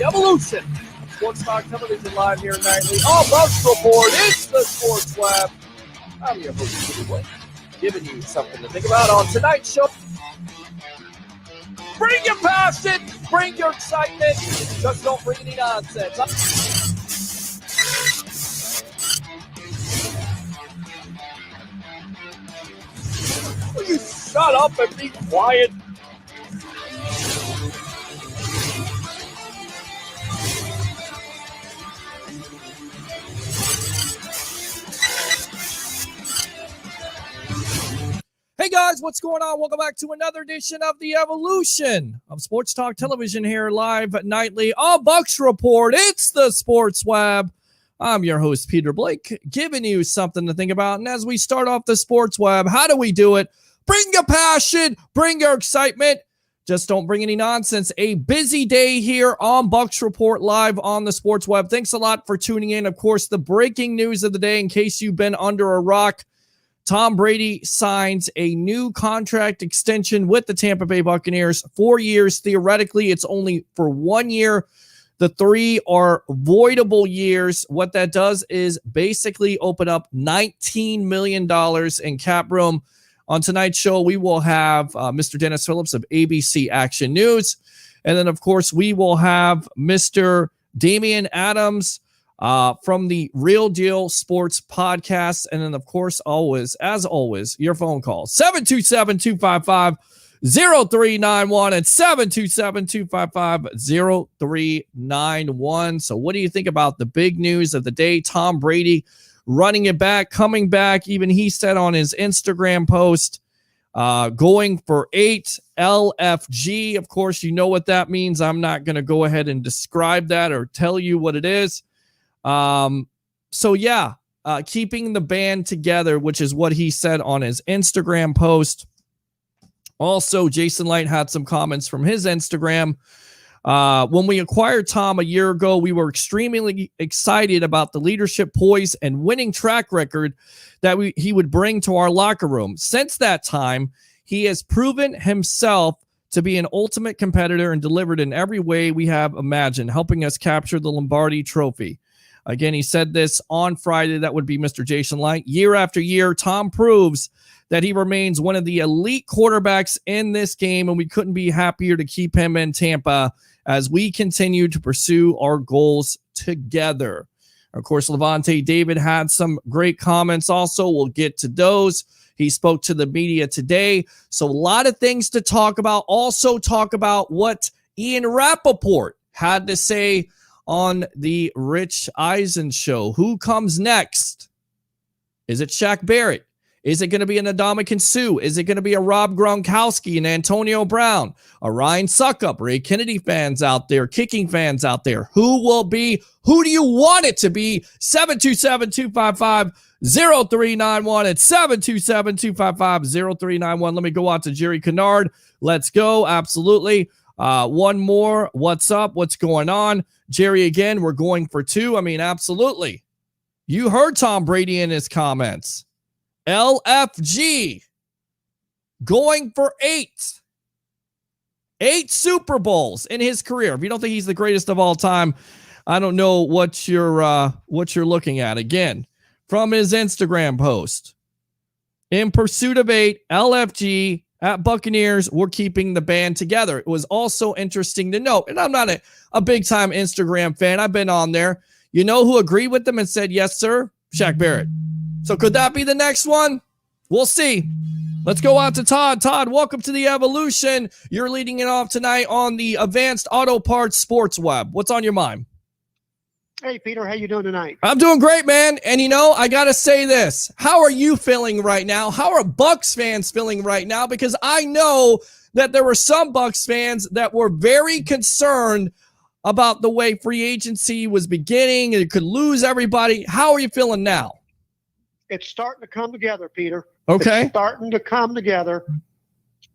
Evolution. Sports Talk Television live here nightly. All Bucs report. It's the Sports Web. I'm your host, Peter Blake, giving you something to think about on tonight's show. Bring your passion, bring your excitement. Just don't bring any nonsense. Will you shut up and be quiet? Hey guys, what's going on? Welcome back to another edition of the Evolution of Sports Talk Television here live nightly. All Bucs report. It's the Sports Web. I'm your host, Peter Blake, giving you something to think about. And as we start off the Sports Web, how do we do it? Bring your passion, bring your excitement. Just don't bring any nonsense. A busy day here on Bucs Report live on the Sports Web. Thanks a lot for tuning in. Of course, the breaking news of the day, in case you've been under a rock, Tom Brady signs a new contract extension with the Tampa Bay Buccaneers. 4 years. Theoretically, it's only for 1 year. The 3 are voidable years. What that does is basically open up $19 million in cap room. On tonight's show, we will have Mr. Dennis Phillips of ABC Action News. And then, of course, we will have Mr. Damian Adams from the Real Deal Sports Podcast. And then, of course, as always, your phone call, 727-255-0391 and 727-255-0391. So what do you think about the big news of the day? Tom Brady running it back, coming back. Even he said on his Instagram post, going for 8 LFG. Of course, you know what that means. I'm not going to go ahead and describe that or tell you what it is. Keeping the band together, which is what he said on his Instagram post. Also, Jason Light had some comments from his Instagram. When we acquired Tom a year ago, we were extremely excited about the leadership, poise, and winning track record that he would bring to our locker room. Since that time, he has proven himself to be an ultimate competitor and delivered in every way we have imagined, helping us capture the Lombardi Trophy. Again, he said this on Friday. That would be Mr. Jason Light. Year after year, Tom proves that he remains one of the elite quarterbacks in this game, and we couldn't be happier to keep him in Tampa as we continue to pursue our goals together. Of course, Levante David had some great comments also. We'll get to those. He spoke to the media today. So a lot of things to talk about. Also talk about what Ian Rappaport had to say on the Rich Eisen show. Who comes next? Is it Shaq Barrett? Is it going to be an Ndamukong Suh? Is it going to be a Rob Gronkowski and Antonio Brown? A Ryan Suckup, Ray Kennedy fans out there, kicking fans out there. Who do you want it to be? 727-255-0391. It's 727-255-0391. Let me go out to Jerry Kennard. Let's go. Absolutely. One more. What's up? What's going on? Jerry, again, we're going for 2. I mean, absolutely. You heard Tom Brady in his comments. LFG going for 8 Super Bowls in his career. If you don't think he's the greatest of all time, I don't know what you're looking at. Again, from his Instagram post, in pursuit of 8, LFG at Buccaneers, we're keeping the band together. It was also interesting to note, and I'm not a big time Instagram fan. I've been on there. You know who agreed with them and said, yes, sir? Shaq Barrett. So could that be the next one? We'll see. Let's go out to Todd. Todd, welcome to the Evolution. You're leading it off tonight on the Advanced Auto Parts Sports Web. What's on your mind? Hey, Peter, how you doing tonight? I'm doing great, man. And I got to say this. How are you feeling right now? How are Bucs fans feeling right now? Because I know that there were some Bucs fans that were very concerned about the way free agency was beginning and it could lose everybody. How are you feeling now? It's starting to come together, Peter. Okay. It's starting to come together.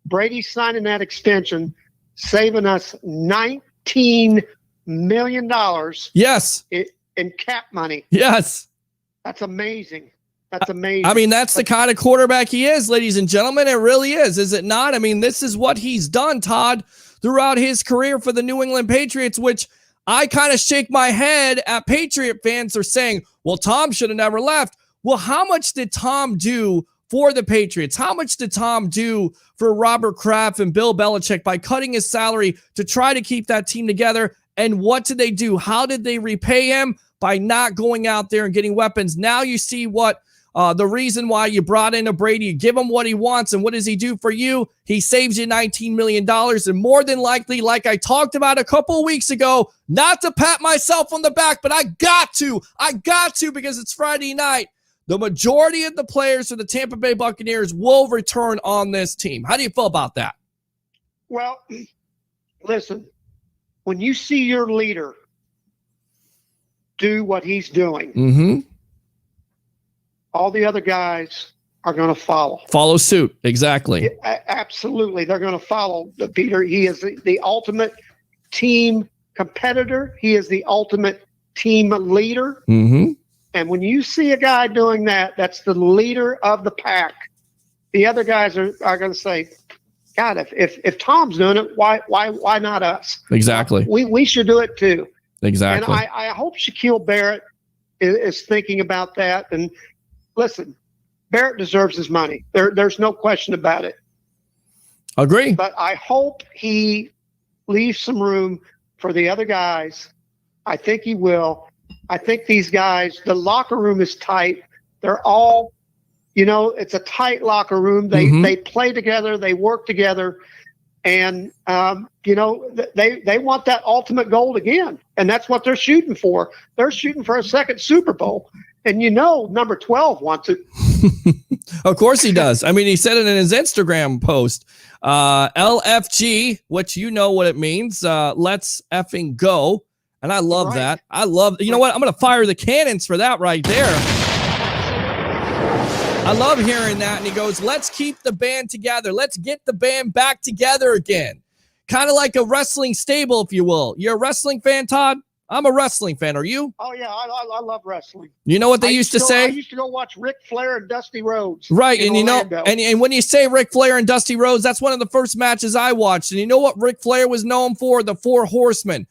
Brady's signing that extension, saving us $19 million. Yes. In cap money. Yes. That's amazing. That's amazing. I mean, that's the kind of quarterback he is, ladies and gentlemen. It really is it not? I mean, this is what he's done, Todd, throughout his career for the New England Patriots, which I kind of shake my head at Patriot fans are saying, well, Tom should have never left. Well, how much did Tom do for the Patriots? How much did Tom do for Robert Kraft and Bill Belichick by cutting his salary to try to keep that team together? And what did they do? How did they repay him? By not going out there and getting weapons. Now you see what the reason why you brought in a Brady. You give him what he wants, and what does he do for you? He saves you $19 million, and more than likely, like I talked about a couple of weeks ago, not to pat myself on the back, but I got to because it's Friday night. The majority of the players for the Tampa Bay Buccaneers will return on this team. How do you feel about that? Well, listen, when you see your leader do what he's doing, all the other guys are going to follow. Follow suit. Exactly. Absolutely. They're going to follow Peter. He is the ultimate team competitor. He is the ultimate team leader. And when you see a guy doing that, that's the leader of the pack. The other guys are going to say, God, if Tom's doing it, why not us? Exactly. We should do it too. Exactly. And I hope Shaquille Barrett is thinking about that. And listen, Barrett deserves his money. There's no question about it. Agree. But I hope he leaves some room for the other guys. I think he will. I think these guys, the locker room is tight. They're all, it's a tight locker room. They play together. They work together. And, they want that ultimate goal again. And that's what they're shooting for. They're shooting for a second Super Bowl. And number 12 wants it. Of course he does. I mean, he said it in his Instagram post. LFG, which you know what it means. Let's effing go. And I love that. I love, you know what? I'm going to fire the cannons for that right there. I love hearing that. And he goes, let's keep the band together. Let's get the band back together again. Kind of like a wrestling stable, if you will. You're a wrestling fan, Todd? I'm a wrestling fan. Are you? Oh, yeah. I love wrestling. You know what they used to say? I used to go watch Ric Flair and Dusty Rhodes. Right. And Orlando. And when you say Ric Flair and Dusty Rhodes, that's one of the first matches I watched. And you know what Ric Flair was known for? The Four Horsemen.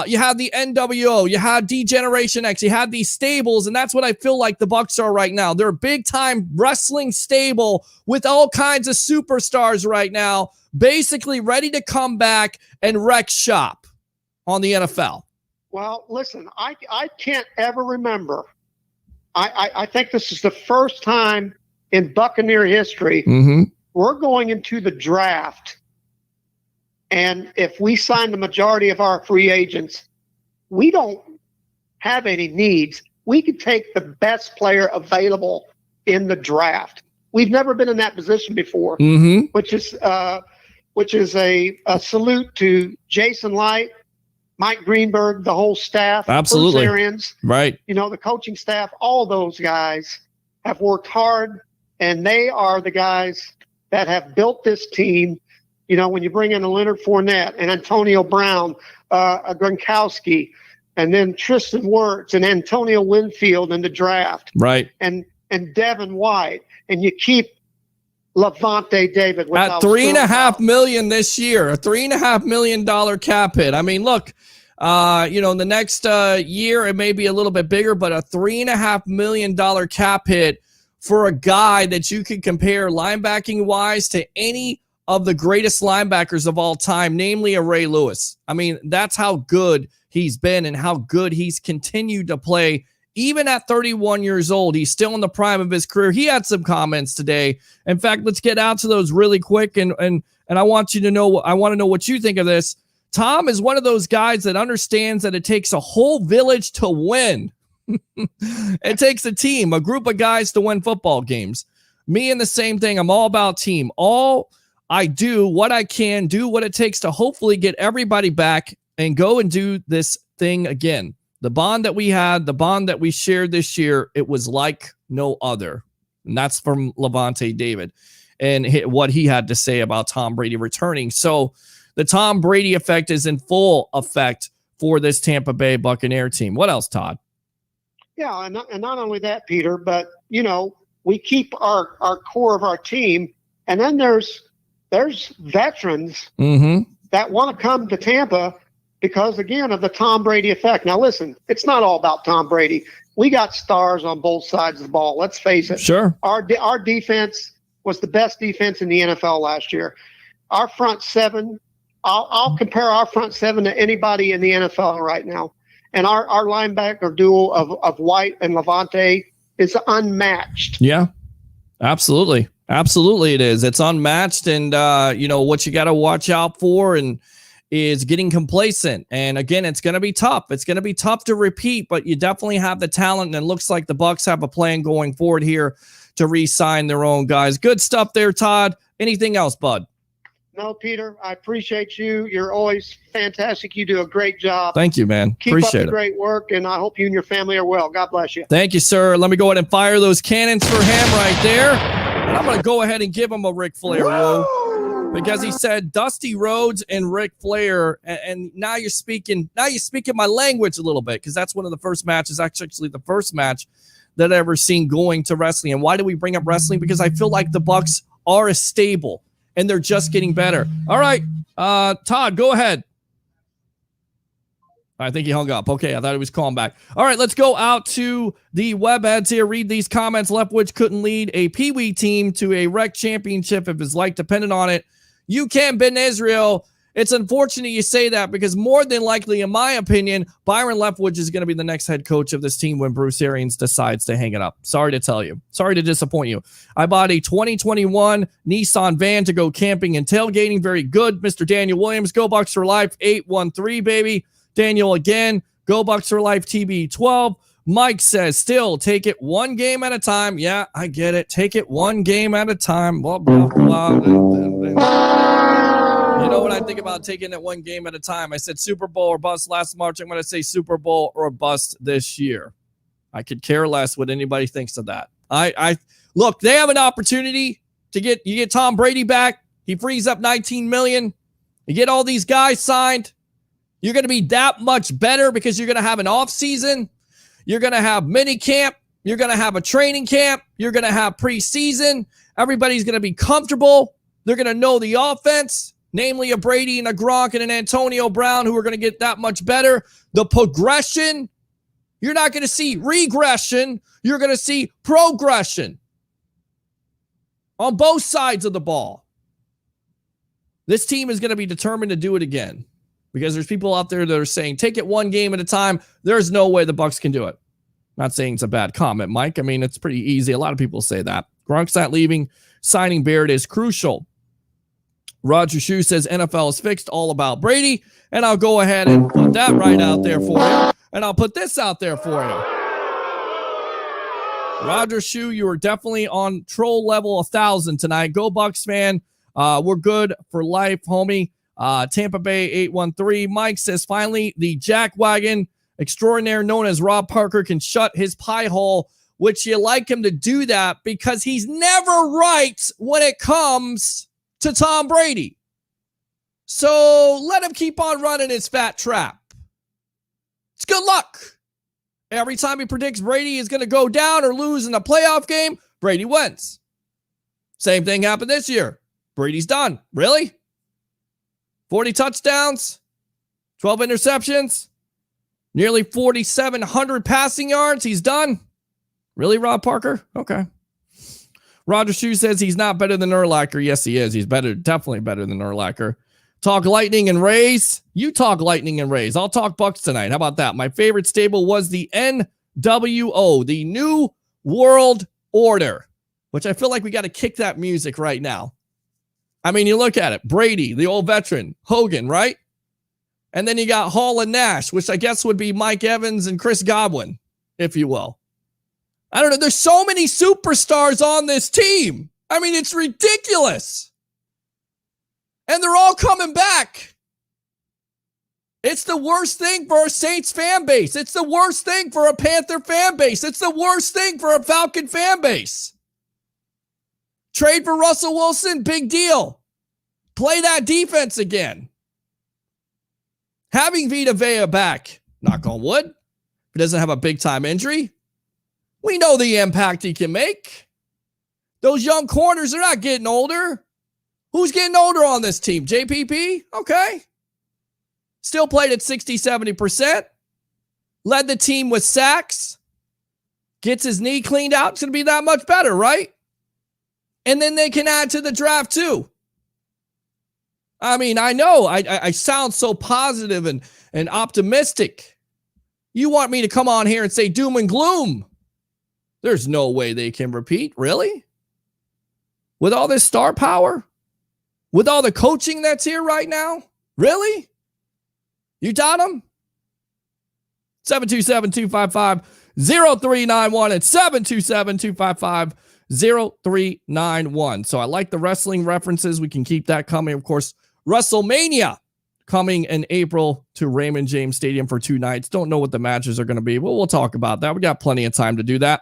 You had the NWO, you had D-Generation X, you had these stables, and that's what I feel like the Bucs are right now. They're a big-time wrestling stable with all kinds of superstars right now, basically ready to come back and wreck shop on the NFL. Well, listen, I can't ever remember. I think this is the first time in Buccaneer history we're going into the draft. And if we sign the majority of our free agents, we don't have any needs. We could take the best player available in the draft. we've never been in that position before, which is a salute to Jason Light, Mike Greenberg, the whole staff, Absolutely. Bruce Arians, right? The coaching staff. All those guys have worked hard, and they are the guys that have built this team. When you bring in a Leonard Fournette and Antonio Brown, a Gronkowski, and then Tristan Wirtz and Antonio Winfield in the draft, right? And Devin White, and you keep Levante David at $3.5 million this year, a $3.5 million cap hit. I mean, look, in the next year it may be a little bit bigger, but a $3.5 million cap hit for a guy that you could compare linebacking wise to any of the greatest linebackers of all time, namely a Ray Lewis. I mean, that's how good he's been and how good he's continued to play. Even at 31 years old, he's still in the prime of his career. He had some comments today. In fact, let's get out to those really quick. And I want to know what you think of this. Tom is one of those guys that understands that it takes a whole village to win. It takes a team, a group of guys to win football games. Me and the same thing. I'm all about team. I do what I can, do what it takes to hopefully get everybody back and go and do this thing again. The bond that we had, the bond that we shared this year, it was like no other. And that's from Levante David and what he had to say about Tom Brady returning. So the Tom Brady effect is in full effect for this Tampa Bay Buccaneer team. What else, Todd? Yeah, and not only that, Peter, but, we keep our core of our team, and then there's veterans that want to come to Tampa because, again, of the Tom Brady effect. Now, listen, it's not all about Tom Brady. We got stars on both sides of the ball. Let's face it. Sure. Our defense was the best defense in the NFL last year. Our front seven, I'll compare our front seven to anybody in the NFL right now. And our linebacker duo of White and Levante is unmatched. Yeah, absolutely. Absolutely it is. It's unmatched, and what you got to watch out for is getting complacent. And again, it's going to be tough. It's going to be tough to repeat, but you definitely have the talent, and it looks like the Bucs have a plan going forward here to re-sign their own guys. Good stuff there, Todd. Anything else, bud? No, Peter, I appreciate you. You're always fantastic. You do a great job. Thank you, man. Keep appreciate up the great work, and I hope you and your family are well. God bless you. Thank you, sir. Let me go ahead and fire those cannons for him right there. And I'm going to go ahead and give him a Ric Flair woo, because he said Dusty Rhodes and Ric Flair, and now you're speaking my language a little bit, because that's one of the first matches, actually the first match that I ever seen going to wrestling. And why do we bring up wrestling? Because I feel like the Bucs are a stable, and they're just getting better. All right, Todd, go ahead. I think he hung up. Okay, I thought he was calling back. All right, let's go out to the webheads here. Read these comments. Leftwich couldn't lead a Pee Wee team to a rec championship if his life depended on it. You can't Ben Israel. It's unfortunate you say that, because more than likely, in my opinion, Byron Leftwich is going to be the next head coach of this team when Bruce Arians decides to hang it up. Sorry to tell you. Sorry to disappoint you. I bought a 2021 Nissan van to go camping and tailgating. Very good. Mr. Daniel Williams, Go Bucs for Life, 813, baby. Daniel again, Go Bucs for Life, TB12. Mike says, still, take it one game at a time. Yeah, I get it. Take it one game at a time. Blah, blah, blah. You know what I think about taking it one game at a time? I said Super Bowl or bust last March. I'm going to say Super Bowl or bust this year. I could care less what anybody thinks of that. I look, they have an opportunity to get Tom Brady back. He frees up $19 million. You get all these guys signed. You're going to be that much better because you're going to have an off season. You're going to have mini camp. You're going to have a training camp. You're going to have preseason. Everybody's going to be comfortable. They're going to know the offense, namely a Brady and a Gronk and an Antonio Brown, who are going to get that much better. The progression, you're not going to see regression. You're going to see progression on both sides of the ball. This team is going to be determined to do it again, because there's people out there that are saying, take it one game at a time. There's no way the Bucs can do it. Not saying it's a bad comment, Mike. I mean, it's pretty easy. A lot of people say that. Gronk's not leaving. Signing Barrett is crucial. Roger Shue says NFL is fixed, all about Brady. And I'll go ahead and put that right out there for you. And I'll put this out there for you. Roger Shue, you are definitely on troll level 1,000 tonight. Go Bucs, man. We're good for life, homie. Tampa Bay 813. Mike says, finally, the jackwagon extraordinaire known as Rob Parker can shut his pie hole, which you like him to do that because he's never right when it comes to Tom Brady. So let him keep on running his fat trap. It's good luck. Every time he predicts Brady is going to go down or lose in a playoff game, Brady wins. Same thing happened this year. Brady's done. Really? 40 touchdowns, 12 interceptions, nearly 4,700 passing yards. He's done. Really, Rob Parker? Okay. Roger Shue says he's not better than Urlacher. Yes, he is. He's better, definitely better than Urlacher. Talk Lightning and Rays. You talk Lightning and Rays. I'll talk Bucs tonight. How about that? My favorite stable was the NWO, the New World Order, which I feel like we got to kick that music right now. I mean, you look at it. Brady, the old veteran. Hogan, right? And then you got Hall and Nash, which I guess would be Mike Evans and Chris Godwin, if you will. I don't know. There's so many superstars on this team. I mean, it's ridiculous. And they're all coming back. It's the worst thing for a Saints fan base. It's the worst thing for a Panther fan base. It's the worst thing for a Falcon fan base. Trade for Russell Wilson, big deal. Play that defense again. Having Vita Vea back, knock on wood, if he doesn't have a big-time injury, we know the impact he can make. Those young corners, they're not getting older. Who's getting older on this team? JPP? Okay. Still played at 60, 70%. Led the team with sacks. Gets his knee cleaned out. It's going to be that much better, right? And then they can add to the draft too. I mean, I know I sound so positive and optimistic. You want me to come on here and say doom and gloom. There's no way they can repeat. Really? With all this star power? With all the coaching that's here right now? Really? You doubt them? 727-255-0391 and 727-255-0391. So I like the wrestling references. We can keep that coming. Of course, WrestleMania coming in April to Raymond James Stadium for 2 nights. Don't know what the matches are going to be, but we'll talk about that. We got plenty of time to do that.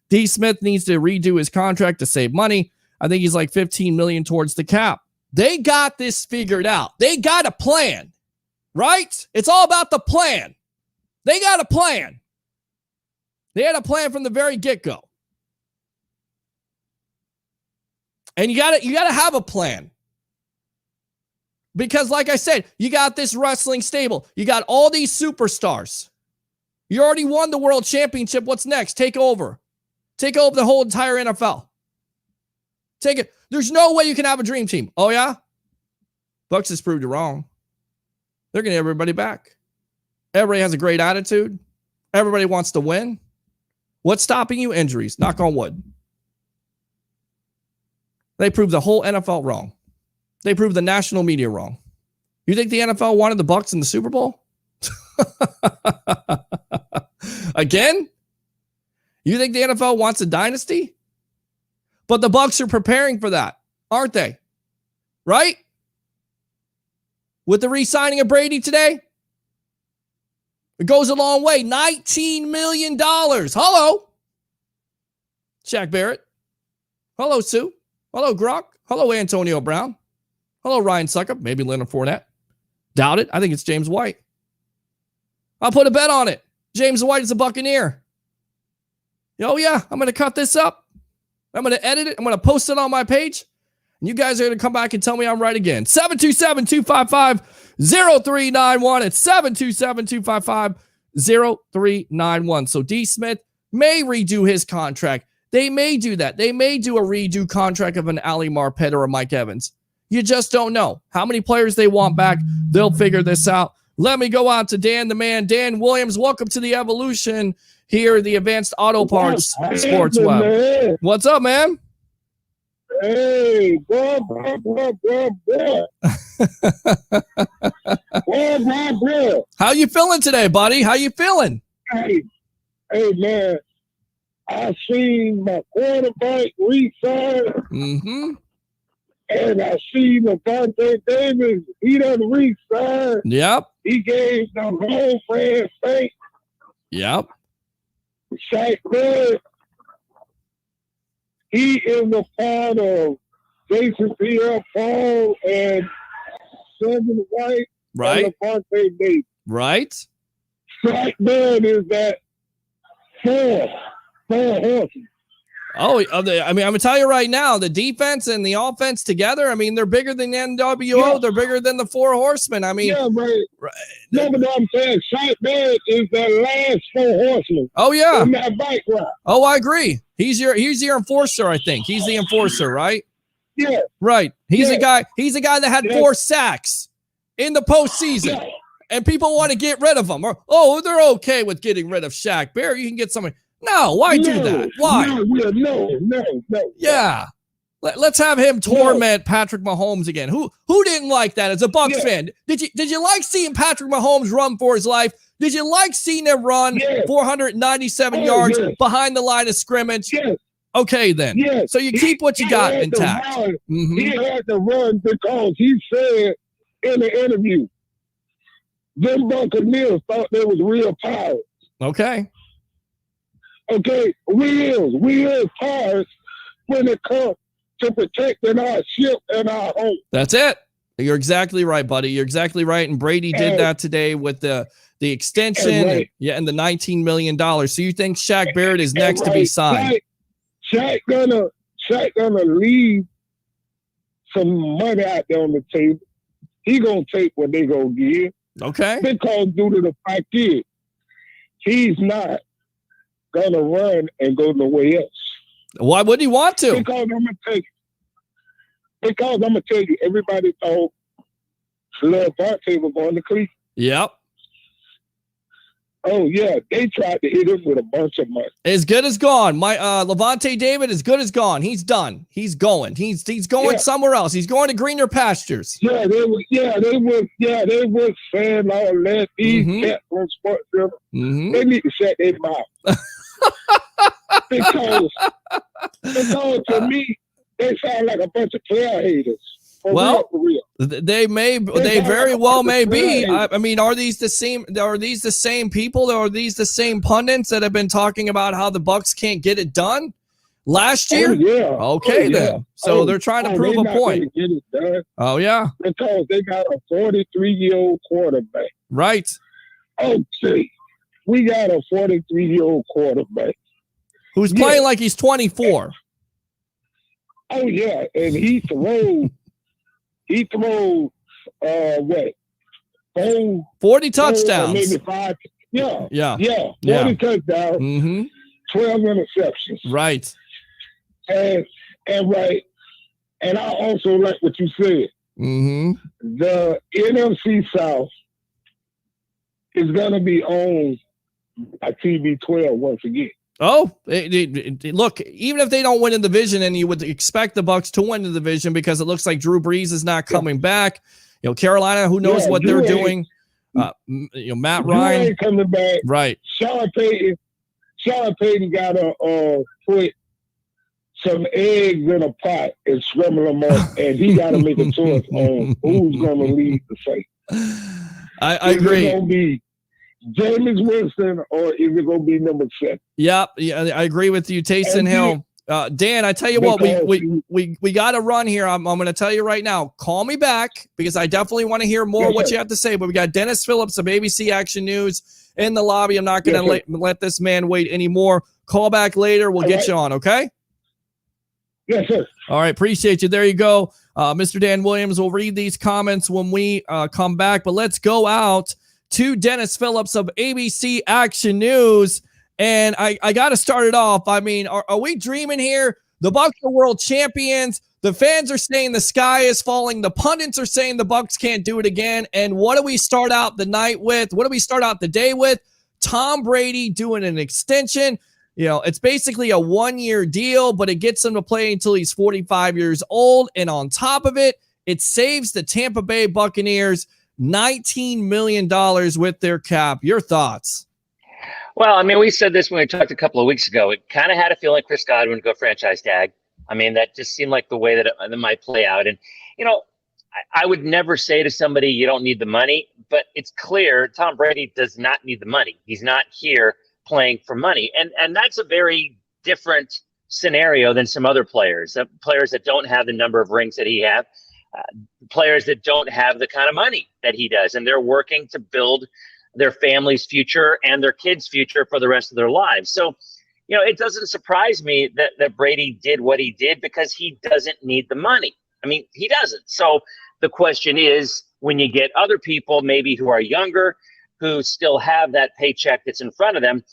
D. Smith needs to redo his contract to save money. I think he's like $15 million towards the cap. They got this figured out. They got a plan, right? It's all about the plan. They got a plan. They had a plan from the very get-go. And you got to have a plan. Because like I said, you got this wrestling stable. You got all these superstars. You already won the world championship. What's next? Take over. Take over the whole entire NFL. Take it. There's no way you can have a dream team. Oh, yeah? Bucs has proved you wrong. They're going to get everybody back. Everybody has a great attitude. Everybody wants to win. What's stopping you? Injuries. Knock on wood. They proved the whole NFL wrong. They proved the national media wrong. You think the NFL wanted the Bucs in the Super Bowl? Again? You think the NFL wants a dynasty? But the Bucs are preparing for that, aren't they? Right? With the re-signing of Brady today, it goes a long way. $19 million. Hello. Shaq Barrett. Hello, Sue. Hello, Gronk. Hello, Antonio Brown. Hello, Ryan Suckup. Maybe Leonard Fournette. Doubt it. I think it's James White. I'll put a bet on it. James White is a Buccaneer. Oh, yeah. I'm going to cut this up. I'm going to edit it. I'm going to post it on my page. And you guys are going to come back and tell me I'm right again. 727-255-0391. It's 727-255-0391. So D. Smith may redo his contract. They may do that. They may do a redo contract of an Ali Marpet or a Mike Evans. You just don't know. How many players they want back, they'll figure this out. Let me go out to Dan the Man. Dan Williams, welcome to the Evolution here, the Advanced Auto Parts Sports Web. What's up, man? Hey, blah. How you feeling today, buddy? How you feeling? Hey, man. I seen my quarterback resign, Mm-hmm. and I seen Levante Davis. He done resign. Yep. He gave the whole fan faith. Yep. Shaq Barrett, he is a part of Jason Pierre-Paul and Southern White Right. and Levante Davis. Right. Shaq Barrett is that four horsemen. Oh, I mean, I'm gonna tell you right now, the defense and the offense together. I mean, they're bigger than the NWO. Yeah. They're bigger than the Four Horsemen. I mean, Yeah, right. right. No, but I'm saying Shaq Barrett is the last four horsemen Oh yeah. in that bike ride. Oh, I agree. He's your enforcer. I think he's the enforcer, right? Yeah, Right. He's Yeah. a guy. He's a guy that had Yeah. 4 sacks in the postseason, yeah. and people want to get rid of him. Or they're okay with getting rid of Shaq Barrett. You can get somebody. No, why do that? Why? No. Yeah. Let's have him torment Patrick Mahomes again. Who didn't like that as a Bucs Yeah. fan? Did you like seeing Patrick Mahomes run for his life? Did you like seeing him run Yeah. 497 Oh, yards yeah. behind the line of scrimmage? Yes, Okay, then. yes. So you keep what you got had to intact. run. Mhm. He had to run because he said in the interview, them Buccaneers thought they was real pirates. Okay. Okay, we is pirates when it comes to protecting our ship and our home. That's it. You're exactly right, buddy. You're exactly right. And Brady did And- that today with the extension and the $19 million. So you think Shaq Barrett is next to be signed? Shaq gonna leave some money out there on the table. He gonna take what they gonna give Okay. because due to the fact is he's not gonna run and go nowhere else. Why would he want to? Because I'm gonna tell you, everybody thought Levante was going to Cleveland. Yep. Oh yeah, they tried to hit him with a bunch of money. As good as gone. My Levante David as good as gone. He's done. He's going. He's going Yeah. somewhere else. He's going to greener pastures. Yeah, they was saying all that. These Mhm. cats on Sports Center, Mm-hmm. they need to shut their mouth. because to me, they sound like a bunch of player haters. For real. They very well may be. I mean, are these the same people? Or are these the same pundits that have been talking about how the Bucs can't get it done last year? Oh, yeah. Okay, then. So they're trying to prove a point. Get it done Oh yeah, because they got a 43-year-old quarterback. right. Okay, we got a 43-year-old quarterback. Who's playing like he's 24? Oh yeah, and he throws what? 40 touchdowns. Maybe 5. Yeah. Yeah. 40 touchdowns, Mm-hmm. 12 interceptions. Right. And right. And I also like what you said. Mm-hmm. The NFC South is gonna be on a TV12 once again. Oh, look, even if they don't win the division, and you would expect the Bucs to win the division because it looks like Drew Brees is not coming back. You know, Carolina, who knows what they're doing. Matt Ryan ain't coming back. Right. Sean Payton gotta put some eggs in a pot and scramble them up, and he gotta make a choice on who's gonna lead the fight. I agree. Is it gonna be Jameis Winston or is it gonna be number 7? Yeah, I agree with you, Taysom Hill. Dan, I tell you what, we got to run here. I'm going to tell you right now. Call me back because I definitely want to hear more what you have to say. But we got Dennis Phillips of ABC Action News in the lobby. I'm not going to let this man wait anymore. Call back later. We'll get you on, okay? Yes, sir. All right, appreciate you. There you go. Mr. Dan Williams will read these comments when we come back. But let's go out to Dennis Phillips of ABC Action News. And I got to start it off. I mean, are we dreaming here? The Bucs are world champions. The fans are saying the sky is falling. The pundits are saying the Bucs can't do it again. And what do we start out the night with? What do we start out the day with? Tom Brady doing an extension. You know, it's basically a 1-year deal, but it gets him to play until he's 45 years old. And on top of it, it saves the Tampa Bay Buccaneers $19 million with their cap. Your thoughts? Well, I mean, we said this when we talked a couple of weeks ago. It kind of had a feeling Chris Godwin would go franchise tag. I mean, that just seemed like the way that it might play out. And, I would never say to somebody, you don't need the money, but it's clear Tom Brady does not need the money. He's not here playing for money. And that's a very different scenario than some other players, players that don't have the number of rings that he has, players that don't have the kind of money that he does. And they're working to build their family's future and their kids' future for the rest of their lives. So, it doesn't surprise me that Brady did what he did because he doesn't need the money. I mean, he doesn't. So the question is, when you get other people maybe who are younger, who still have that paycheck that's in front of them,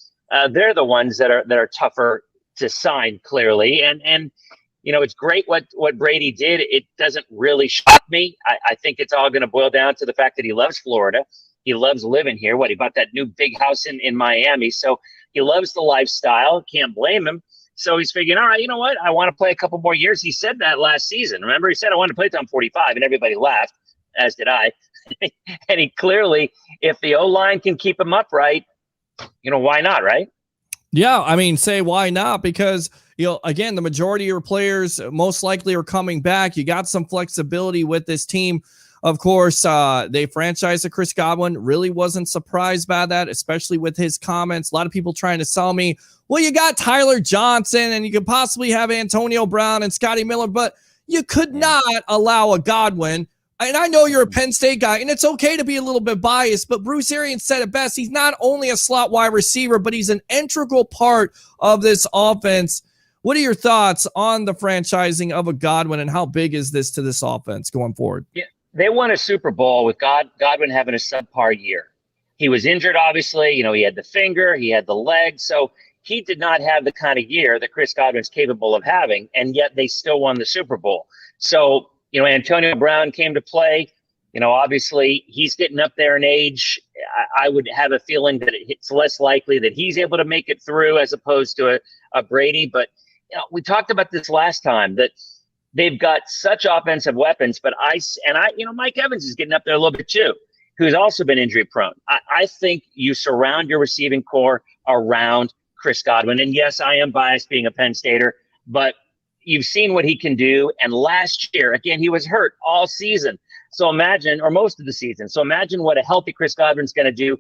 they're the ones that are tougher to sign, clearly. And it's great what Brady did. It doesn't really shock me. I think it's all going to boil down to the fact that he loves Florida. He loves living here. He bought that new big house in Miami. So he loves the lifestyle. Can't blame him. So he's figuring, all right, you know what? I want to play a couple more years. He said that last season. Remember, he said, I want to play till I'm 45, and everybody laughed, as did I. And he clearly, if the O-line can keep him upright, why not, right? Yeah, I mean, say why not? Because, again, the majority of your players most likely are coming back. You got some flexibility with this team. Of course, they franchised Chris Godwin. Really wasn't surprised by that, especially with his comments. A lot of people trying to sell me, well, you got Tyler Johnson and you could possibly have Antonio Brown and Scotty Miller, but you could not allow a Godwin. And I know you're a Penn State guy, and it's okay to be a little bit biased, but Bruce Arians said it best. He's not only a slot wide receiver, but he's an integral part of this offense. What are your thoughts on the franchising of a Godwin, and how big is this to this offense going forward? Yeah. They won a Super Bowl with Godwin having a subpar year. He was injured, obviously. He had the finger, he had the leg. So he did not have the kind of year that Chris Godwin's capable of having, and yet they still won the Super Bowl. So, Antonio Brown came to play. Obviously, he's getting up there in age. I would have a feeling that it's less likely that he's able to make it through as opposed to a Brady. But, we talked about this last time, that they've got such offensive weapons, but Mike Evans is getting up there a little bit too, who's also been injury prone. I think you surround your receiving core around Chris Godwin. And yes, I am biased being a Penn Stater, but you've seen what he can do. And last year, again, he was hurt all season. So imagine, or most of the season. So imagine what a healthy Chris Godwin's going to do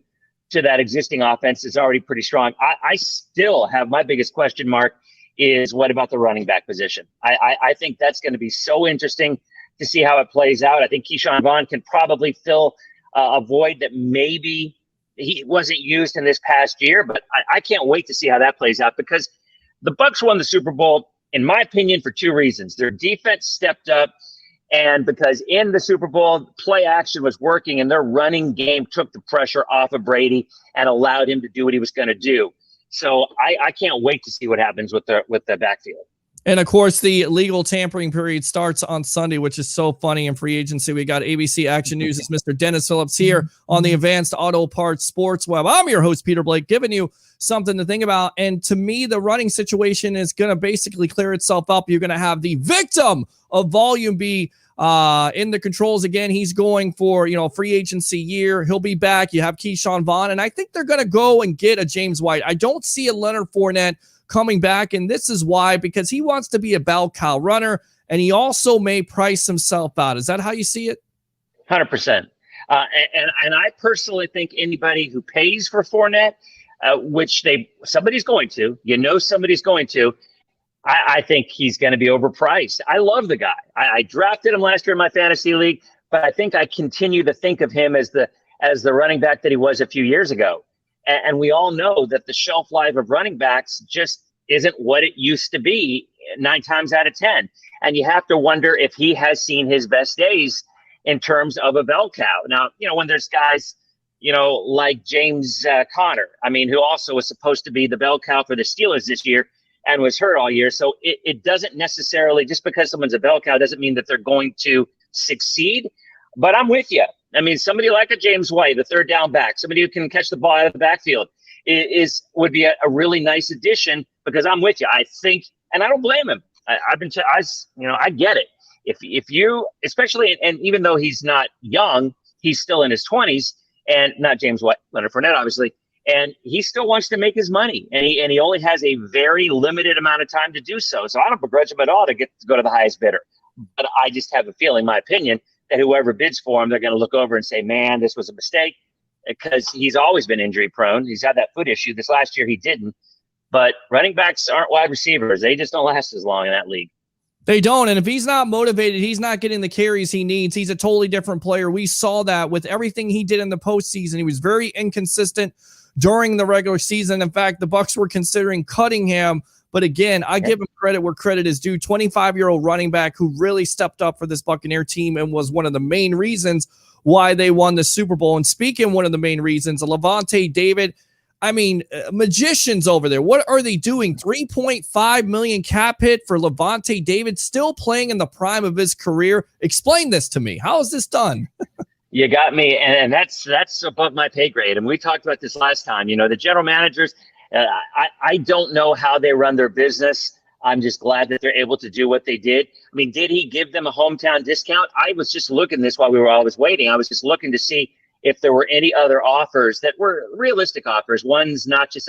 to that existing offense. Is already pretty strong. I still have my biggest question mark is what about the running back position? I think that's going to be so interesting to see how it plays out. I think Keyshawn Vaughn can probably fill a void that maybe he wasn't used in this past year, but I can't wait to see how that plays out, because the Bucs won the Super Bowl, in my opinion, for two reasons. Their defense stepped up, and because in the Super Bowl, play action was working and their running game took the pressure off of Brady and allowed him to do what he was going to do. So I can't wait to see what happens with the backfield. And, of course, the legal tampering period starts on Sunday, which is so funny in free agency. We got ABC Action News. It's Mr. Dennis Phillips here on the Advanced Auto Parts Sports Web. I'm your host, Peter Blake, giving you something to think about. And to me, the running situation is going to basically clear itself up. You're going to have the victim of volume be in the controls again. He's going for, free agency year. He'll be back. You have Keyshawn Vaughn, and I think they're going to go and get a James White. I don't see a Leonard Fournette coming back, and this is why, because he wants to be a bell cow runner, and he also may price himself out. Is that how you see it? 100%. And I personally think anybody who pays for Fournette, which somebody's going to, somebody's going to, I think he's going to be overpriced. I love the guy. I drafted him last year in my fantasy league, but I think I continue to think of him as the running back that he was a few years ago. And we all know that the shelf life of running backs just isn't what it used to be 9 times out of 10. And you have to wonder if he has seen his best days in terms of a bell cow. Now, when there's guys, like James Conner, who also was supposed to be the bell cow for the Steelers this year and was hurt all year. So it doesn't necessarily, just because someone's a bell cow doesn't mean that they're going to succeed. But I'm with you. Somebody like a James White, a third down back, somebody who can catch the ball out of the backfield would be a really nice addition, because I'm with you. I think, and I don't blame him. I get it. If you, especially, and even though he's not young, he's still in his 20s, and not James White, Leonard Fournette, obviously. and he still wants to make his money, and he only has a very limited amount of time to do so. So I don't begrudge him at all to go to the highest bidder. But I just have a feeling, my opinion, that whoever bids for him, they're going to look over and say, man, this was a mistake, because he's always been injury prone. He's had that foot issue. This last year he didn't. But running backs aren't wide receivers. They just don't last as long in that league. They don't. And if he's not motivated, he's not getting the carries he needs. He's a totally different player. We saw that with everything he did in the postseason. He was very inconsistent during the regular season. In fact, the Bucs were considering cutting him. But again, I give him credit where credit is due. 25-year-old running back who really stepped up for this Buccaneer team and was one of the main reasons why they won the Super Bowl. And speaking one of the main reasons, Levante David, I mean, magicians over there. What are they doing? $3.5 million cap hit for Levante David, still playing in the prime of his career. Explain this to me. How is this done? You got me, and that's above my pay grade. And we talked about this last time. You know, the general managers, I don't know how they run their business. I'm just glad that they're able to do what they did. I mean, did he give them a hometown discount? I was just looking this while we were always waiting. I was just looking to see if there were any other offers that were realistic offers, ones not just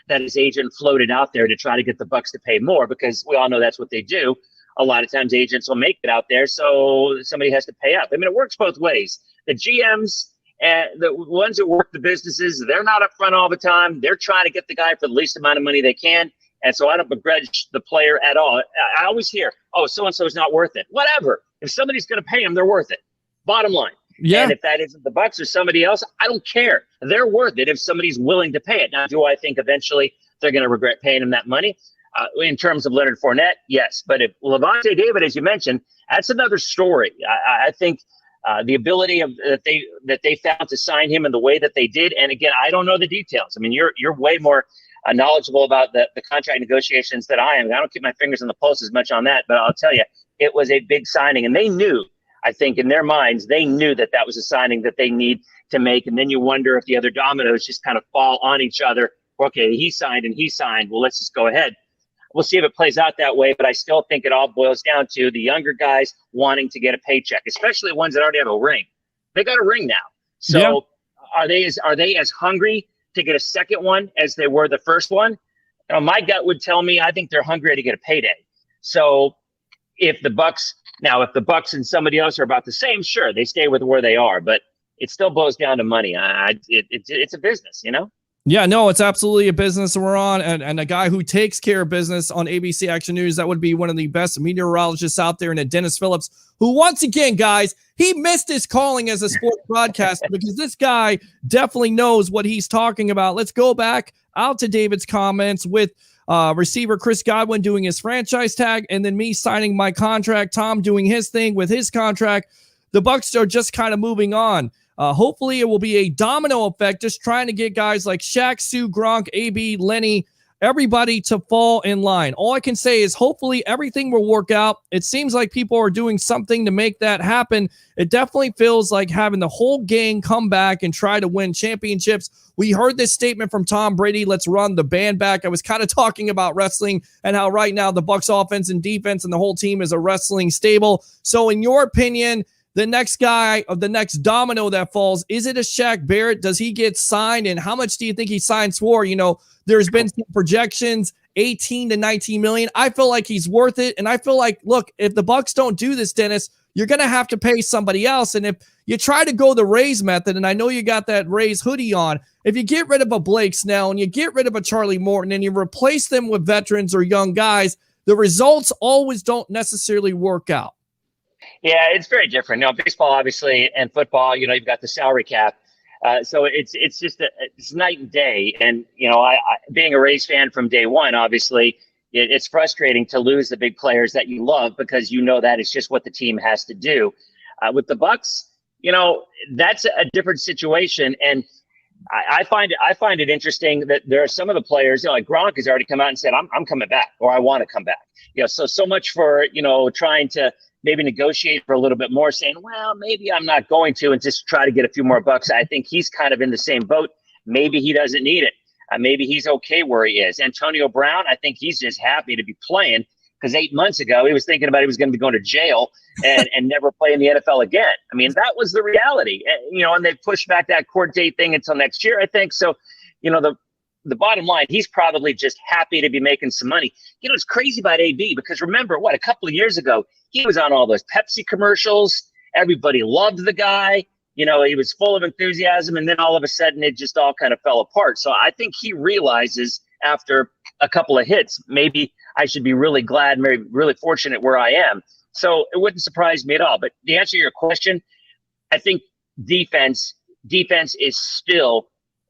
that his agent floated out there to try to get the Bucs to pay more, because we all know that's what they do. A lot of times agents will make it out there, so somebody has to pay up. I mean, it works both ways. The GMs and the ones that work the businesses, they're not up front all the time. They're trying to get the guy for the least amount of money they can. And so I don't begrudge the player at all. I always hear, oh, so-and-so is not worth it. Whatever. If somebody's going to pay him, they're worth it. Bottom line. Yeah. And if that isn't the Bucs or somebody else, I don't care. They're worth it if somebody's willing to pay it. Now, do I think eventually they're going to regret paying him that money? In terms of Leonard Fournette, yes. But if Levante David, as you mentioned, that's another story. I think the ability that they found to sign him in the way that they did. And again, I don't know the details. I mean, you're way more knowledgeable about the contract negotiations than I am. I don't keep my fingers on the pulse as much on that, but I'll tell you, it was a big signing, and they knew, I think in their minds, they knew that was a signing that they need to make. And then you wonder if the other dominoes just kind of fall on each other. Okay, he signed and he signed. Well, let's just go ahead. We'll see if it plays out that way, but I still think it all boils down to the younger guys wanting to get a paycheck, especially ones that already have a ring. They got a ring now. So are they as hungry to get a second one as they were the first one? You know, my gut would tell me I think they're hungry to get a payday. So if the Bucs and somebody else are about the same, sure, they stay with where they are, but it still boils down to money. It's a business, you know? Yeah, no, it's absolutely a business we're on, and a guy who takes care of business on ABC Action News, that would be one of the best meteorologists out there, and Dennis Phillips, who once again, guys, he missed his calling as a sports broadcaster because this guy definitely knows what he's talking about. Let's go back out to David's comments with receiver Chris Godwin doing his franchise tag, and then me signing my contract, Tom doing his thing with his contract. The Bucs are just kind of moving on. Hopefully it will be a domino effect, just trying to get guys like Shaq, Sue, Gronk, AB, Lenny, everybody to fall in line. All I can say is hopefully everything will work out. It seems like people are doing something to make that happen. It definitely feels like having the whole gang come back and try to win championships. We heard this statement from Tom Brady, let's run the band back. I was kind of talking about wrestling and how right now the Bucs offense and defense and the whole team is a wrestling stable. So in your opinion, the next guy of the next domino that falls, is it a Shaq Barrett? Does he get signed? And how much do you think he signs for? You know, there's been some projections, 18 to 19 million. I feel like he's worth it. And I feel like, look, if the Bucs don't do this, Dennis, you're going to have to pay somebody else. And if you try to go the Rays method, and I know you got that Rays hoodie on, if you get rid of a Blake Snell and you get rid of a Charlie Morton and you replace them with veterans or young guys, the results always don't necessarily work out. Yeah, it's very different. Now, baseball, obviously, and football, you know, you've got the salary cap. So it's just it's night and day. And, you know, I being a Rays fan from day one, obviously, it's frustrating to lose the big players that you love because you know that it's just what the team has to do. With the Bucs, you know, that's a different situation. And I find it interesting that there are some of the players, you know, like Gronk has already come out and said, I'm coming back, or I want to come back. You know, so much for, you know, trying to maybe negotiate for a little bit more, saying, well, maybe I'm not going to, and just try to get a few more bucks. I think he's kind of in the same boat. Maybe he doesn't need it. Maybe he's okay where he is. Antonio Brown, I think he's just happy to be playing because 8 months ago he was thinking about he was going to be going to jail and never play in the NFL again. I mean, that was the reality. You know, and they've pushed back that court date thing until next year, I think. So the bottom line, he's probably just happy to be making some money. It's crazy about AB because remember a couple of years ago, he was on all those Pepsi commercials. Everybody loved the guy. He was full of enthusiasm, and then all of a sudden it just all kind of fell apart. So I think he realizes after a couple of hits, maybe I should be really glad, maybe really fortunate where I am. So it wouldn't surprise me at all. But to answer your question, I think defense is still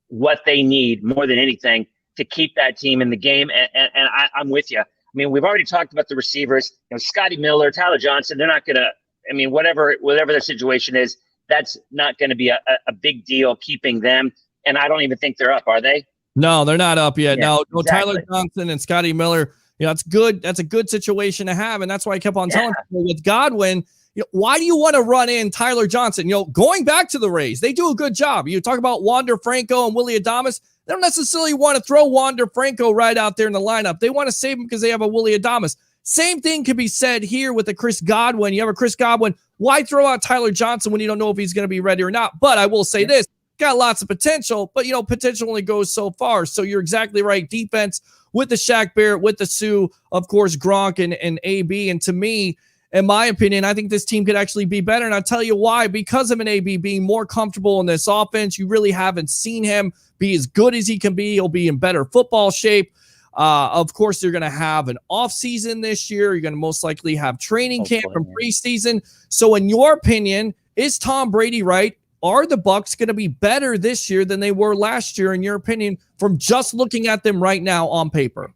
what they need more than anything to keep that team in the game. And I'm with you. I mean, we've already talked about the receivers. Scotty Miller, Tyler Johnson, they're not going to – I mean, whatever their situation is, that's not going to be a big deal keeping them. And I don't even think they're up, are they? No, they're not up yet. Yeah, No, exactly. Tyler Johnson and Scotty Miller, it's good. That's a good situation to have. And that's why I kept on telling people with Godwin, why do you want to run in Tyler Johnson? Going back to the Rays, they do a good job. You talk about Wander Franco and Willie Adames. They don't necessarily want to throw Wander Franco right out there in the lineup. They want to save him because they have a Willie Adames. Same thing can be said here with the Chris Godwin. You have a Chris Godwin. Why throw out Tyler Johnson when you don't know if he's going to be ready or not? But I will say this, got lots of potential, but potential only goes so far. So you're exactly right. Defense with the Shaq Barrett, with the Sue, of course, Gronk and AB. And to me, in my opinion, I think this team could actually be better. And I'll tell you why. Because of an AB being more comfortable in this offense, you really haven't seen him be as good as he can be. He'll be in better football shape. Of course, they're going to have an off season this year. You're going to most likely have training camp and preseason. So in your opinion, is Tom Brady right? Are the Bucs going to be better this year than they were last year, in your opinion, from just looking at them right now on paper?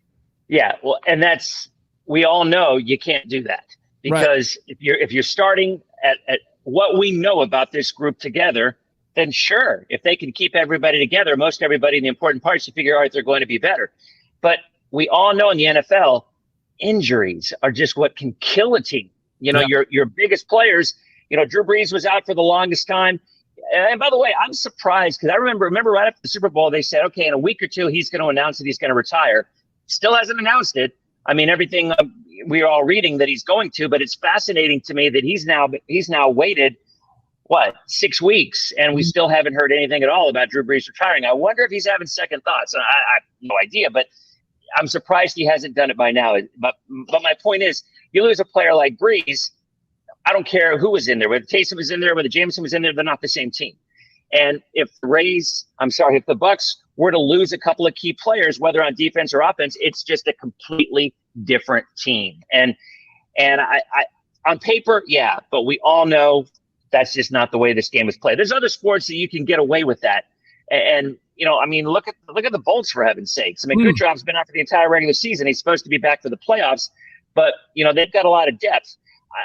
Yeah, well, and we all know you can't do that because if you're starting at what we know about this group together, then sure, if they can keep everybody together, most everybody in the important parts, you figure, all right, they're going to be better. But we all know in the NFL, injuries are just what can kill a team. Your biggest players, Drew Brees was out for the longest time. And by the way, I'm surprised because I remember right after the Super Bowl, they said, okay, in a week or two, he's going to announce that he's going to retire. Still hasn't announced it. I mean, everything we're all reading that he's going to, but it's fascinating to me that he's now waited, 6 weeks, and we still haven't heard anything at all about Drew Brees retiring. I wonder if he's having second thoughts. I have no idea, but I'm surprised he hasn't done it by now. But my point is, you lose a player like Brees, I don't care who was in there, whether Taysom was in there, whether Jameson was in there, they're not the same team. And if the Bucs were to lose a couple of key players, whether on defense or offense, it's just a completely different team. And I on paper, yeah, but we all know that's just not the way this game is played. There's other sports that you can get away with that. And look at the Bolts, for heaven's sakes. I mean, Kucherov's been out for the entire regular season. He's supposed to be back for the playoffs, but they've got a lot of depth.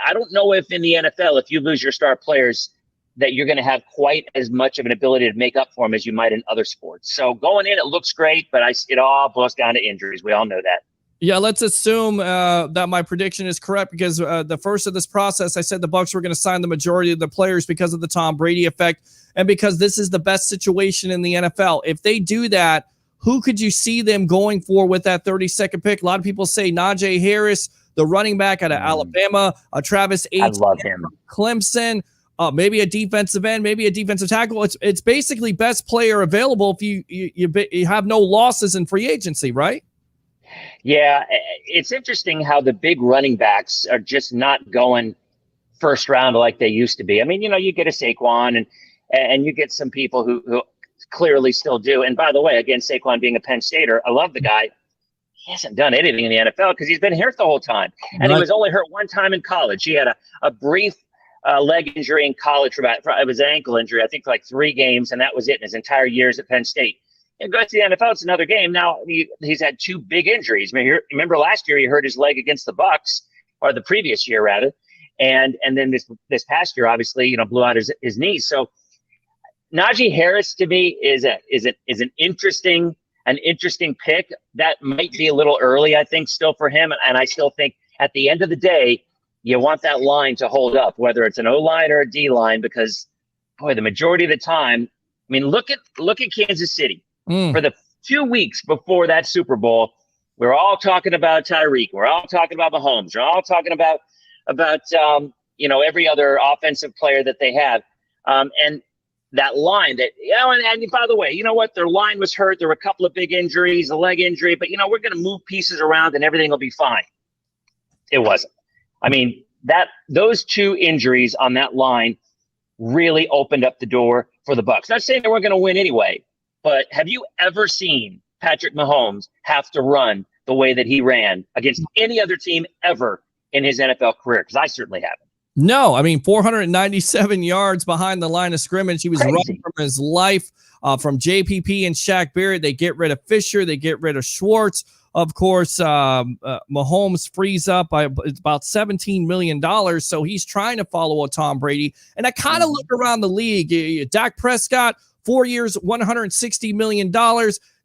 I don't know if in the NFL, if you lose your star players, that you're going to have quite as much of an ability to make up for them as you might in other sports. So going in, it looks great, but it all boils down to injuries. We all know that. Yeah, let's assume that my prediction is correct because the first of this process, I said the Bucs were going to sign the majority of the players because of the Tom Brady effect and because this is the best situation in the NFL. If they do that, who could you see them going for with that 32nd pick? A lot of people say Najee Harris, the running back out of Alabama, Travis Etienne, I love him. Clemson, maybe a defensive end, maybe a defensive tackle. It's basically best player available if you have no losses in free agency, right? Yeah, it's interesting how the big running backs are just not going first round like they used to be. I mean, you get a Saquon and you get some people who clearly still do. And by the way, again, Saquon being a Penn Stater, I love the guy. He hasn't done anything in the NFL because he's been hurt the whole time. And he was only hurt one time in college. He had a brief leg injury in college it was an ankle injury, I think for like 3 games, and that was it in his entire years at Penn State. And goes to the NFL, it's another game. Now he's had 2 big injuries. I mean, remember last year he hurt his leg against the Bucs, or the previous year rather, and then this past year obviously blew out his knees. So Najee Harris to me is an interesting pick. That might be a little early, I think, still for him. And I still think at the end of the day, you want that line to hold up, whether it's an O-line or a D-line, because boy, the majority of the time, I mean, look at Kansas City. For the 2 weeks before that Super Bowl, we're all talking about Tyreek. We're all talking about Mahomes. We're all talking about every other offensive player that they have. And that line that, and by the way, you know what? Their line was hurt. There were a couple of big injuries, a leg injury, but, we're going to move pieces around and everything will be fine. It wasn't. I mean, those two injuries on that line really opened up the door for the Bucs. Not saying they weren't going to win anyway, but have you ever seen Patrick Mahomes have to run the way that he ran against any other team ever in his NFL career? Because I certainly haven't. No, I mean, 497 yards behind the line of scrimmage. He was running from his life, from JPP and Shaq Barrett. They get rid of Fisher. They get rid of Schwartz. Of course, Mahomes frees up by about $17 million. So he's trying to follow a Tom Brady. And I kind of look around the league. Dak Prescott, 4 years, $160 million.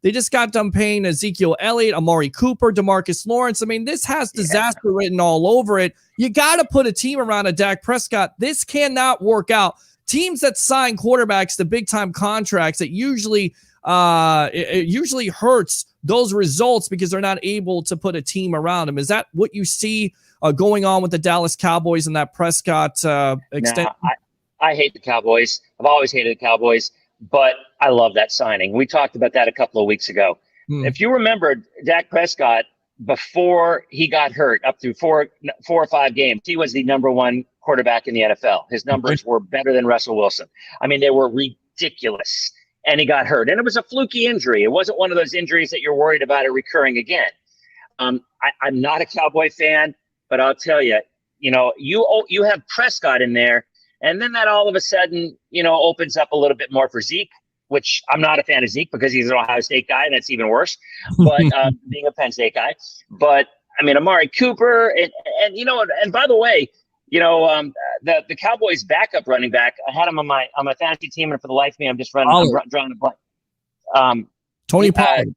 They just got done paying Ezekiel Elliott, Amari Cooper, DeMarcus Lawrence. I mean, this has disaster written all over it. You got to put a team around a Dak Prescott. This cannot work out. Teams that sign quarterbacks to big-time contracts, it usually hurts those results because they're not able to put a team around them. Is that what you see going on with the Dallas Cowboys and that Prescott extent? No, I hate the Cowboys. I've always hated the Cowboys, but I love that signing. We talked about that a couple of weeks ago. If you remember, Dak Prescott, before he got hurt, up through four or five games, he was the number one quarterback in the NFL. His numbers were better than Russell Wilson. I mean, they were ridiculous. And he got hurt. And it was a fluky injury. It wasn't one of those injuries that you're worried about it recurring again. I'm not a Cowboy fan, but I'll tell you, you have Prescott in there, and then that all of a sudden, opens up a little bit more for Zeke, which I'm not a fan of Zeke because he's an Ohio State guy, and that's even worse, but being a Penn State guy. But, I mean, Amari Cooper, and by the way, the Cowboys' backup running back, I had him on my fantasy team, and for the life of me, I'm drawing a blank. Tony Pollard.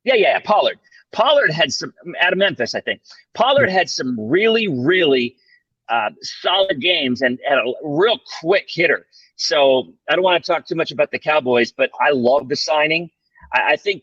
Yeah, Pollard. Pollard had some out of Memphis, I think. Pollard had some really, really solid games and had a real quick hitter. So I don't want to talk too much about the Cowboys, but I love the signing. I think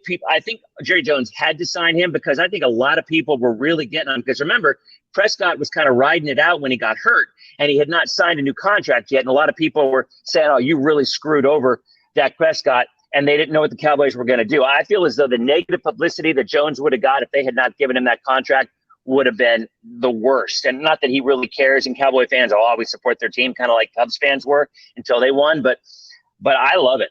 Jerry Jones had to sign him because I think a lot of people were really getting on. Because remember, Prescott was kind of riding it out when he got hurt, and he had not signed a new contract yet. And a lot of people were saying, "Oh, you really screwed over Dak Prescott," and they didn't know what the Cowboys were going to do. I feel as though the negative publicity that Jones would have got if they had not given him that contract would have been the worst. And not that he really cares, and Cowboy fans will always support their team, kind of like Cubs fans were until they won. But I love it.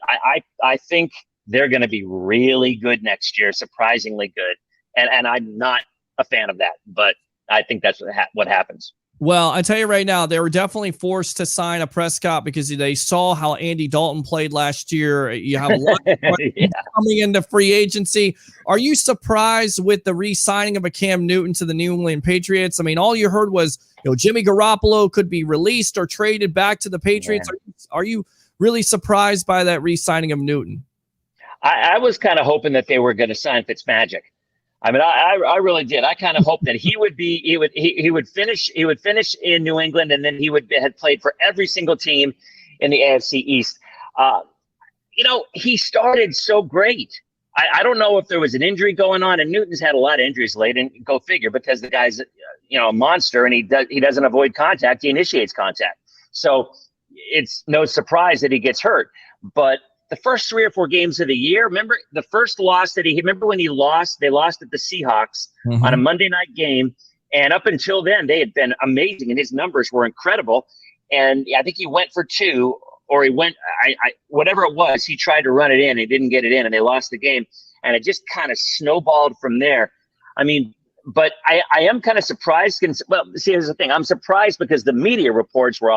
I think they're going to be really good next year, surprisingly good. And I'm not a fan of that, but I think that's what happens. Well, I tell you right now, they were definitely forced to sign a Prescott because they saw how Andy Dalton played last year. You have a lot of coming into free agency. Are you surprised with the re-signing of a Cam Newton to the New England Patriots? I mean, all you heard was, Jimmy Garoppolo could be released or traded back to the Patriots. Yeah. Are you really surprised by that re-signing of Newton? I was kind of hoping that they were going to sign Fitzmagic. I mean, I really did. I kind of hoped that he would finish in New England, and then he had played for every single team in the AFC East. He started so great. I don't know if there was an injury going on, and Newton's had a lot of injuries late, and go figure, because the guy's a monster, and he doesn't avoid contact, he initiates contact. So it's no surprise that he gets hurt. But the first 3 or 4 games of the year, remember the first loss remember when they lost at the Seahawks on a Monday night game. And up until then, they had been amazing, and his numbers were incredible. And I think he went for 2, or he went, whatever it was, he tried to run it in. He didn't get it in, and they lost the game. And it just kind of snowballed from there. I mean, but I am kind of surprised. Well, see, here's the thing. I'm surprised because the media reports were,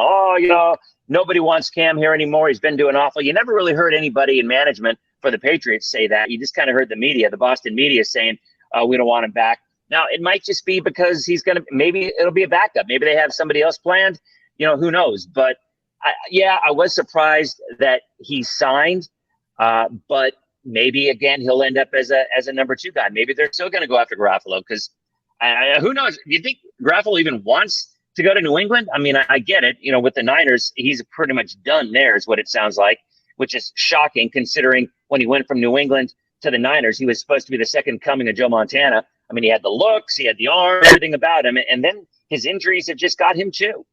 nobody wants Cam here anymore. He's been doing awful. You never really heard anybody in management for the Patriots say that. You just kind of heard the Boston media saying, we don't want him back. Now, it might just be because maybe it'll be a backup. Maybe they have somebody else planned. Who knows? But I was surprised that he signed. But maybe, again, he'll end up as a number 2 guy. Maybe they're still going to go after Garoppolo because who knows? Do you think Garoppolo even wants to go to New England? I mean, I get it. With the Niners, he's pretty much done there is what it sounds like, which is shocking considering when he went from New England to the Niners, he was supposed to be the second coming of Joe Montana. I mean, he had the looks, he had the arm, everything about him. And then his injuries have just got him too.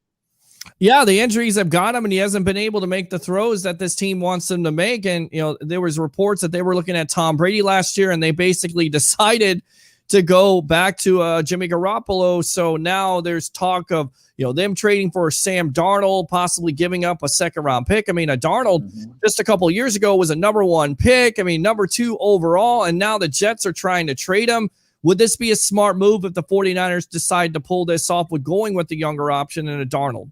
Yeah, the injuries have got him, and he hasn't been able to make the throws that this team wants him to make. And, there was reports that they were looking at Tom Brady last year, and they basically decided to go back to Jimmy Garoppolo. So now there's talk of, them trading for Sam Darnold, possibly giving up a second-round pick. I mean, Darnold just a couple of years ago was a number 1 pick. I mean, number 2 overall, and now the Jets are trying to trade him. Would this be a smart move if the 49ers decide to pull this off with going with the younger option and a Darnold?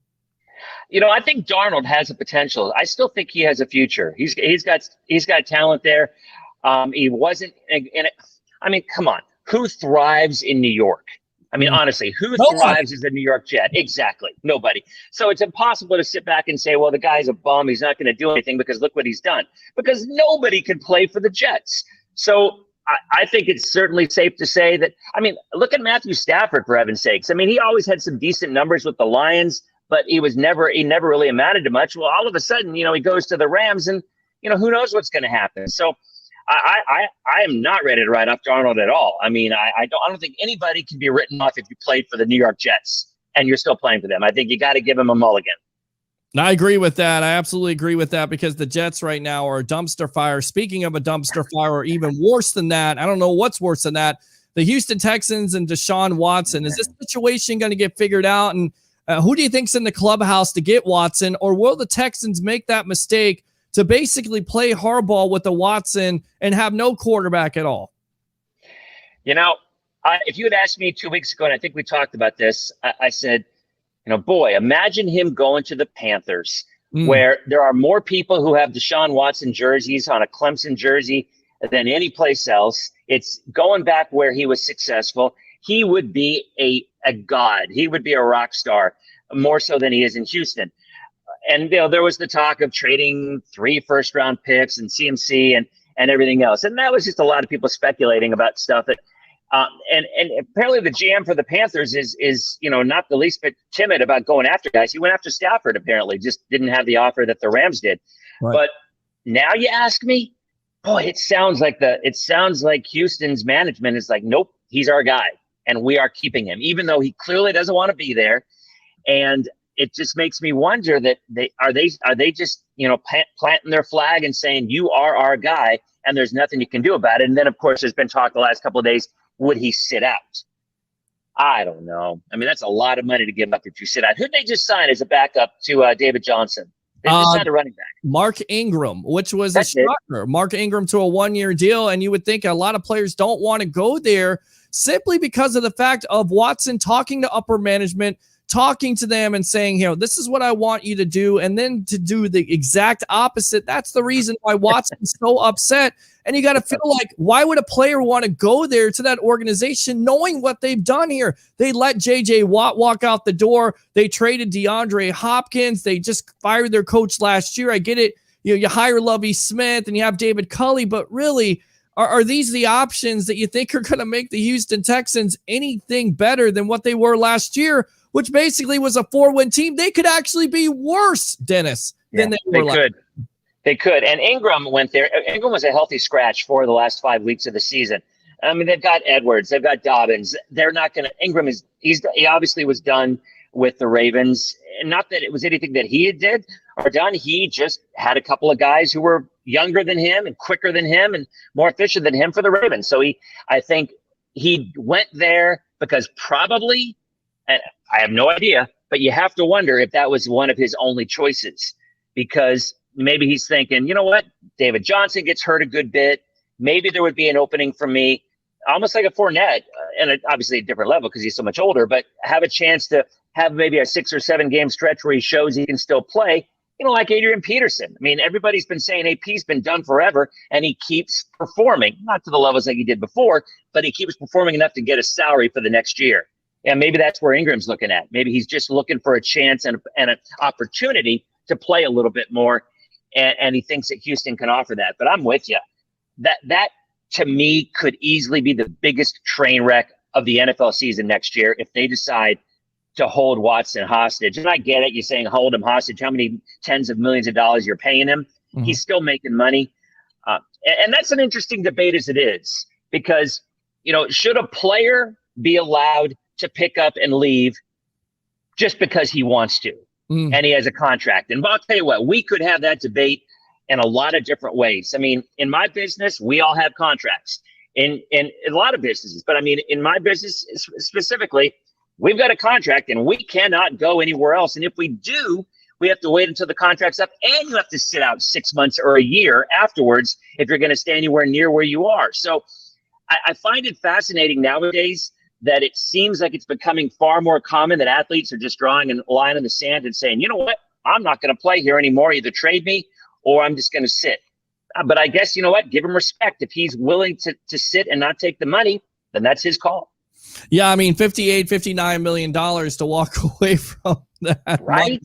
I think Darnold has a potential. I still think he has a future. He's got talent there. He wasn't in it. I mean, come on. Who thrives in New York? I mean, honestly, who thrives as a New York Jet? Exactly. Nobody. So it's impossible to sit back and say, well, the guy's a bum. He's not going to do anything because look what he's done. Because nobody can play for the Jets. So I think it's certainly safe to say that, I mean, look at Matthew Stafford, for heaven's sakes. I mean, he always had some decent numbers with the Lions, but he never really amounted to much. Well, all of a sudden, he goes to the Rams and, who knows what's going to happen. So I am not ready to write off Darnold at all. I mean, I don't think anybody can be written off if you played for the New York Jets and you're still playing for them. I think you got to give him a mulligan. I agree with that. I absolutely agree with that because the Jets right now are a dumpster fire. Speaking of a dumpster fire, or even worse than that, I don't know what's worse than that. The Houston Texans and Deshaun Watson. Is this situation going to get figured out? And who do you think's in the clubhouse to get Watson? Or will the Texans make that mistake to basically play hardball with the Watson and have no quarterback at all? If you had asked me 2 weeks ago, and I think we talked about this, I said, boy, imagine him going to the Panthers, where there are more people who have Deshaun Watson jerseys on a Clemson jersey than any place else. It's going back where he was successful. He would be a god. He would be a rock star, more so than he is in Houston. And there was the talk of trading 3 first-round picks and CMC and everything else. And that was just a lot of people speculating about stuff that and apparently the GM for the Panthers is not the least bit timid about going after guys. He went after Stafford, apparently, just didn't have the offer that the Rams did. Right. But now you ask me, boy, it sounds like Houston's management is like, nope, he's our guy, and we are keeping him, even though he clearly doesn't want to be there. And it just makes me wonder that they just planting their flag and saying you are our guy, and there's nothing you can do about it. And then of course there's been talk the last couple of days. Would he sit out? I don't know. I mean, that's a lot of money to give up if you sit out. Who'd they just sign as a backup to David Johnson? They just signed a running back. Mark Ingram, which was a shocker. Mark Ingram to a 1-year deal, and you would think a lot of players don't want to go there simply because of the fact of Watson talking to upper management, talking to them and saying, this is what I want you to do, and then to do the exact opposite. That's the reason why Watson's so upset. And you got to feel like, why would a player want to go there to that organization knowing what they've done here? They let J.J. Watt walk out the door. They traded DeAndre Hopkins. They just fired their coach last year. I get it. You hire Lovie Smith and you have David Culley, but really, are these the options that you think are going to make the Houston Texans anything better than what they were last year, which basically was a 4-win team? They could actually be worse, Dennis, than they were last year. They could. And Ingram went there. Ingram was a healthy scratch for the last 5 weeks of the season. I mean, they've got Edwards. They've got Dobbins. They're not going to – Ingram he obviously was done with the Ravens. And not that it was anything that he did or done. He just had a couple of guys who were younger than him and quicker than him and more efficient than him for the Ravens. So I think he went there because probably – and I have no idea, but you have to wonder if that was one of his only choices, because maybe he's thinking, you know what, David Johnson gets hurt a good bit. Maybe there would be an opening for me, almost like a Fournette, and obviously a different level because he's so much older, but have a chance to have maybe a 6 or 7 game stretch where he shows he can still play, like Adrian Peterson. I mean, everybody's been saying AP's been done forever, and he keeps performing, not to the levels like he did before, but he keeps performing enough to get a salary for the next year. And maybe that's where Ingram's looking at. Maybe he's just looking for a chance and an opportunity to play a little bit more, and he thinks that Houston can offer that. But I'm with you. That to me could easily be the biggest train wreck of the NFL season next year if they decide to hold Watson hostage. And I get it. You're saying hold him hostage. How many tens of millions of dollars you're paying him? Mm-hmm. He's still making money. And that's an interesting debate as it is, because, should a player be allowed to pick up and leave just because he wants to? and he has a contract. And I'll tell you what, we could have that debate in a lot of different ways. I mean, in my business, we all have contracts. In a lot of businesses, but I mean, in my business specifically, we've got a contract and we cannot go anywhere else. And if we do, we have to wait until the contract's up, and you have to sit out 6 months or a year afterwards if you're going to stay anywhere near where you are. So I find it fascinating nowadays that it seems like it's becoming far more common that athletes are just drawing a line in the sand and saying, you know what, I'm not going to play here anymore. Either trade me or I'm just going to sit. But I guess, you know what, give him respect. If he's willing to sit and not take the money, then that's his call. Yeah, I mean, $59 million to walk away from that. Right?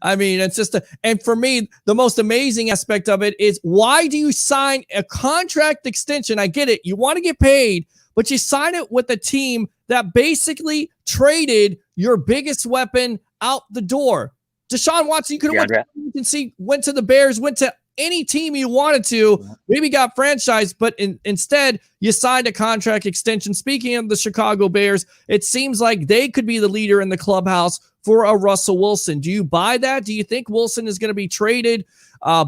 I mean, it's just and for me, the most amazing aspect of it is, why do you sign a contract extension? I get it. You want to get paid, but you sign it with a team that basically traded your biggest weapon out the door. Deshaun Watson, you could have went to the Bears, went to any team you wanted to, maybe got franchised, but instead you signed a contract extension. Speaking of the Chicago Bears, it seems like they could be the leader in the clubhouse for a Russell Wilson. Do you buy that? Do you think Wilson is going to be traded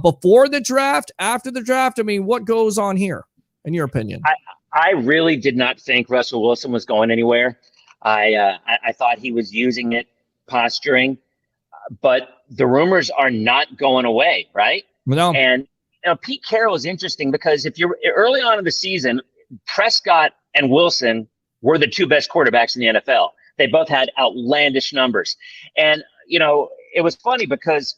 before the draft, after the draft? I mean, what goes on here, in your opinion? I really did not think Russell Wilson was going anywhere. I thought he was using it, posturing, but the rumors are not going away, right? No. And Pete Carroll is interesting because if you're early on in the season, Prescott and Wilson were the two best quarterbacks in the NFL. They both had outlandish numbers. And, it was funny because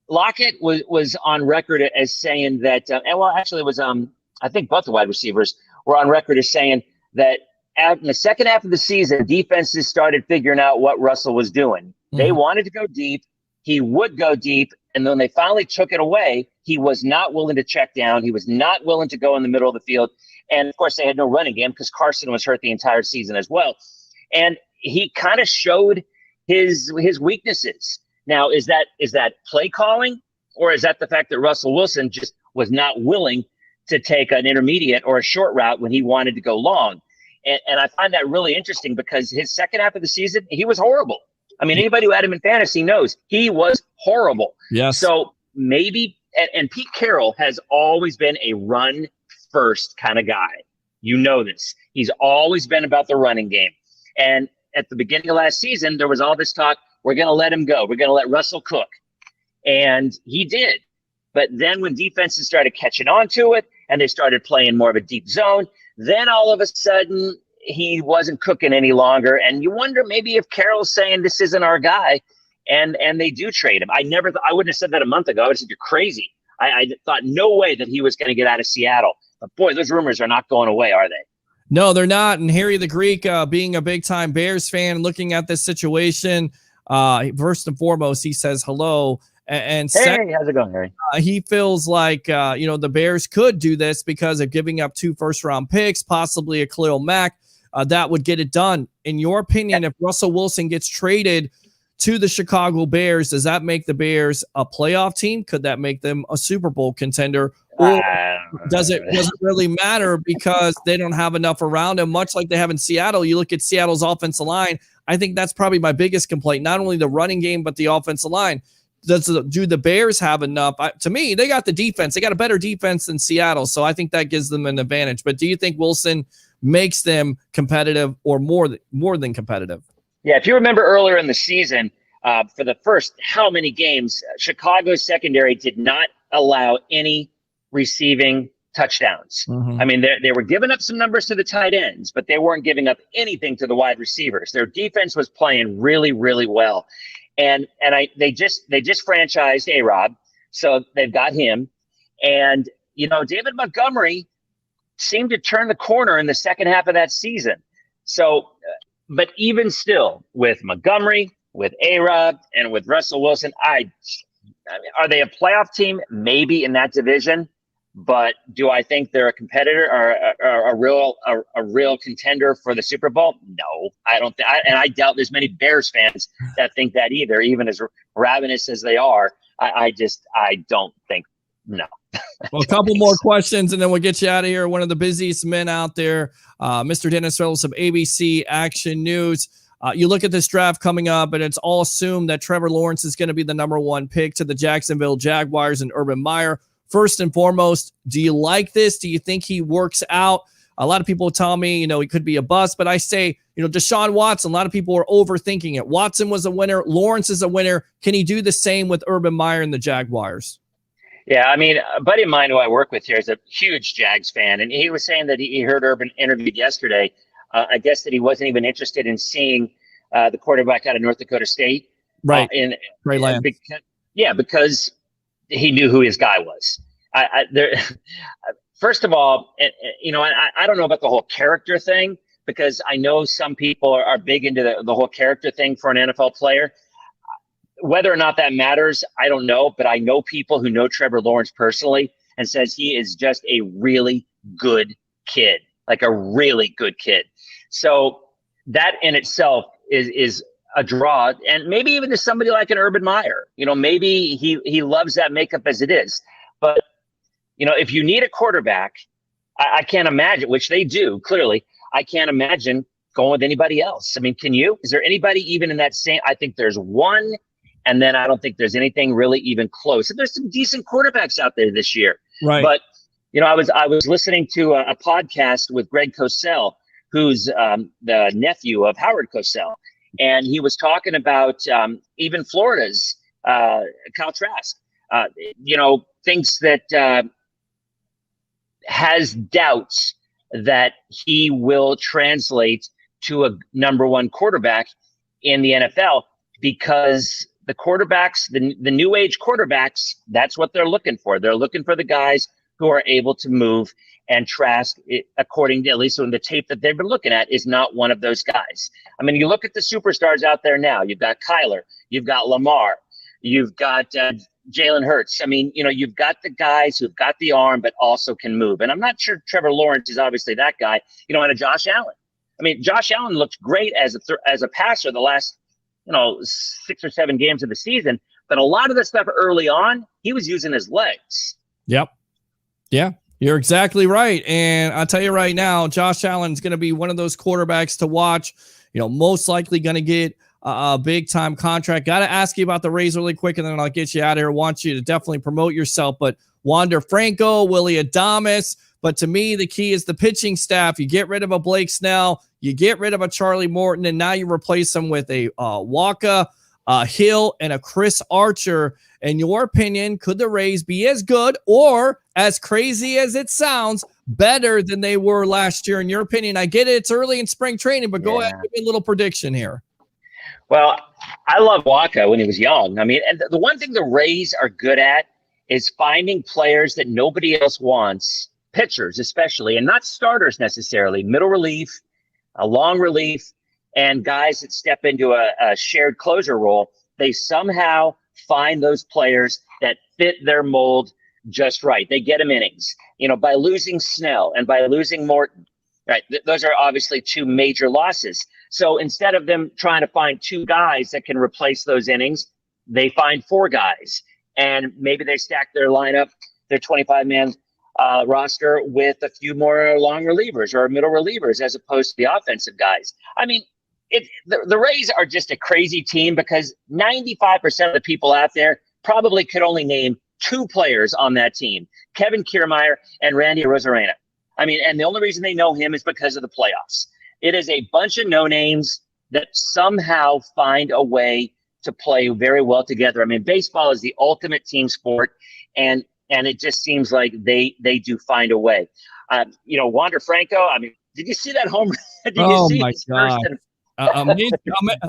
Lockett was on record as saying that, actually it was, I think both the wide receivers were on record as saying that in the second half of the season, defenses started figuring out what Russell was doing. Mm-hmm. They wanted to go deep. He would go deep. And when they finally took it away, he was not willing to check down. He was not willing to go in the middle of the field. And, of course, they had no running game because Carson was hurt the entire season as well. And he kind of showed his weaknesses. Now, is that play calling, or is that the fact that Russell Wilson just was not willing to take an intermediate or a short route when he wanted to go long? And I find that really interesting because his second half of the season, he was horrible. I mean, anybody who had him in fantasy knows he was horrible. Yes. So maybe, and Pete Carroll has always been a run first kind of guy. You know this. He's always been about the running game. And at the beginning of last season, there was all this talk, we're going to let him go. We're going to let Russell cook. And he did. But then when defenses started catching on to it and they started playing more of a deep zone, then all of a sudden he wasn't cooking any longer. And you wonder maybe if Carroll's saying this isn't our guy and they do trade him. I wouldn't have said that a month ago. I would have said, you're crazy. I thought no way that he was going to get out of Seattle. But boy, those rumors are not going away, are they? No, they're not. And Harry the Greek, being a big-time Bears fan, looking at this situation, first and foremost, he says hello. And hey, how's it going, Harry? He feels like, the Bears could do this because of giving up 2 first-round picks, possibly a Khalil Mack. That would get it done. In your opinion, if Russell Wilson gets traded to the Chicago Bears, does that make the Bears a playoff team? Could that make them a Super Bowl contender? Or does it really matter because they don't have enough around them, much like they have in Seattle? You look at Seattle's offensive line. I think that's probably my biggest complaint, not only the running game, but the offensive line. Do the Bears have enough? To me, they got the defense. They got a better defense than Seattle, so I think that gives them an advantage. But do you think Wilson makes them competitive or more than competitive? Yeah, if you remember earlier in the season, for the first how many games, Chicago's secondary did not allow any receiving touchdowns. Mm-hmm. I mean, they were giving up some numbers to the tight ends, but they weren't giving up anything to the wide receivers. Their defense was playing really, really well. And they just franchised A-Rob, so they've got him. And, David Montgomery seemed to turn the corner in the second half of that season. So, but even still, with Montgomery, with A-Rob, and with Russell Wilson, are they a playoff team? Maybe in that division. But do I think they're a competitor or a real contender for the Super Bowl? No, I don't think. And I doubt there's many Bears fans that think that either, even as ravenous as they are. I don't think. No. Well, a couple more questions, and then we'll get you out of here. One of the busiest men out there, Mr. Dennis Phillips of ABC Action News. You look at this draft coming up, and it's all assumed that Trevor Lawrence is going to be the number 1 pick to the Jacksonville Jaguars and Urban Meyer. First and foremost, do you like this? Do you think he works out? A lot of people tell me, he could be a bust, but I say, Deshaun Watson, a lot of people are overthinking it. Watson was a winner. Lawrence is a winner. Can he do the same with Urban Meyer and the Jaguars? Yeah, I mean, a buddy of mine who I work with here is a huge Jags fan, and he was saying that he heard Urban interviewed yesterday. I guess that he wasn't even interested in seeing the quarterback out of North Dakota State. Right. Ray Lance. Because he knew who his guy was. First of all, I don't know about the whole character thing, because I know some people are big into the whole character thing for an NFL player. Whether or not that matters, I don't know. But I know people who know Trevor Lawrence personally and says he is just a really good kid, like a really good kid. So that in itself is a draw. And maybe even to somebody like an Urban Meyer, maybe he loves that makeup as it is. But if you need a quarterback, I can't imagine, which they do, clearly, I can't imagine going with anybody else. I mean, can you? Is there anybody even in that same? I think there's one, and then I don't think there's anything really even close. And there's some decent quarterbacks out there this year. Right. But, I was listening to a podcast with Greg Cosell, who's the nephew of Howard Cosell, and he was talking about even Florida's Kyle Trask, thinks that has doubts that he will translate to a number 1 quarterback in the NFL, because the quarterbacks, the new age quarterbacks, that's what they're looking for. They're looking for the guys who are able to move, and Trask, according to at least on the tape that they've been looking at, is not one of those guys. I mean, you look at the superstars out there now. You've got Kyler, you've got Lamar, you've got Jalen Hurts. I mean, you've got the guys who've got the arm but also can move. And I'm not sure Trevor Lawrence is obviously that guy, and a Josh Allen. I mean, Josh Allen looked great as a passer the last, 6 or 7 games of the season. But a lot of the stuff early on, he was using his legs. Yep. Yeah, you're exactly right. And I'll tell you right now, Josh Allen's going to be one of those quarterbacks to watch, most likely going to get a big time contract. Got to ask you about the Rays really quick, and then I'll get you out of here. Want you to definitely promote yourself. But Wander Franco, Willie Adames. But to me, the key is the pitching staff. You get rid of a Blake Snell, you get rid of a Charlie Morton, and now you replace them with a Waka, Hill, and a Chris Archer. In your opinion, could the Rays be as good, or as crazy as it sounds, better than they were last year? In your opinion, I get it. It's early in spring training, but go ahead and give me a little prediction here. Well, I love Waka when he was young. I mean, and the one thing the Rays are good at is finding players that nobody else wants, pitchers especially, and not starters necessarily, middle relief, a long relief, and guys that step into a shared closer role. They somehow find those players that fit their mold just right. They get them innings, by losing Snell and by losing Morton. Right. Those are obviously 2 major losses. So instead of them trying to find 2 guys that can replace those innings, they find 4 guys, and maybe they stack their lineup, their 25-man roster, with a few more long relievers or middle relievers as opposed to the offensive guys. I mean, the Rays are just a crazy team, because 95% of the people out there probably could only name 2 players on that team, Kevin Kiermaier and Randy Arozarena. I mean, and the only reason they know him is because of the playoffs. It is a bunch of no-names that somehow find a way to play very well together. I mean, baseball is the ultimate team sport, and it just seems like they do find a way. Wander Franco, I mean, did you see that home run? Did you see his God.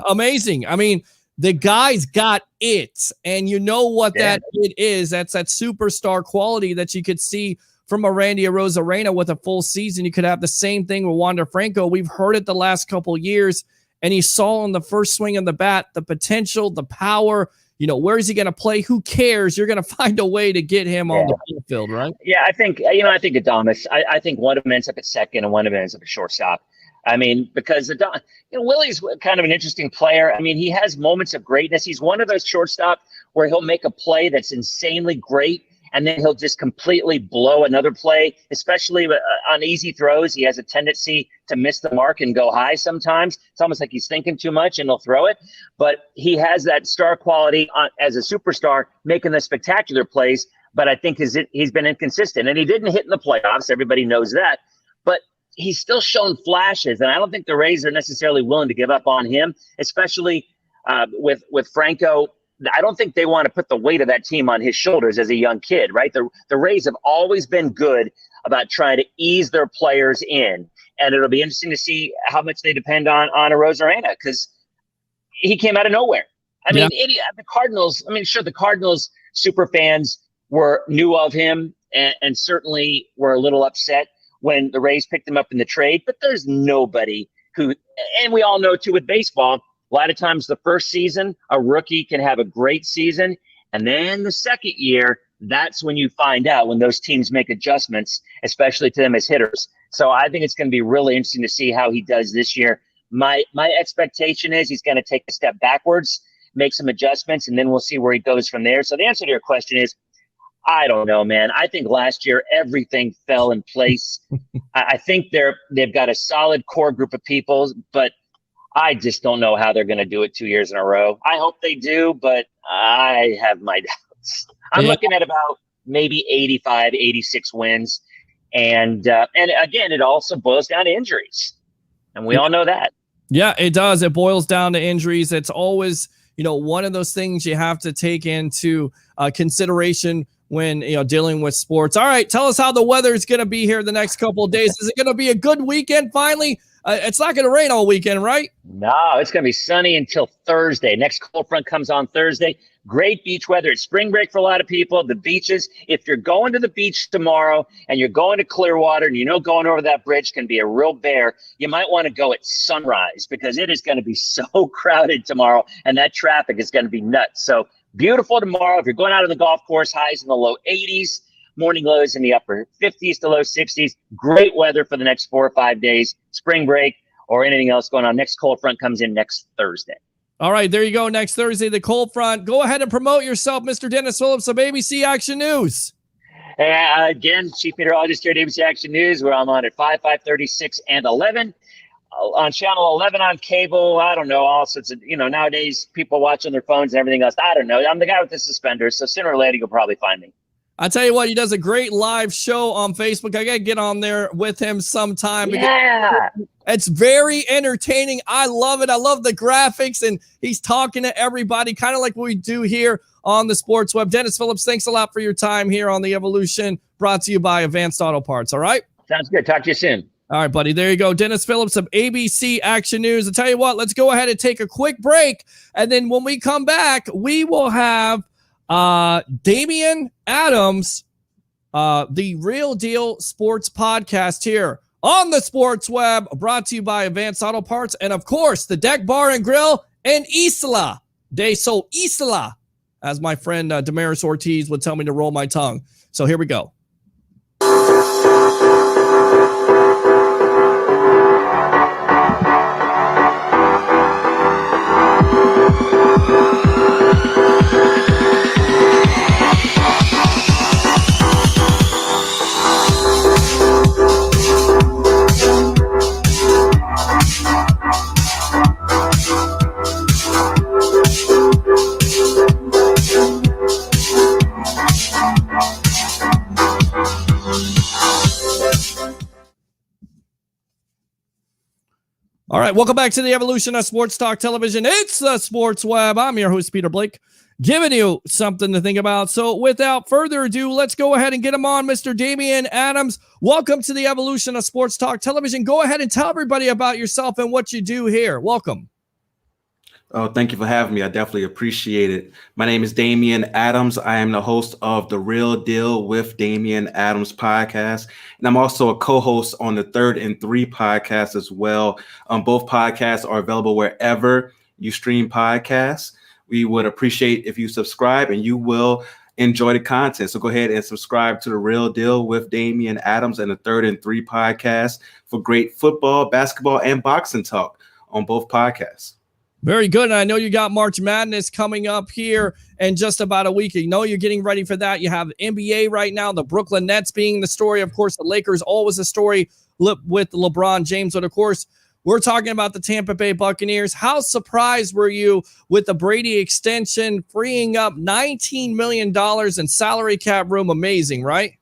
Amazing. I mean, the guy's got it, and you know what that it is. That's that superstar quality that you could see from a Randy Arozarena with a full season. You could have the same thing with Wander Franco. We've heard it the last couple of years, and he saw on the first swing of the bat the potential, the power. Where is he going to play? Who cares? You're going to find a way to get him on the field, right? Yeah, I think Adames. I think one of them ends up at second and one of them ends up at shortstop. I mean, because Willie's kind of an interesting player. I mean, he has moments of greatness. He's one of those shortstop where he'll make a play that's insanely great, and then he'll just completely blow another play, especially on easy throws. He has a tendency to miss the mark and go high sometimes. It's almost like he's thinking too much and he'll throw it. But he has that star quality as a superstar, making the spectacular plays. But I think he's been inconsistent, and he didn't hit in the playoffs. Everybody knows that. But he's still shown flashes, and I don't think the Rays are necessarily willing to give up on him, especially with Franco. I don't think they want to put the weight of that team on his shoulders as a young kid, right? The Rays have always been good about trying to ease their players in, and it'll be interesting to see how much they depend on Arozarena, because he came out of nowhere. I mean, the Cardinals, sure, the Cardinals super fans knew of him and certainly were a little upset when the Rays picked him up in the trade, but there's nobody who, and we all know too with baseball, a lot of times the first season, a rookie can have a great season. And then the second year, that's when you find out, when those teams make adjustments, especially to them as hitters. So I think it's going to be really interesting to see how he does this year. My expectation is he's going to take a step backwards, make some adjustments, and then we'll see where he goes from there. So the answer to your question is, I don't know, man. I think last year everything fell in place. I think they've got a solid core group of people, but I just don't know how they're going to do it 2 years in a row. I hope they do, but I have my doubts. I'm looking at about maybe 85, 86 wins. And again, it also boils down to injuries. And we all know that. Yeah, it does. It boils down to injuries. It's always, one of those things you have to take into consideration when dealing with sports. All right, tell us how the weather is going to be here the next couple of days. Is it going to be a good weekend finally? It's not going to rain all weekend, right? No, it's going to be sunny until Thursday. Next cold front comes on Thursday. Great beach weather. It's spring break for a lot of people. The beaches, if you're going to the beach tomorrow and you're going to Clearwater and going over that bridge can be a real bear, you might want to go at sunrise because it is going to be so crowded tomorrow and that traffic is going to be nuts. So beautiful tomorrow. If you're going out on the golf course, highs in the low 80s, morning lows in the upper 50s to low 60s. Great weather for the next 4 or 5 days, spring break or anything else going on. Next cold front comes in next Thursday. All right, there you go. Next Thursday, the cold front. Go ahead and promote yourself, Mr. Dennis Phillips of ABC Action News. Again, Chief Meteorologist here at ABC Action News, where I'm on at 5, 5:36, and 11. On channel 11 on cable. I don't know, all sorts of, nowadays people watch on their phones and everything else. I don't know. I'm the guy with the suspenders, so sooner or later you'll probably find me. I'll tell you what, he does a great live show on Facebook. I got to get on there with him sometime. Yeah. It's very entertaining. I love it. I love the graphics, and he's talking to everybody, kind of like what we do here on the Sports Web. Dennis Phillips, thanks a lot for your time here on The Evolution, brought to you by Advanced Auto Parts, all right? Sounds good. Talk to you soon. All right, buddy. There you go. Dennis Phillips of ABC Action News. I'll tell you what, let's go ahead and take a quick break, and then when we come back, we will have Damian Adams, the Real Deal Sports Podcast here on the Sports Web, brought to you by Advanced Auto Parts, and of course, the Deck Bar and Grill in Isla de So Isla, as my friend Damaris Ortiz would tell me to roll my tongue. So here we go. All right, welcome back to the Evolution of Sports Talk Television. It's the Sports Web. I'm your host, Peter Blake, giving you something to think about. So without further ado, let's go ahead and get him on, Mr. Damian Adams. Welcome to the Evolution of Sports Talk Television. Go ahead and tell everybody about yourself and what you do here. Welcome. Oh, thank you for having me. I definitely appreciate it. My name is Damian Adams. I am the host of The Real Deal with Damian Adams podcast. And I'm also a co-host on the 3rd and 3 podcast as well. Both podcasts are available wherever you stream podcasts. We would appreciate if you subscribe and you will enjoy the content. So go ahead and subscribe to The Real Deal with Damian Adams and the 3rd and 3 podcast for great football, basketball, and boxing talk on both podcasts. Very good. And I know you got March Madness coming up here in just about a week. You know you're getting ready for that. You have NBA right now, the Brooklyn Nets being the story. Of course, the Lakers, always a story with LeBron James. But, of course, we're talking about the Tampa Bay Buccaneers. How surprised were you with the Brady extension, freeing up $19 million in salary cap room? Amazing, right?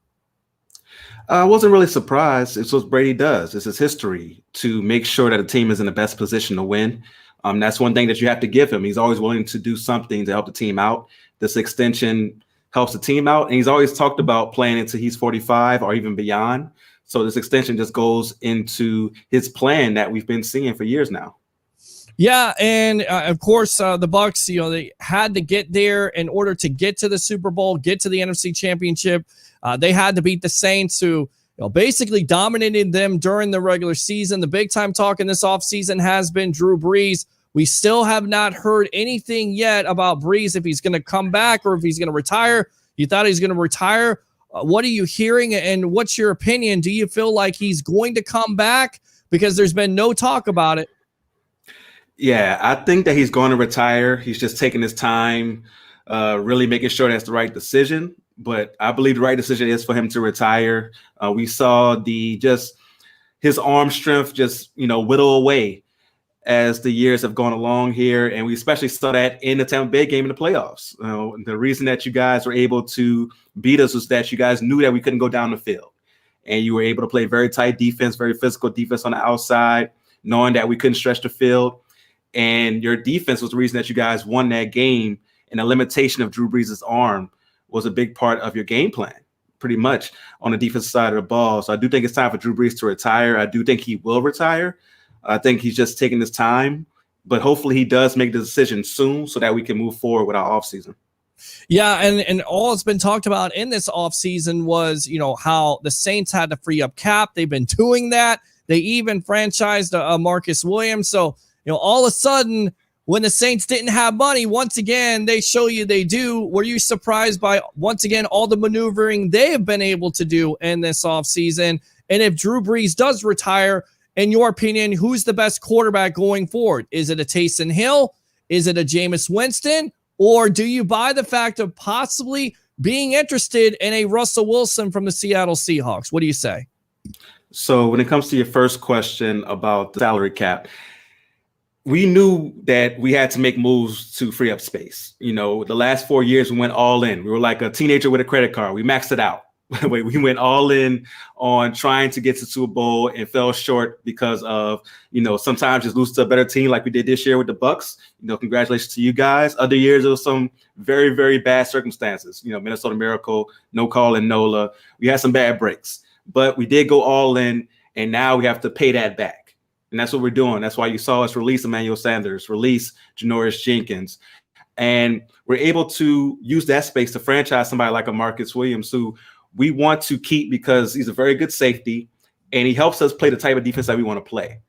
I wasn't really surprised. It's what Brady does. It's his history to make sure that a team is in the best position to win. That's one thing that you have to give him. He's always willing to do something to help the team out. This extension helps the team out. And he's always talked about playing until he's 45 or even beyond. So this extension just goes into his plan that we've been seeing for years now. Yeah, and of course, the Bucs, they had to get there in order to get to the Super Bowl, get to the NFC Championship. They had to beat the Saints, who basically dominated them during the regular season. The big-time talk in this offseason has been Drew Brees. We still have not heard anything yet about Brees, if he's going to come back or if he's going to retire. You thought he's going to retire. What are you hearing, and what's your opinion? Do you feel like he's going to come back? Because there's been no talk about it. Yeah, I think that he's going to retire. He's just taking his time, really making sure that's the right decision. But I believe the right decision is for him to retire. We saw his arm strength just, whittle away as the years have gone along here. And we especially saw that in the Tampa Bay game in the playoffs. The reason that you guys were able to beat us was that you guys knew that we couldn't go down the field. And you were able to play very tight defense, very physical defense on the outside, knowing that we couldn't stretch the field. And your defense was the reason that you guys won that game. And the limitation of Drew Brees' arm was a big part of your game plan, pretty much on the defensive side of the ball. So I do think it's time for Drew Brees to retire. I do think he will retire. I think he's just taking his time, but hopefully he does make the decision soon so that we can move forward with our offseason. Yeah, and all that's been talked about in this offseason was, how the Saints had to free up cap. They've been doing that. They even franchised Marcus Williams. So, all of a sudden, when the Saints didn't have money, once again, they show you they do. Were you surprised by, once again, all the maneuvering they have been able to do in this offseason? And if Drew Brees does retire, in your opinion, who's the best quarterback going forward? Is it a Taysom Hill? Is it a Jameis Winston? Or do you buy the fact of possibly being interested in a Russell Wilson from the Seattle Seahawks? What do you say? So when it comes to your first question about the salary cap, we knew that we had to make moves to free up space. The last 4 years we went all in. We were like a teenager with a credit card. We maxed it out. We went all in on trying to get to the Super Bowl and fell short because of, sometimes just lose to a better team like we did this year with the Bucs. Congratulations to you guys. Other years, there was some very, very bad circumstances. Minnesota Miracle, no call in NOLA. We had some bad breaks, but we did go all in, and now we have to pay that back. And that's what we're doing. That's why you saw us release Emmanuel Sanders, release Janoris Jenkins. And we're able to use that space to franchise somebody like a Marcus Williams, who we want to keep because he's a very good safety and he helps us play the type of defense that we want to play.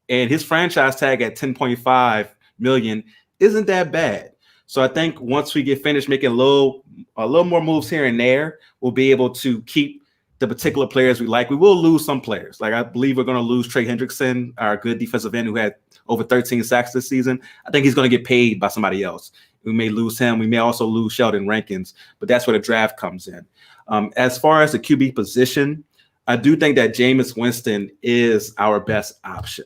And his franchise tag at $10.5 million isn't that bad. So I think once we get finished making a little more moves here and there, we'll be able to keep the particular players we like. We will lose some players. Like I believe we're going to lose Trey Hendrickson, our good defensive end who had over 13 sacks this season. I think he's going to get paid by somebody else. We may lose him. We may also lose Sheldon Rankins, but that's where the draft comes in. As far as the QB position, I do think that Jameis Winston is our best option.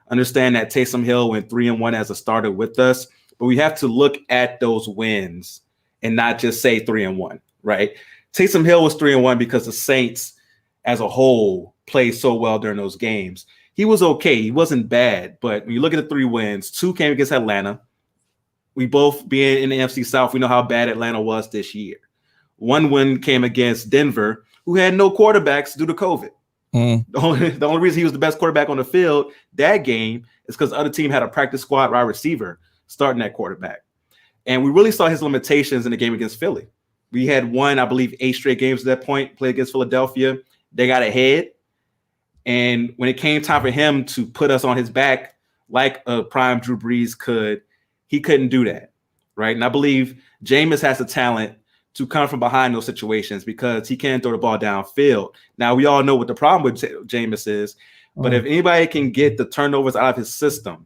Understand that Taysom Hill went 3-1 as a starter with us, but we have to look at those wins and not just say 3-1, right? Taysom Hill was 3-1 because the Saints as a whole played so well during those games. He was okay. He wasn't bad, but when you look at the 3 wins, 2 came against Atlanta. We both being in the NFC South, we know how bad Atlanta was this year. 1 win came against Denver, who had no quarterbacks due to COVID. The only reason he was the best quarterback on the field that game is because the other team had a practice squad wide receiver starting that quarterback. And we really saw his limitations in the game against Philly. We had won, I believe, 8 straight games at that point, played against Philadelphia. They got ahead. And when it came time for him to put us on his back like a prime Drew Brees could, he couldn't do that, right? And I believe Jameis has the talent to come from behind those situations because he can throw the ball downfield. Now, we all know what the problem with Jameis is, but if anybody can get the turnovers out of his system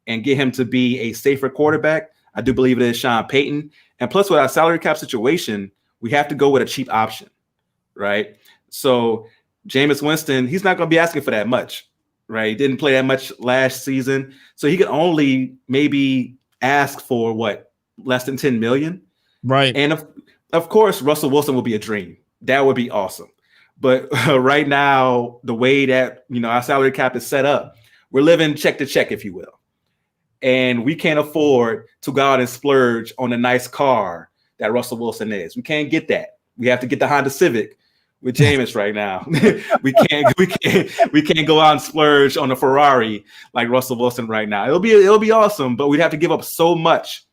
and get him to be a safer quarterback, I do believe it is Sean Payton. And plus, with our salary cap situation, we have to go with a cheap option, right? So Jameis Winston, he's not going to be asking for that much, right? He didn't play that much last season. So he could only maybe ask for less than 10 million. Right. And of course, Russell Wilson will be a dream. That would be awesome. But right now, the way that, our salary cap is set up, we're living check to check, if you will. And we can't afford to go out and splurge on a nice car that Russell Wilson is. We can't get that. We have to get the Honda Civic with Jameis right now. we can't go out and splurge on a Ferrari like Russell Wilson right now. It'll be awesome, but we'd have to give up so much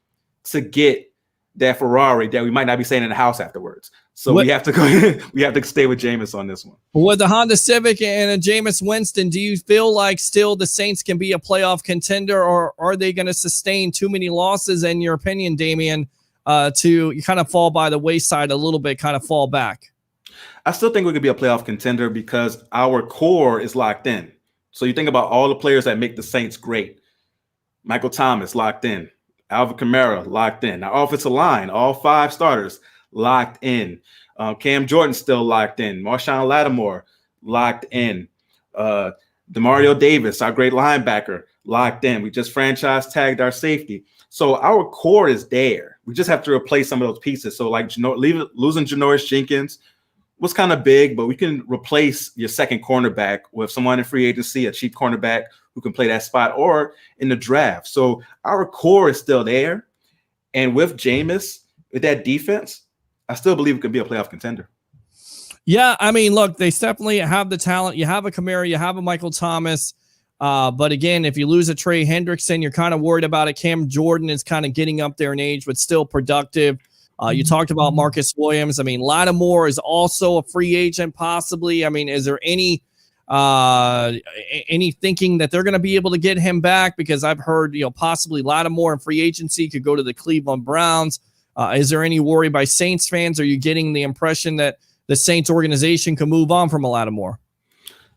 to get that Ferrari that we might not be staying in the house afterwards. So we have to go. We have to stay with Jameis on this one. With the Honda Civic and a Jameis Winston, do you feel like still the Saints can be a playoff contender, or are they going to sustain too many losses, in your opinion, Damian, to kind of fall by the wayside a little bit, kind of fall back? I still think we could be a playoff contender because our core is locked in. So you think about all the players that make the Saints great. Michael Thomas locked in. Alvin Kamara locked in. Our offensive line, all 5 starters locked in. Cam Jordan still locked in. Marshawn Lattimore locked in. Demario Davis, our great linebacker, locked in. We just franchise tagged our safety. So our core is there. We just have to replace some of those pieces. So like losing Janoris Jenkins was kind of big, but we can replace your second cornerback with someone in free agency, a cheap cornerback who can play that spot, or in the draft. So our core is still there. And with Jameis, with that defense, I still believe it could be a playoff contender. Yeah, I mean, look, they definitely have the talent. You have a Kamara, you have a Michael Thomas. But again, if you lose a Trey Hendrickson, you're kind of worried about it. Cam Jordan is kind of getting up there in age, but still productive. You talked about Marcus Williams. I mean, Lattimore is also a free agent, possibly. I mean, is there any thinking that they're going to be able to get him back? Because I've heard, possibly Lattimore in free agency could go to the Cleveland Browns. Is there any worry by Saints fans? Are you getting the impression that the Saints organization can move on from a Lattimore?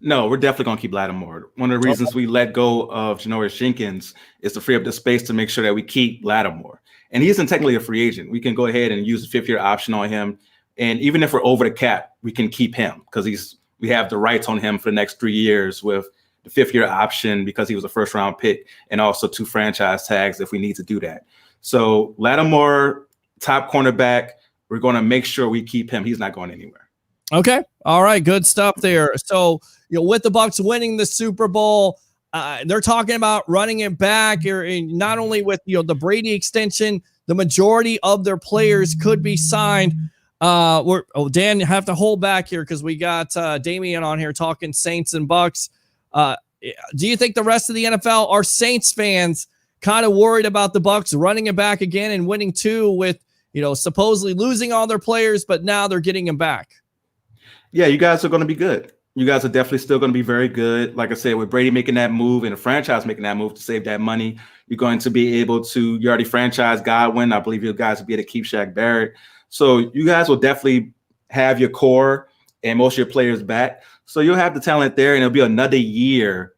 No, we're definitely going to keep Lattimore. One of the reasons we let go of Janoris Jenkins is to free up the space to make sure that we keep Lattimore. And he isn't technically a free agent. We can go ahead and use the 5th-year option on him. And even if we're over the cap, we can keep him because we have the rights on him for the next 3 years with the 5th-year option because he was a first-round pick, and also 2 franchise tags if we need to do that. So Lattimore, top cornerback, we're going to make sure we keep him. He's not going anywhere. Okay. All right. Good stuff there. So, with the Bucs winning the Super Bowl, they're talking about running it back, or not only with, the Brady extension, the majority of their players could be signed. Dan, you have to hold back here because we got Damian on here talking Saints and Bucs. Do you think the rest of the NFL are Saints fans kind of worried about the Bucs running it back again and winning 2 with, supposedly losing all their players, but now they're getting them back? Yeah, you guys are going to be good. You guys are definitely still going to be very good. Like I said, with Brady making that move and the franchise making that move to save that money, you're going to be able to, you already franchised Godwin. I believe you guys will be able to keep Shaq Barrett. So you guys will definitely have your core and most of your players back. So you'll have the talent there, and it'll be another year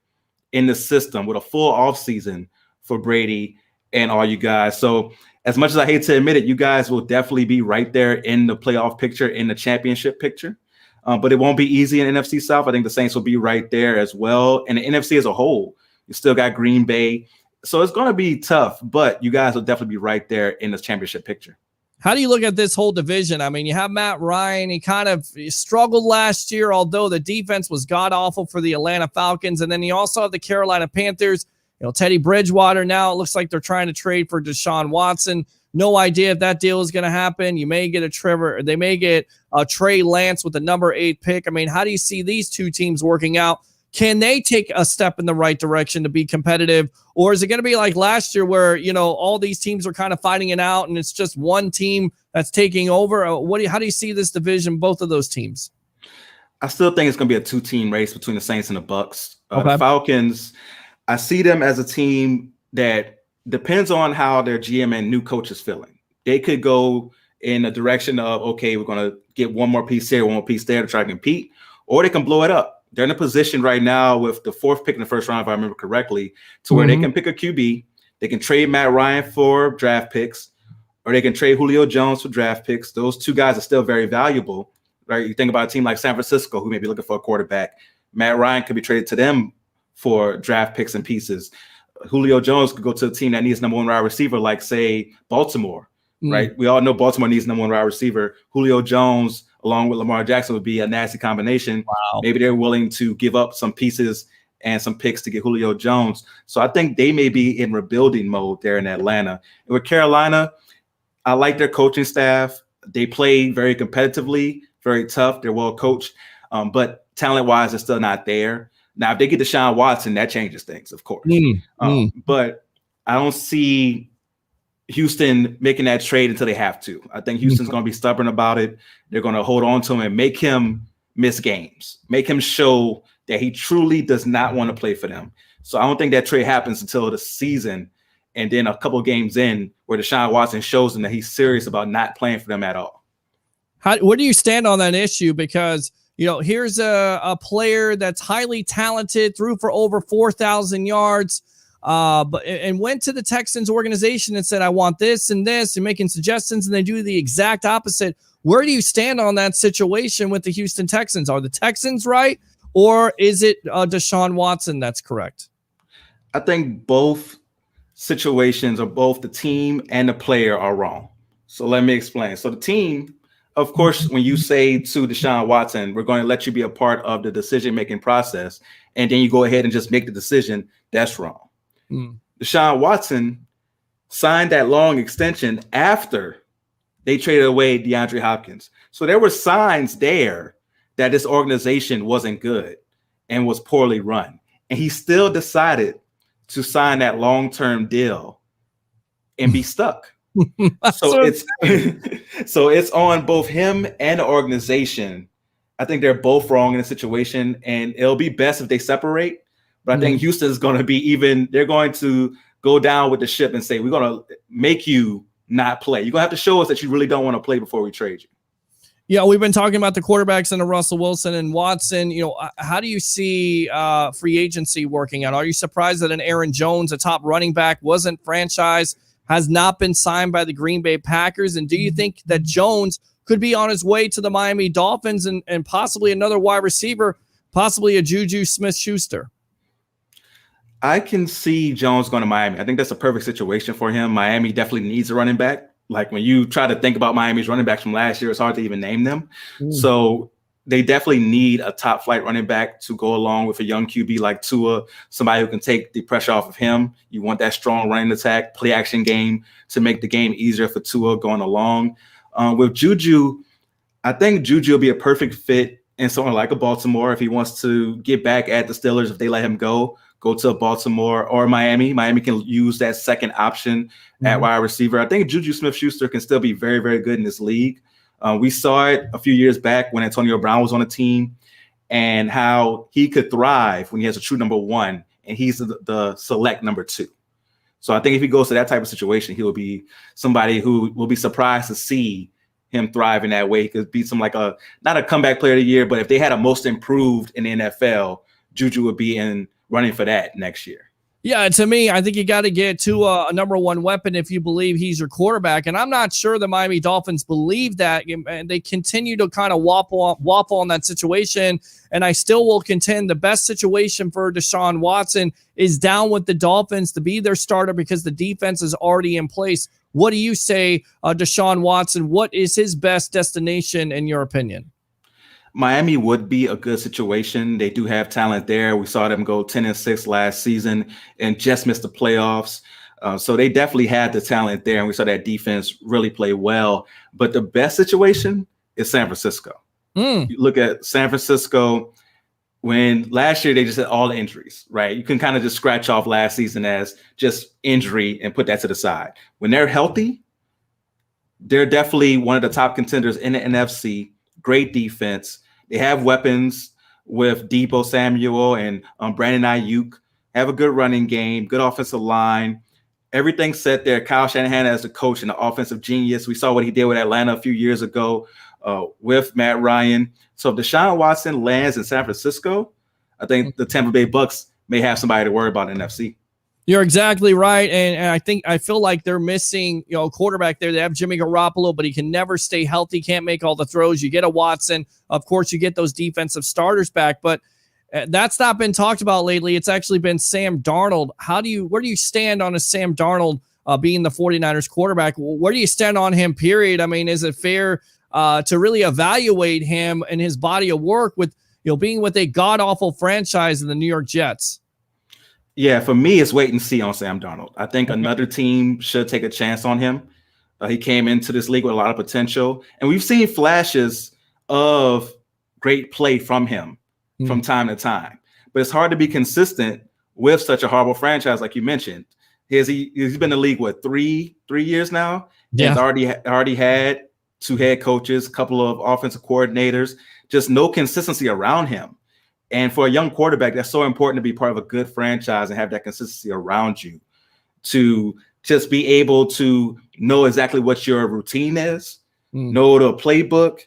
in the system with a full offseason for Brady and all you guys. So as much as I hate to admit it, you guys will definitely be right there in the playoff picture, in the championship picture. But it won't be easy in NFC South. I think the Saints will be right there as well. And the NFC as a whole, you still got Green Bay. So it's going to be tough, but you guys will definitely be right there in the championship picture. How do you look at this whole division? I mean, you have Matt Ryan. He kind of struggled last year, although the defense was god-awful for the Atlanta Falcons. And then you also have the Carolina Panthers. Teddy Bridgewater now, it looks like they're trying to trade for Deshaun Watson. No idea if that deal is going to happen. You may get they may get Trey Lance with the number 8 pick. I mean, how do you see these 2 teams working out? Can they take a step in the right direction to be competitive? Or is it going to be like last year where, all these teams are kind of fighting it out and it's just one team that's taking over? How do you see this division, both of those teams? I still think it's going to be a 2-team race between the Saints and the Bucs. Okay. The Falcons, I see them as a team that depends on how their GM and new coach is feeling. They could go in a direction of, okay, we're going to get one more piece here, one more piece there to try to compete, or they can blow it up they're in a position right now with the 4th pick in the first round, if I remember correctly, to where they can pick a QB. They can trade Matt Ryan for draft picks, or they can trade Julio Jones for draft picks. Those 2 guys are still very valuable, right? You think about a team like San Francisco, who may be looking for a quarterback. Matt Ryan could be traded to them for draft picks and pieces. Julio Jones could go to a team that needs number 1 wide receiver, like, say, Baltimore, right? We all know Baltimore needs number 1 wide receiver. Julio Jones, along with Lamar Jackson, would be a nasty combination. Wow. Maybe they're willing to give up some pieces and some picks to get Julio Jones. So I think they may be in rebuilding mode there in Atlanta. And with Carolina, I like their coaching staff. They play very competitively, very tough. They're well coached, but talent-wise, they're still not there. Now, if they get Deshaun Watson, that changes things, of course. But I don't see Houston making that trade until they have to. I think Houston's going to be stubborn about it. They're going to hold on to him and make him miss games, make him show that he truly does not want to play for them. So I don't think that trade happens until the season, and then a couple of games in where Deshaun Watson shows them that he's serious about not playing for them at all. Where do you stand on that issue? Because, here's a player that's highly talented, threw for over 4,000 yards, and went to the Texans organization and said, I want this and this, and making suggestions, and they do the exact opposite. Where do you stand on that situation with the Houston Texans? Are the Texans right, or is it Deshaun Watson that's correct? I think both situations, or both the team and the player, are wrong. So let me explain. So the team, of course, when you say to Deshaun Watson, we're going to let you be a part of the decision-making process, and then you go ahead and just make the decision, that's wrong. Deshaun Watson signed that long extension after they traded away DeAndre Hopkins. So there were signs there that this organization wasn't good and was poorly run. And he still decided to sign that long-term deal and be stuck. So it's on both him and the organization. I think they're both wrong in the situation, and it'll be best if they separate. But I think Houston's going to be they're going to go down with the ship and say, we're going to make you not play. You're going to have to show us that you really don't want to play before we trade you. Yeah, we've been talking about the quarterbacks and the Russell Wilson and Watson. How do you see free agency working out? Are you surprised that an Aaron Jones, a top running back, wasn't franchised, has not been signed by the Green Bay Packers? And do you think that Jones could be on his way to the Miami Dolphins and possibly another wide receiver, possibly a Juju Smith-Schuster? I can see Jones going to Miami. I think that's a perfect situation for him. Miami definitely needs a running back. Like, when you try to think about Miami's running backs from last year, it's hard to even name them. So they definitely need a top flight running back to go along with a young QB like Tua, somebody who can take the pressure off of him. You want that strong running attack, play action game to make the game easier for Tua going along. With Juju, I think Juju will be a perfect fit in someone like a Baltimore if he wants to get back at the Steelers. If they let him go to Baltimore or Miami. Miami can use that second option at wide receiver. I think Juju Smith-Schuster can still be very, very good in this league. We saw it a few years back when Antonio Brown was on a team, and how he could thrive when he has a true number 1 and he's the select number 2. So I think if he goes to that type of situation, he will be somebody who will be surprised to see him thrive in that way. He could be not a comeback player of the year, but if they had a most improved in the NFL, Juju would be running for that next year. Yeah, to me, I think you got to get to a number 1 weapon if you believe he's your quarterback. And I'm not sure the Miami Dolphins believe that. And they continue to kind of waffle on that situation. And I still will contend the best situation for Deshaun Watson is down with the Dolphins to be their starter because the defense is already in place. What do you say, Deshaun Watson? What is his best destination in your opinion? Miami would be a good situation. They do have talent there. We saw them go 10-6 last season and just missed the playoffs. So they definitely had the talent there, and we saw that defense really play well. But the best situation is San Francisco. You look at San Francisco, when last year they just had all the injuries, right? You can kind of just scratch off last season as just injury and put that to the side. When they're healthy, they're definitely one of the top contenders in the NFC. Great defense. They have weapons with Deebo Samuel and Brandon Ayuk. Have a good running game, good offensive line. Everything's set there. Kyle Shanahan as a coach and an offensive genius. We saw what he did with Atlanta a few years ago with Matt Ryan. So if Deshaun Watson lands in San Francisco, I think the Tampa Bay Bucs may have somebody to worry about in NFC. You're exactly right, and I feel like they're missing, a quarterback there. They have Jimmy Garoppolo, but he can never stay healthy, can't make all the throws. You get a Watson, of course, you get those defensive starters back, but that's not been talked about lately. It's actually been Sam Darnold. Where do you stand on a Sam Darnold being the 49ers quarterback? Where do you stand on him, period? I mean, is it fair to really evaluate him and his body of work with, being with a god-awful franchise in the New York Jets? Yeah, for me, it's wait and see on Sam Darnold. I think another team should take a chance on him. He came into this league with a lot of potential, and we've seen flashes of great play from him from time to time. But it's hard to be consistent with such a horrible franchise, like you mentioned. He's been in the league, what, three years now? Yeah. He's already had 2 head coaches, a couple of offensive coordinators, just no consistency around him. And for a young quarterback, that's so important to be part of a good franchise and have that consistency around you to just be able to know exactly what your routine is, know the playbook,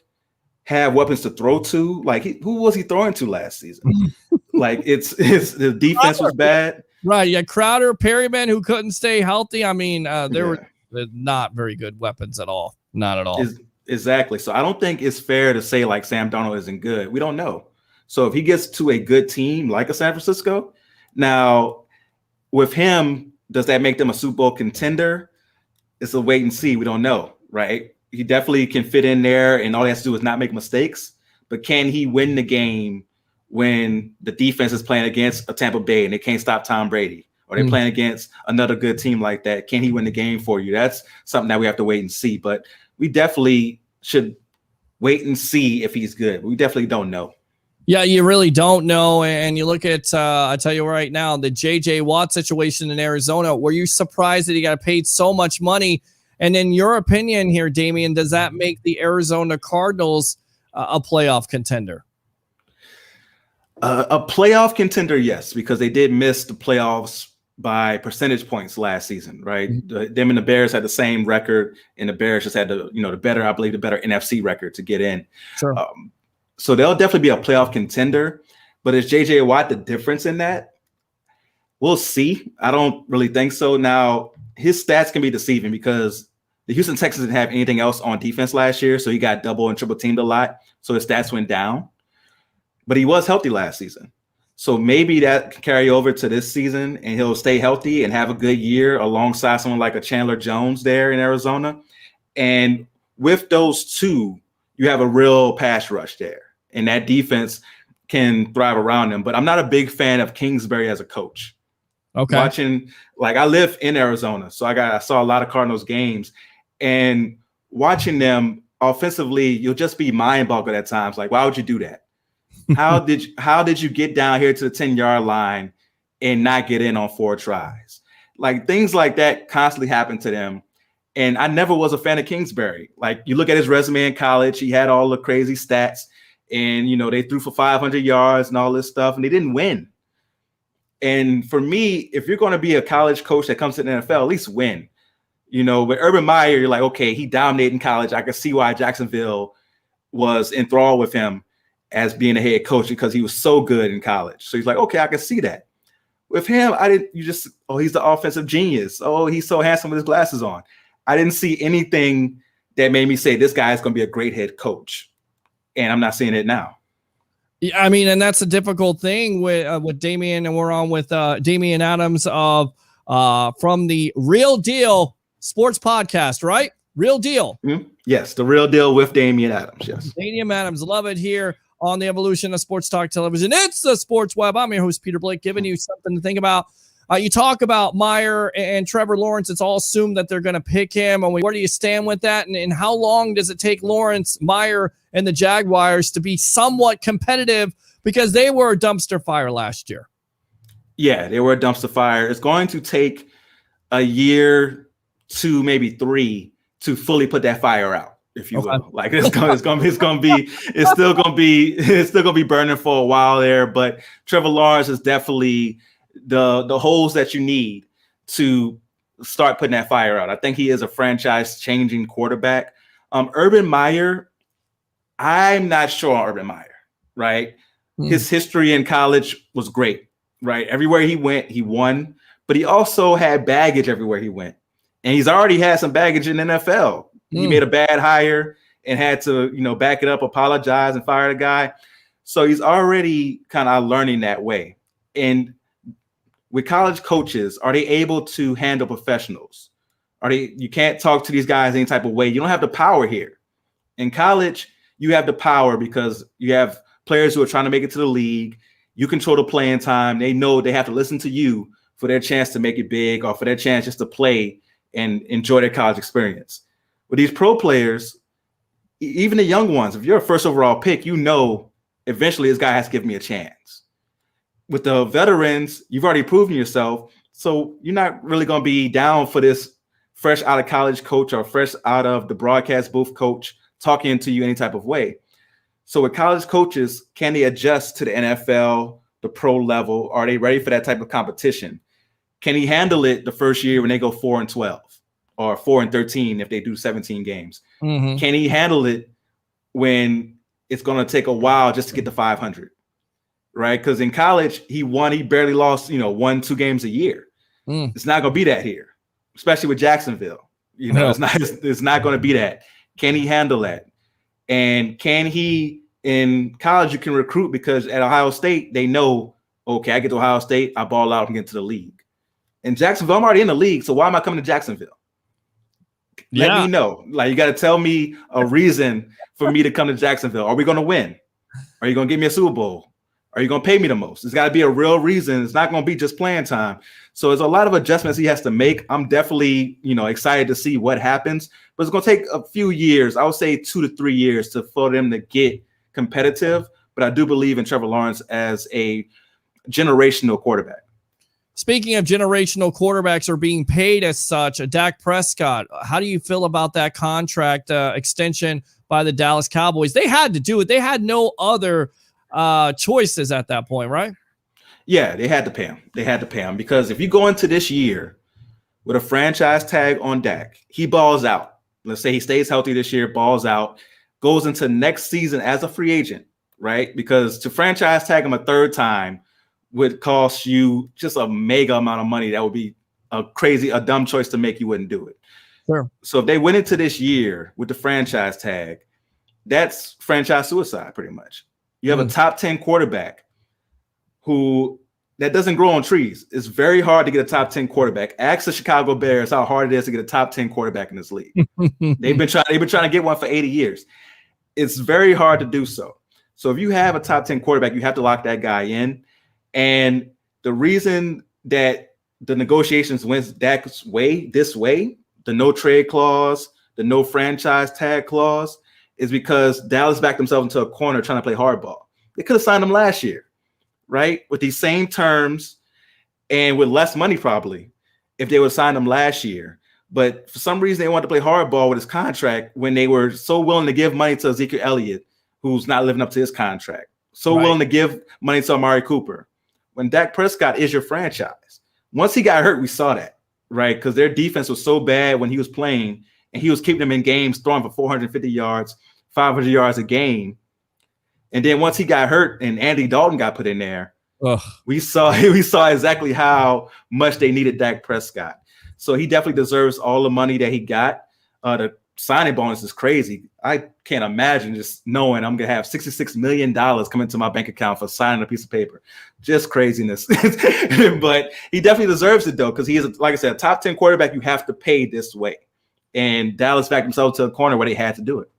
have weapons to throw to. Like, who was he throwing to last season? Like, it's the defense was bad. Right. Yeah. Crowder, Perryman, who couldn't stay healthy. I mean, they were not very good weapons at all. Not at all. Exactly. So I don't think it's fair to say like Sam Darnold isn't good. We don't know. So if he gets to a good team like a San Francisco, now with him, does that make them a Super Bowl contender? It's a wait and see. We don't know, right? He definitely can fit in there, and all he has to do is not make mistakes. But can he win the game when the defense is playing against a Tampa Bay and they can't stop Tom Brady, or they're playing against another good team like that? Can he win the game for you? That's something that we have to wait and see. But we definitely should wait and see if he's good. We definitely don't know. Yeah, you really don't know. And you look at, I tell you right now, the J.J. Watt situation in Arizona. Were you surprised that he got paid so much money? And in your opinion here, Damian, does that make the Arizona Cardinals a playoff contender? A playoff contender, yes, because they did miss the playoffs by percentage points last season, right? Them and the Bears had the same record, and the Bears just had the better NFC record to get in. Sure. So they'll definitely be a playoff contender. But is J.J. Watt the difference in that? We'll see. I don't really think so. Now, his stats can be deceiving because the Houston Texans didn't have anything else on defense last year, so he got double and triple teamed a lot. So his stats went down. But he was healthy last season. So maybe that can carry over to this season, and he'll stay healthy and have a good year alongside someone like a Chandler Jones there in Arizona. And with those two, you have a real pass rush there, and that defense can thrive around them. But I'm not a big fan of Kingsbury as a coach. Okay. I live in Arizona, so I saw a lot of Cardinals games, and watching them offensively, you'll just be mind boggled at times. Like, why would you do that? How did you get down here to the 10-yard line and not get in on 4 tries? Like, things like that constantly happen to them. And I never was a fan of Kingsbury. Like, you look at his resume in college, he had all the crazy stats, and they threw for 500 yards and all this stuff, and they didn't win. And for me, if you're going to be a college coach that comes to the NFL, at least win. With Urban Meyer, you're like, okay, he dominated in college. I could see why Jacksonville was enthralled with him as being a head coach because he was so good in college. So he's like, okay, I can see that. With him, he's the offensive genius. Oh, he's so handsome with his glasses on. I didn't see anything that made me say this guy is going to be a great head coach. And I'm not seeing it now. Yeah, I mean, and that's a difficult thing with Damian, and we're on with Damian Adams of from the Real Deal Sports Podcast, right? Real Deal. Mm-hmm. Yes, the Real Deal with Damian Adams. Yes, Damian Adams, love it here on the evolution of Sports Talk Television. It's the Sports Web. I'm your host, Peter Blake, giving you something to think about. You talk about Meyer and Trevor Lawrence. It's all assumed that they're going to pick him. And where do you stand with that? And how long does it take Lawrence, Meyer, and the Jaguars to be somewhat competitive, because they were a dumpster fire last year? Yeah, they were a dumpster fire. It's going to take a year, 2, maybe 3 to fully put that fire out, if you will. Like it's still gonna be burning for a while there. But Trevor Lawrence is definitely the holes that you need to start putting that fire out. I think he is a franchise-changing quarterback. Urban Meyer, I'm not sure on Urban Meyer, right? His history in college was great, right? Everywhere he went, he won, but he also had baggage everywhere he went. And he's already had some baggage in the NFL. He made a bad hire and had to, back it up, apologize, and fire the guy. So he's already kind of learning that way. And with college coaches, are they able to handle professionals? You can't talk to these guys any type of way. You don't have the power here. In college, you have the power because you have players who are trying to make it to the league. You control the playing time. They know they have to listen to you for their chance to make it big or for their chance just to play and enjoy their college experience. With these pro players, even the young ones, if you're a first overall pick, eventually this guy has to give me a chance. With the veterans, you've already proven yourself. So you're not really going to be down for this fresh out of college coach or fresh out of the broadcast booth coach talking to you any type of way. So with college coaches, can they adjust to the NFL, the pro level? Are they ready for that type of competition? Can he handle it the first year when they go 4-12 or 4-13 if they do 17 games? Can he handle it when it's going to take a while just to get to 500? Right? Because in college, he barely lost, 1-2 games a year. It's not going to be that here, especially with Jacksonville. It's not going to be that. Can he handle that? And can he, in college, you can recruit because at Ohio State, they know, okay, I get to Ohio State, I ball out and get to the league. In Jacksonville, I'm already in the league, so why am I coming to Jacksonville? Let me know. You got to tell me a reason for me to come to Jacksonville. Are we going to win? Are you going to give me a Super Bowl? Are you going to pay me the most? There's got to be a real reason. It's not going to be just playing time. So there's a lot of adjustments he has to make. I'm definitely, excited to see what happens, but it's going to take a few years. I would say 2 to 3 years for them to get competitive. But I do believe in Trevor Lawrence as a generational quarterback. Speaking of generational quarterbacks or being paid as such, Dak Prescott, how do you feel about that contract extension by the Dallas Cowboys? They had to do it. They had no other choices at that point, right? Yeah, they had to pay him. Because if you go into this year with a franchise tag on Dak, he balls out. Let's say he stays healthy this year, balls out, goes into next season as a free agent, right? Because to franchise tag him a third time would cost you just a mega amount of money. That would be a dumb choice to make. You wouldn't do it. Sure. So if they went into this year with the franchise tag, that's franchise suicide pretty much. You have a top 10 quarterback that doesn't grow on trees. It's very hard to get a top 10 quarterback. Ask the Chicago Bears how hard it is to get a top 10 quarterback in this league. They've been trying to get one for 80 years. It's very hard to do so. So if you have a top 10 quarterback, you have to lock that guy in. And the reason that the negotiations went Dak's way, this way, the no trade clause, the no franchise tag clause, is because Dallas backed themselves into a corner trying to play hardball. They could have signed him last year, right? With these same terms and with less money probably if they would have signed him last year. But for some reason, they wanted to play hardball with his contract when they were so willing to give money to Ezekiel Elliott, who's not living up to his contract. So willing to give money to Amari Cooper. When Dak Prescott is your franchise. Once he got hurt, we saw that, right? Because their defense was so bad when he was playing, and he was keeping them in games, throwing for 450 yards, 500 yards a game. And then once he got hurt and Andy Dalton got put in there, we saw exactly how much they needed Dak Prescott. So he definitely deserves all the money that he got. The signing bonus is crazy. I can't imagine just knowing I'm going to have $66 million come into my bank account for signing a piece of paper. Just craziness. But he definitely deserves it, though, because he is, like I said, a top 10 quarterback you have to pay this way. And Dallas backed himself to a corner where they had to do it.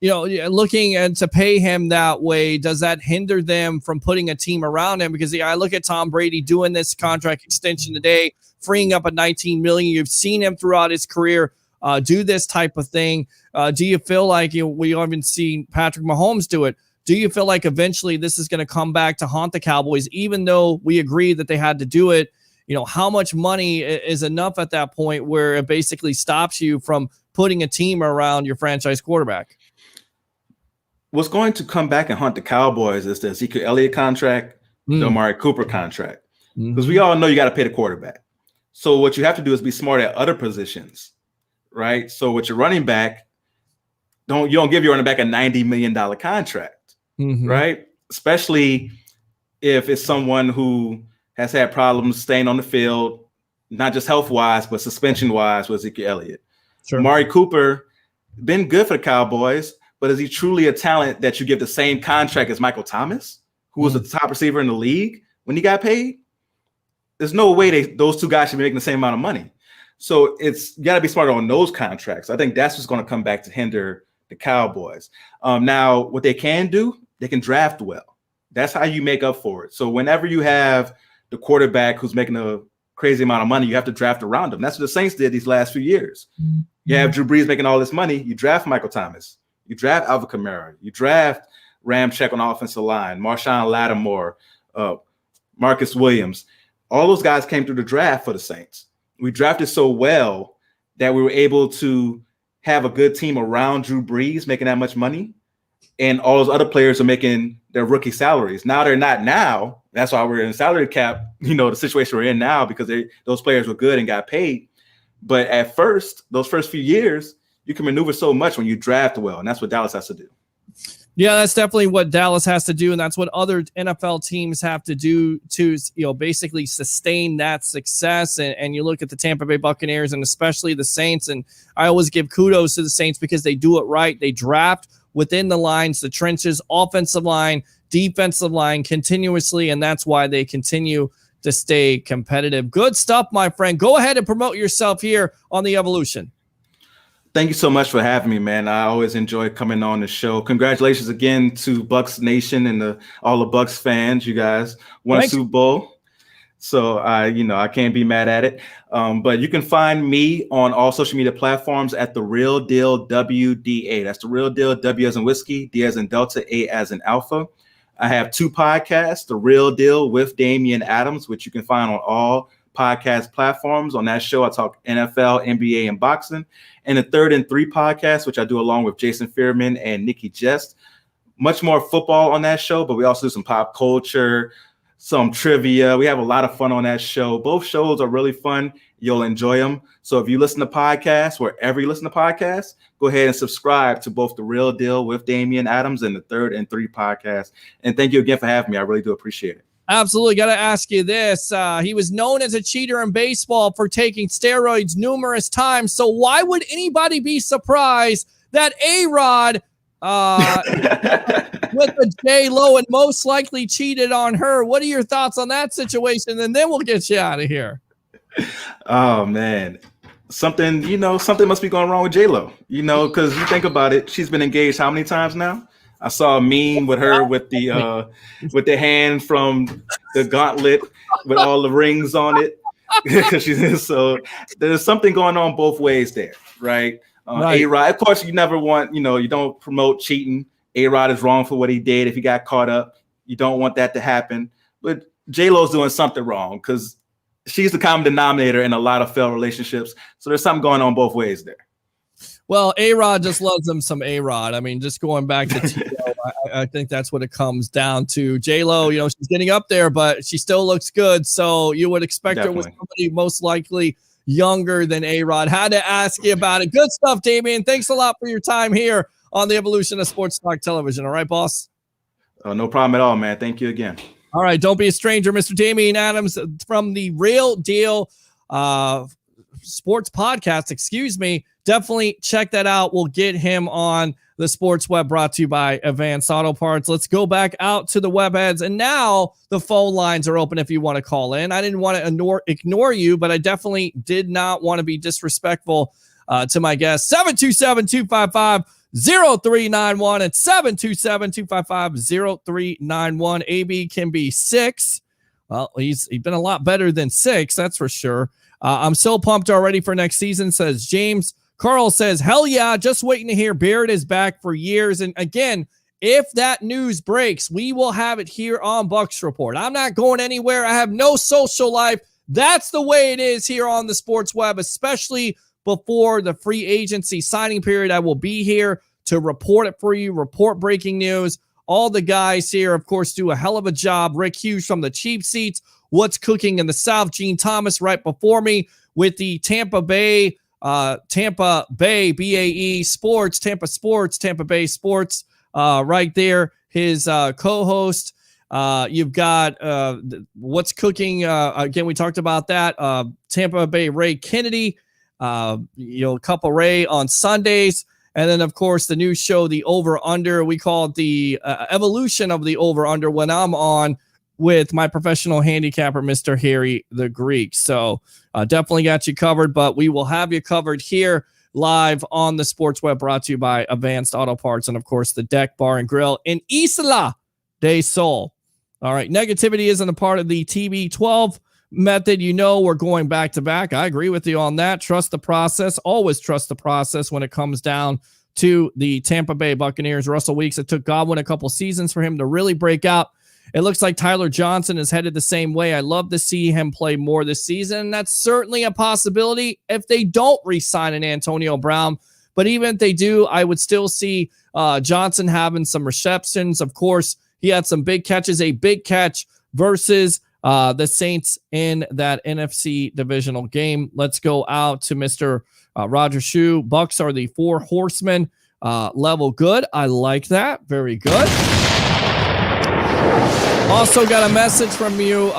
Looking and to pay him that way, does that hinder them from putting a team around him? Because I look at Tom Brady doing this contract extension today, freeing up a $19 million. You've seen him throughout his career do this type of thing. Do you feel like we haven't seen Patrick Mahomes do it? Do you feel like eventually this is going to come back to haunt the Cowboys, even though we agree that they had to do it? How much money is enough at that point where it basically stops you from putting a team around your franchise quarterback? What's going to come back and haunt the Cowboys is the Ezekiel Elliott contract, the Amari Cooper contract. Because we all know you got to pay the quarterback. So what you have to do is be smart at other positions, right? So with your running back, you don't give your running back a $90 million contract, right? especially if it's someone who has had problems staying on the field, not just health-wise, but suspension-wise with Ezekiel Elliott. Sure. Amari Cooper, been good for the Cowboys, but is he truly a talent that you give the same contract as Michael Thomas, who was the top receiver in the league when he got paid? There's no way those two guys should be making the same amount of money. So you got to be smarter on those contracts. I think that's what's going to come back to hinder the Cowboys. Now, what they can do, they can draft well. That's how you make up for it. So whenever you have the quarterback who's making a crazy amount of money, you have to draft around him. That's what the Saints did these last few years. You have Drew Brees making all this money. You draft Michael Thomas. You draft Alvin Kamara. You draft Ramczyk on the offensive line, Marshawn Lattimore, Marcus Williams. All those guys came through the draft for the Saints. We drafted so well that we were able to have a good team around Drew Brees making that much money, and all those other players are making their rookie salaries. Now they're not now. That's why we're in salary cap, the situation we're in now, because those players were good and got paid. But at first, those first few years, you can maneuver so much when you draft well, and that's what Dallas has to do. Yeah, that's definitely what Dallas has to do, and that's what other NFL teams have to do to, basically sustain that success. And you look at the Tampa Bay Buccaneers and especially the Saints, and I always give kudos to the Saints because they do it right. They draft within the lines, the trenches, offensive line, defensive line continuously, and that's why they continue to stay competitive. Good stuff, my friend. Go ahead and promote yourself here on The Evolution. Thank you so much for having me, man. I always enjoy coming on the show. Congratulations again to Bucs Nation and all the Bucs fans. You guys won a Super Bowl. So I can't be mad at it. But you can find me on all social media platforms at The Real Deal WDA. That's The Real Deal, W as in whiskey, D as in Delta, A as in Alpha. I have 2 podcasts, The Real Deal with Damian Adams, which you can find on all podcast platforms. On that show, I talk NFL, NBA, and boxing. And the 3rd and 3 podcast, which I do along with Jason Fearman and Nikki Jest. Much more football on that show, but we also do some pop culture, some trivia. We have a lot of fun on that show. Both shows are really fun. You'll enjoy them. So if you listen to podcasts, wherever you listen to podcasts, go ahead and subscribe to both The Real Deal with Damian Adams and the 3rd and 3 podcast. And thank you again for having me. I really do appreciate it. Absolutely. Got to ask you this. He was known as a cheater in baseball for taking steroids numerous times. So why would anybody be surprised that A-Rod with a J-Lo and most likely cheated on her? What are your thoughts on that situation? And then we'll get you out of here. Oh, man. Something must be going wrong with J-Lo, because you think about it. She's been engaged how many times now? I saw a meme with her with the hand from the gauntlet with all the rings on it. So there's something going on both ways there, right? Right. A-Rod, of course, you never want, you don't promote cheating. A-Rod is wrong for what he did. If he got caught up, you don't want that to happen. But J-Lo's doing something wrong because she's the common denominator in a lot of failed relationships. So there's something going on both ways there. Well, A-Rod just loves him some A-Rod. I mean, just going back to T-Lo, I think that's what it comes down to. J-Lo, she's getting up there, but she still looks good. So you would expect her with somebody most likely younger than A-Rod. Had to ask you about it. Good stuff, Damian. Thanks a lot for your time here on the Evolution of Sports Talk Television. All right, boss? No problem at all, man. Thank you again. All right, don't be a stranger, Mr. Damian Adams from the Real Deal Sports Podcast, Definitely check that out. We'll get him on the Sports Web, brought to you by Advanced Auto Parts. Let's go back out to the web heads. And now the phone lines are open if you want to call in. I didn't want to ignore you, but I definitely did not want to be disrespectful to my guests. 727-255-0391 and 727-255-0391. AB can be 6. Well, he's been a lot better than 6, that's for sure. I'm so pumped already for next season, says James. Carl says, hell yeah, just waiting to hear Barrett is back for years. And again, if that news breaks, we will have it here on Bucs Report. I'm not going anywhere. I have no social life. That's the way it is here on the Sports Web, especially before the free agency signing period. I will be here to report it for you, report breaking news. All the guys here, of course, do a hell of a job. Rick Hughes from the Cheap Seats, What's Cooking in the South, Gene Thomas right before me with the Tampa Bay BAE Sports, Tampa Bay Sports right there. his co-host. You've got What's Cooking. Again, we talked about that. Tampa Bay Ray Kennedy, Cup of Ray on Sundays. And then, of course, the new show, The Over Under. We call it the evolution of the Over Under when I'm on with my professional handicapper, Mr. Harry the Greek. So definitely got you covered, but we will have you covered here live on the Sports Web, brought to you by Advanced Auto Parts and, of course, the Deck Bar and Grill in Isla del Sol. All right, negativity isn't a part of the TB12 method. We're going back to back. I agree with you on that. Trust the process. Always trust the process when it comes down to the Tampa Bay Buccaneers. Russell Weeks, it took Godwin a couple seasons for him to really break out. It looks like Tyler Johnson is headed the same way. I love to see him play more this season. That's certainly a possibility if they don't re-sign an Antonio Brown. But even if they do, I would still see Johnson having some receptions. Of course, he had some big catches, a big catch versus the Saints in that NFC divisional game. Let's go out to Mr. Roger Shue. Bucs are the 4 horsemen level good. I like that. Very good. Also got a message from you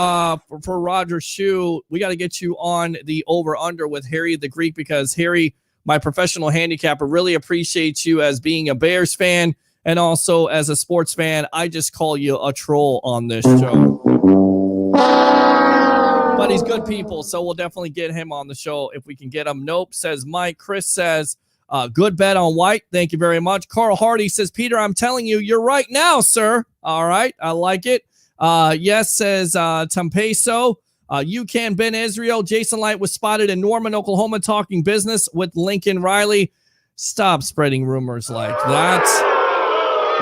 for Roger Shue. We got to get you on the over-under with Harry the Greek because Harry, my professional handicapper, really appreciates you as being a Bears fan and also as a sports fan. I just call you a troll on this show. But he's good people, so we'll definitely get him on the show if we can get him. Nope, says Mike. Chris says, good bet on White. Thank you very much. Carl Hardy says, Peter, I'm telling you, you're right now, sir. All right, I like it. Yes, says Tempeso. You can Ben Israel. Jason Light was spotted in Norman, Oklahoma, talking business with Lincoln Riley. Stop spreading rumors like that.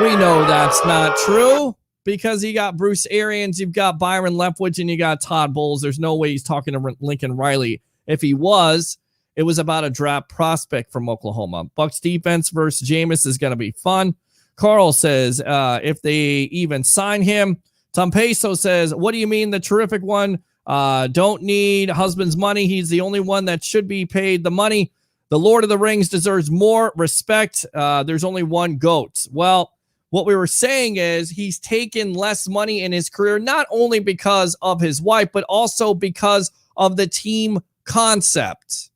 We know that's not true because you got Bruce Arians, you've got Byron Leftwich, and you got Todd Bowles. There's no way he's talking to Lincoln Riley. If he was, it was about a draft prospect from Oklahoma. Bucs defense versus Jameis is going to be fun. Carl says, if they even sign him. Tom Peso says, what do you mean the terrific one? Don't need husband's money. He's the only one that should be paid the money. The Lord of the Rings deserves more respect. There's only one GOAT. Well, what we were saying is he's taken less money in his career, not only because of his wife, but also because of the team concept.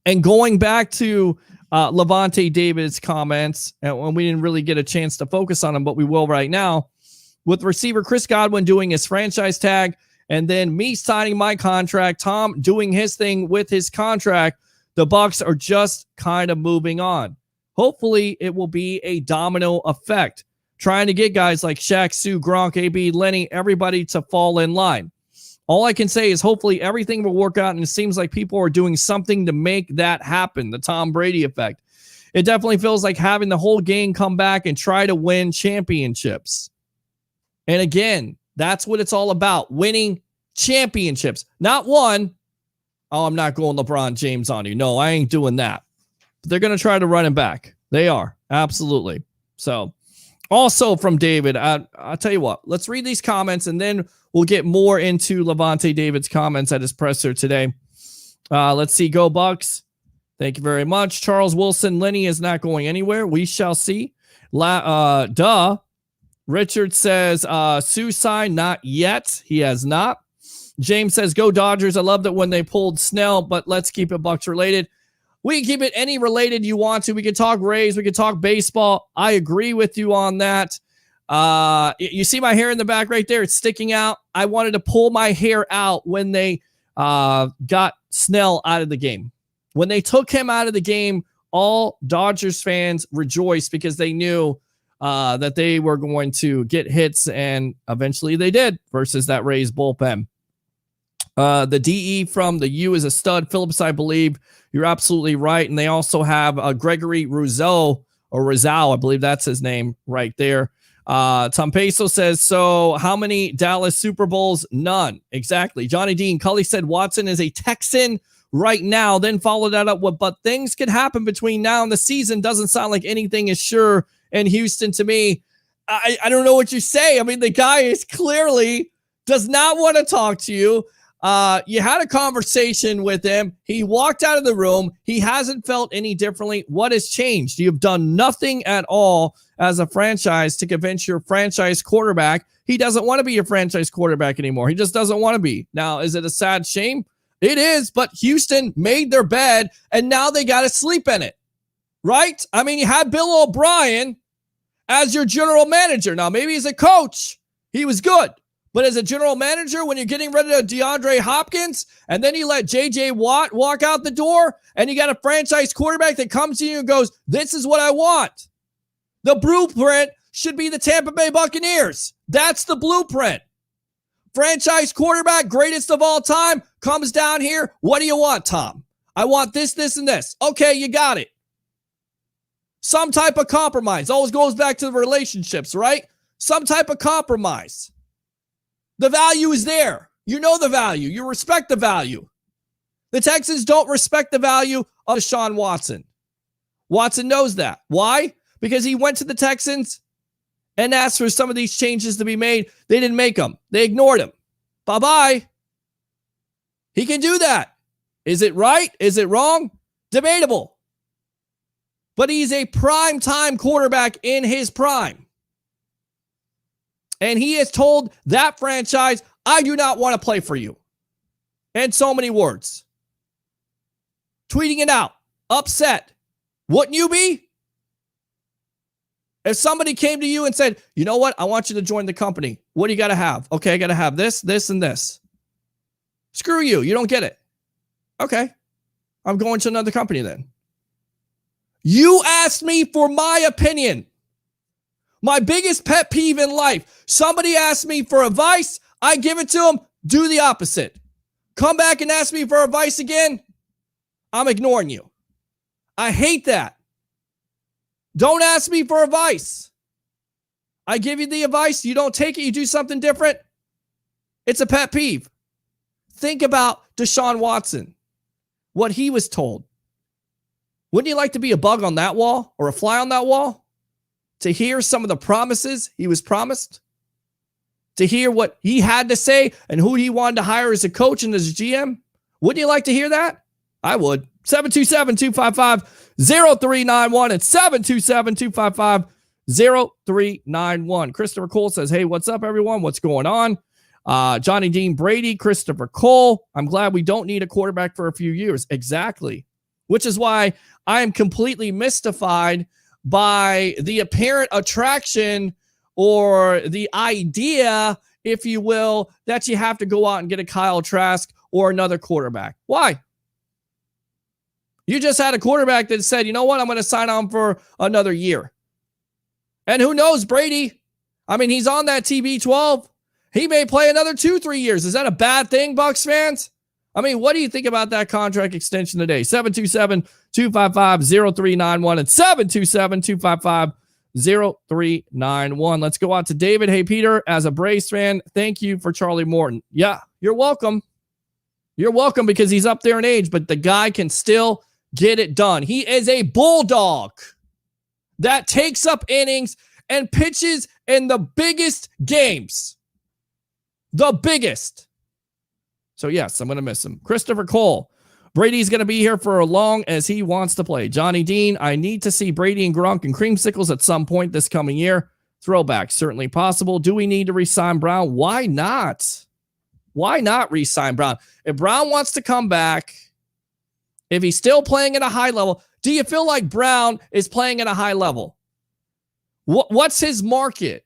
And going back to Levante David's comments, and we didn't really get a chance to focus on him, but we will right now, with receiver Chris Godwin doing his franchise tag, and then me signing my contract, Tom doing his thing with his contract, the Bucs are just kind of moving on. Hopefully, it will be a domino effect, trying to get guys like Shaq, Sue, Gronk, AB, Lenny, everybody to fall in line. All I can say is hopefully everything will work out, and it seems like people are doing something to make that happen, the Tom Brady effect. It definitely feels like having the whole gang come back and try to win championships. And again, that's what it's all about, winning championships. Not one, oh, I'm not going LeBron James on you. No, I ain't doing that. But they're going to try to run him back. They are, absolutely. So, also from David, I'll tell you what, let's read these comments, and then we'll get more into Levante David's comments at his presser today. Let's see. Go Bucs. Thank you very much. Charles Wilson, Lenny is not going anywhere. We shall see. Richard says, Sue signed, not yet. He has not. James says, go Dodgers. I love that when they pulled Snell, but let's keep it Bucs related. We can keep it any related you want to. We can talk Rays. We can talk baseball. I agree with you on that. You see my hair in the back right there? It's sticking out. I wanted to pull my hair out when they got Snell out of the game. When they took him out of the game, all Dodgers fans rejoiced because they knew that they were going to get hits, and eventually they did versus that Rays bullpen. The DE from the U is a stud. Phillips, I believe. You're absolutely right. And they also have Gregory Rizzo, I believe that's his name right there. Tom Peso says, so how many Dallas Super Bowls? None. Exactly. Johnny Dean Cully said Watson is a Texan right now, then follow that up with, but things could happen between now and the season. Doesn't sound like anything is sure in Houston to me. I don't know what you say. I mean, the guy is clearly does not want to talk to you. You had a conversation with him. He walked out of the room. He hasn't felt any differently. What has changed? You've done nothing at all as a franchise to convince your franchise quarterback he doesn't want to be your franchise quarterback anymore. He just doesn't want to be. Now, is it a sad shame? It is, but Houston made their bed, and now they got to sleep in it, right? I mean, you had Bill O'Brien as your general manager. Now, maybe as a coach, he was good. But as a general manager, when you're getting rid of DeAndre Hopkins, and then you let J.J. Watt walk out the door, and you got a franchise quarterback that comes to you and goes, this is what I want. The blueprint should be the Tampa Bay Buccaneers. That's the blueprint. Franchise quarterback, greatest of all time, comes down here. What do you want, Tom? I want this, this, and this. Okay, you got it. Some type of compromise. Always goes back to the relationships, right? Some type of compromise. The value is there. You know the value. You respect the value. The Texans don't respect the value of Deshaun Watson. Watson knows that. Why? Because he went to the Texans and asked for some of these changes to be made. They didn't make them. They ignored him. Bye-bye. He can do that. Is it right? Is it wrong? Debatable. But he's a prime-time quarterback in his prime. And he has told that franchise, I do not want to play for you. In so many words. Tweeting it out. Upset. Wouldn't you be? If somebody came to you and said, you know what? I want you to join the company. What do you got to have? Okay, I got to have this, this, and this. Screw you. You don't get it. Okay. I'm going to another company then. You asked me for my opinion. My biggest pet peeve in life. Somebody asked me for advice. I give it to them. Do the opposite. Come back and ask me for advice again. I'm ignoring you. I hate that. Don't ask me for advice. I give you the advice. You don't take it. You do something different. It's a pet peeve. Think about Deshaun Watson. What he was told. Wouldn't you like to be a bug on that wall or a fly on that wall? To hear some of the promises he was promised? To hear what he had to say and who he wanted to hire as a coach and as a GM? Wouldn't you like to hear that? I would. 727-255-0391 and 727-255-0391. Christopher Cole says, hey, what's up, everyone? What's going on? Johnny Dean Brady, Christopher Cole. I'm glad we don't need a quarterback for a few years. Exactly. Which is why I am completely mystified by the apparent attraction or the idea, if you will, that you have to go out and get a Kyle Trask or another quarterback. Why? You just had a quarterback that said, you know what, I'm going to sign on for another year. And who knows, Brady? I mean, he's on that TB12. He may play another 2-3 years. Is that a bad thing, Bucs fans? I mean, what do you think about that contract extension today? 727-255-0391 and 727-255-0391. Let's go out to David. Hey, Peter, as a Braves fan, thank you for Charlie Morton. Yeah, you're welcome. You're welcome because he's up there in age, but the guy can still get it done. He is a bulldog that takes up innings and pitches in the biggest games. The biggest. So, yes, I'm going to miss him. Christopher Cole. Brady's going to be here for as long as he wants to play. Johnny Dean, I need to see Brady and Gronk and creamsicles at some point this coming year. Throwback, certainly possible. Do we need to re-sign Brown? Why not? Why not re-sign Brown? If Brown wants to come back, if he's still playing at a high level, do you feel like Brown is playing at a high level? What's his market?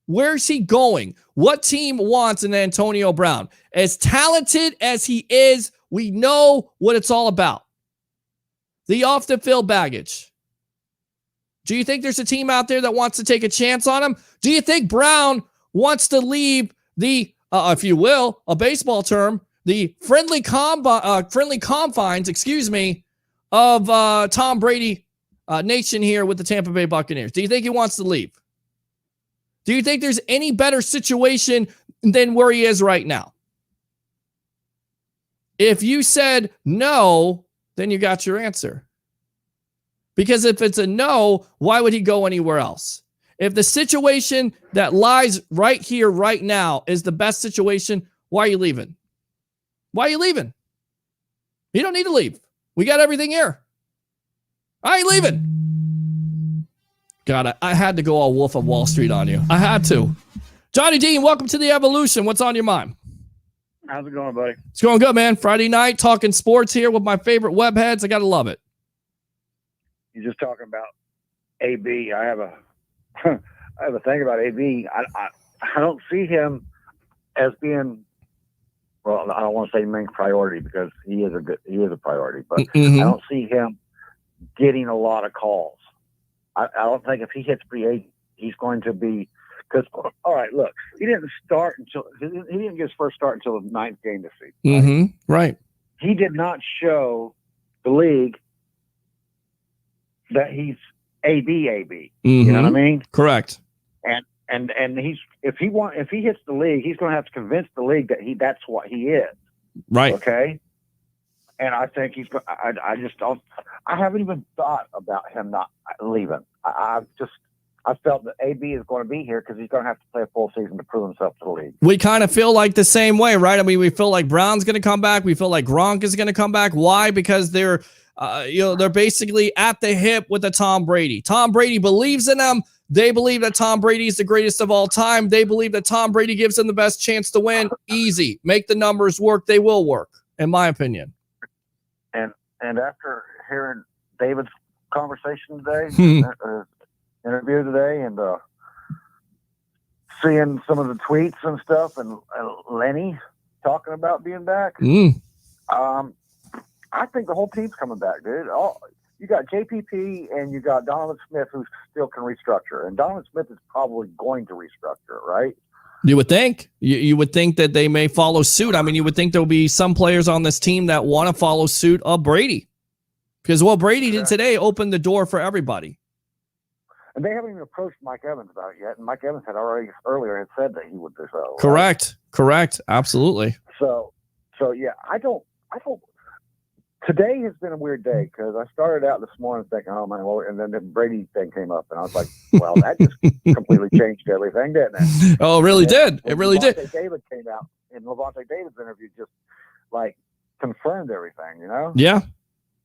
Where's he going? What team wants an Antonio Brown? As talented as he is, we know what it's all about. The off-the-field baggage. Do you think there's a team out there that wants to take a chance on him? Do you think Brown wants to leave the, if you will, a baseball term, the friendly confines, of Tom Brady nation here with the Tampa Bay Buccaneers? Do you think he wants to leave? Do you think there's any better situation than where he is right now? If you said no, then you got your answer. Because if it's a no, why would he go anywhere else? If the situation that lies right here, right now, is the best situation, why are you leaving? Why are you leaving? You don't need to leave. We got everything here. I ain't leaving. God, I had to go all Wolf of Wall Street on you. I had to. Johnny Dean, welcome to the Evolution. What's on your mind? How's it going, buddy? It's going good, man. Friday night, talking sports here with my favorite webheads. I got to love it. You're just talking about AB. I have a thing about AB. I don't see him as being, well, I don't want to say main priority because he is a priority, but I don't see him getting a lot of calls. I don't think if he hits free agent, he's going to be, because, all right, look, he didn't get his first start until the 9th game this season. Right. He did not show the league that he's AB. You know what I mean? Correct. And if he hits the league, he's going to have to convince the league that that's what he is. Right. Okay. And I think I haven't even thought about him not leaving. I felt that AB is going to be here because he's going to have to play a full season to prove himself to the league. We kind of feel like the same way, right? I mean, we feel like Brown's going to come back. We feel like Gronk is going to come back. Why? Because they're basically at the hip with a Tom Brady. Tom Brady believes in them. They believe that Tom Brady is the greatest of all time. They believe that Tom Brady gives them the best chance to win. Easy. Make the numbers work. They will work, in my opinion. And after hearing David's conversation today, interview today, and seeing some of the tweets and stuff, and Lenny talking about being back, I think the whole team's coming back, dude. You got JPP and you got Donovan Smith, who still can restructure, and Donovan Smith is probably going to restructure, right? You would think. You would think that they may follow suit. I mean, you would think there will be some players on this team that want to follow suit of Brady. Because what Brady did today opened the door for everybody. And they haven't even approached Mike Evans about it yet. And Mike Evans had already earlier said that he would do so. Right? Correct. Absolutely. So yeah, I don't. Today has been a weird day because I started out this morning thinking, oh man, well, and then the Brady thing came up, and I was like, well, that just completely changed everything, didn't it? Oh, it really did. It really did. David came out, and Levante David's interview just like confirmed everything, you know? Yeah.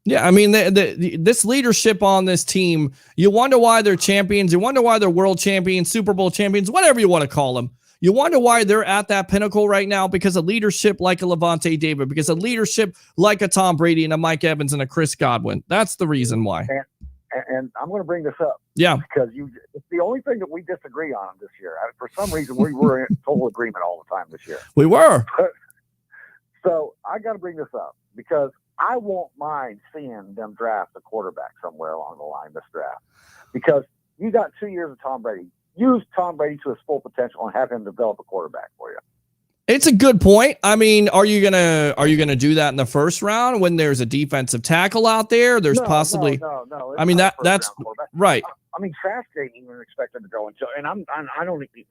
Yeah, I mean, this leadership on this team, you wonder why they're champions. You wonder why they're world champions, Super Bowl champions, whatever you want to call them. You wonder why they're at that pinnacle right now, because of leadership like a Levante David, because of leadership like a Tom Brady and a Mike Evans and a Chris Godwin. That's the reason why. And I'm going to bring this up. Yeah. Because it's the only thing that we disagree on this year. For some reason, we were in total agreement all the time this year. We were. So I got to bring this up because I won't mind seeing them draft a quarterback somewhere along the line this draft, because you got 2 years of Tom Brady. Use Tom Brady to his full potential and have him develop a quarterback for you. It's a good point. I mean, are you gonna do that in the first round when there's a defensive tackle out there? There's possibly no. I mean that's right. I mean, Trask ain't even expected to go until, and I don't think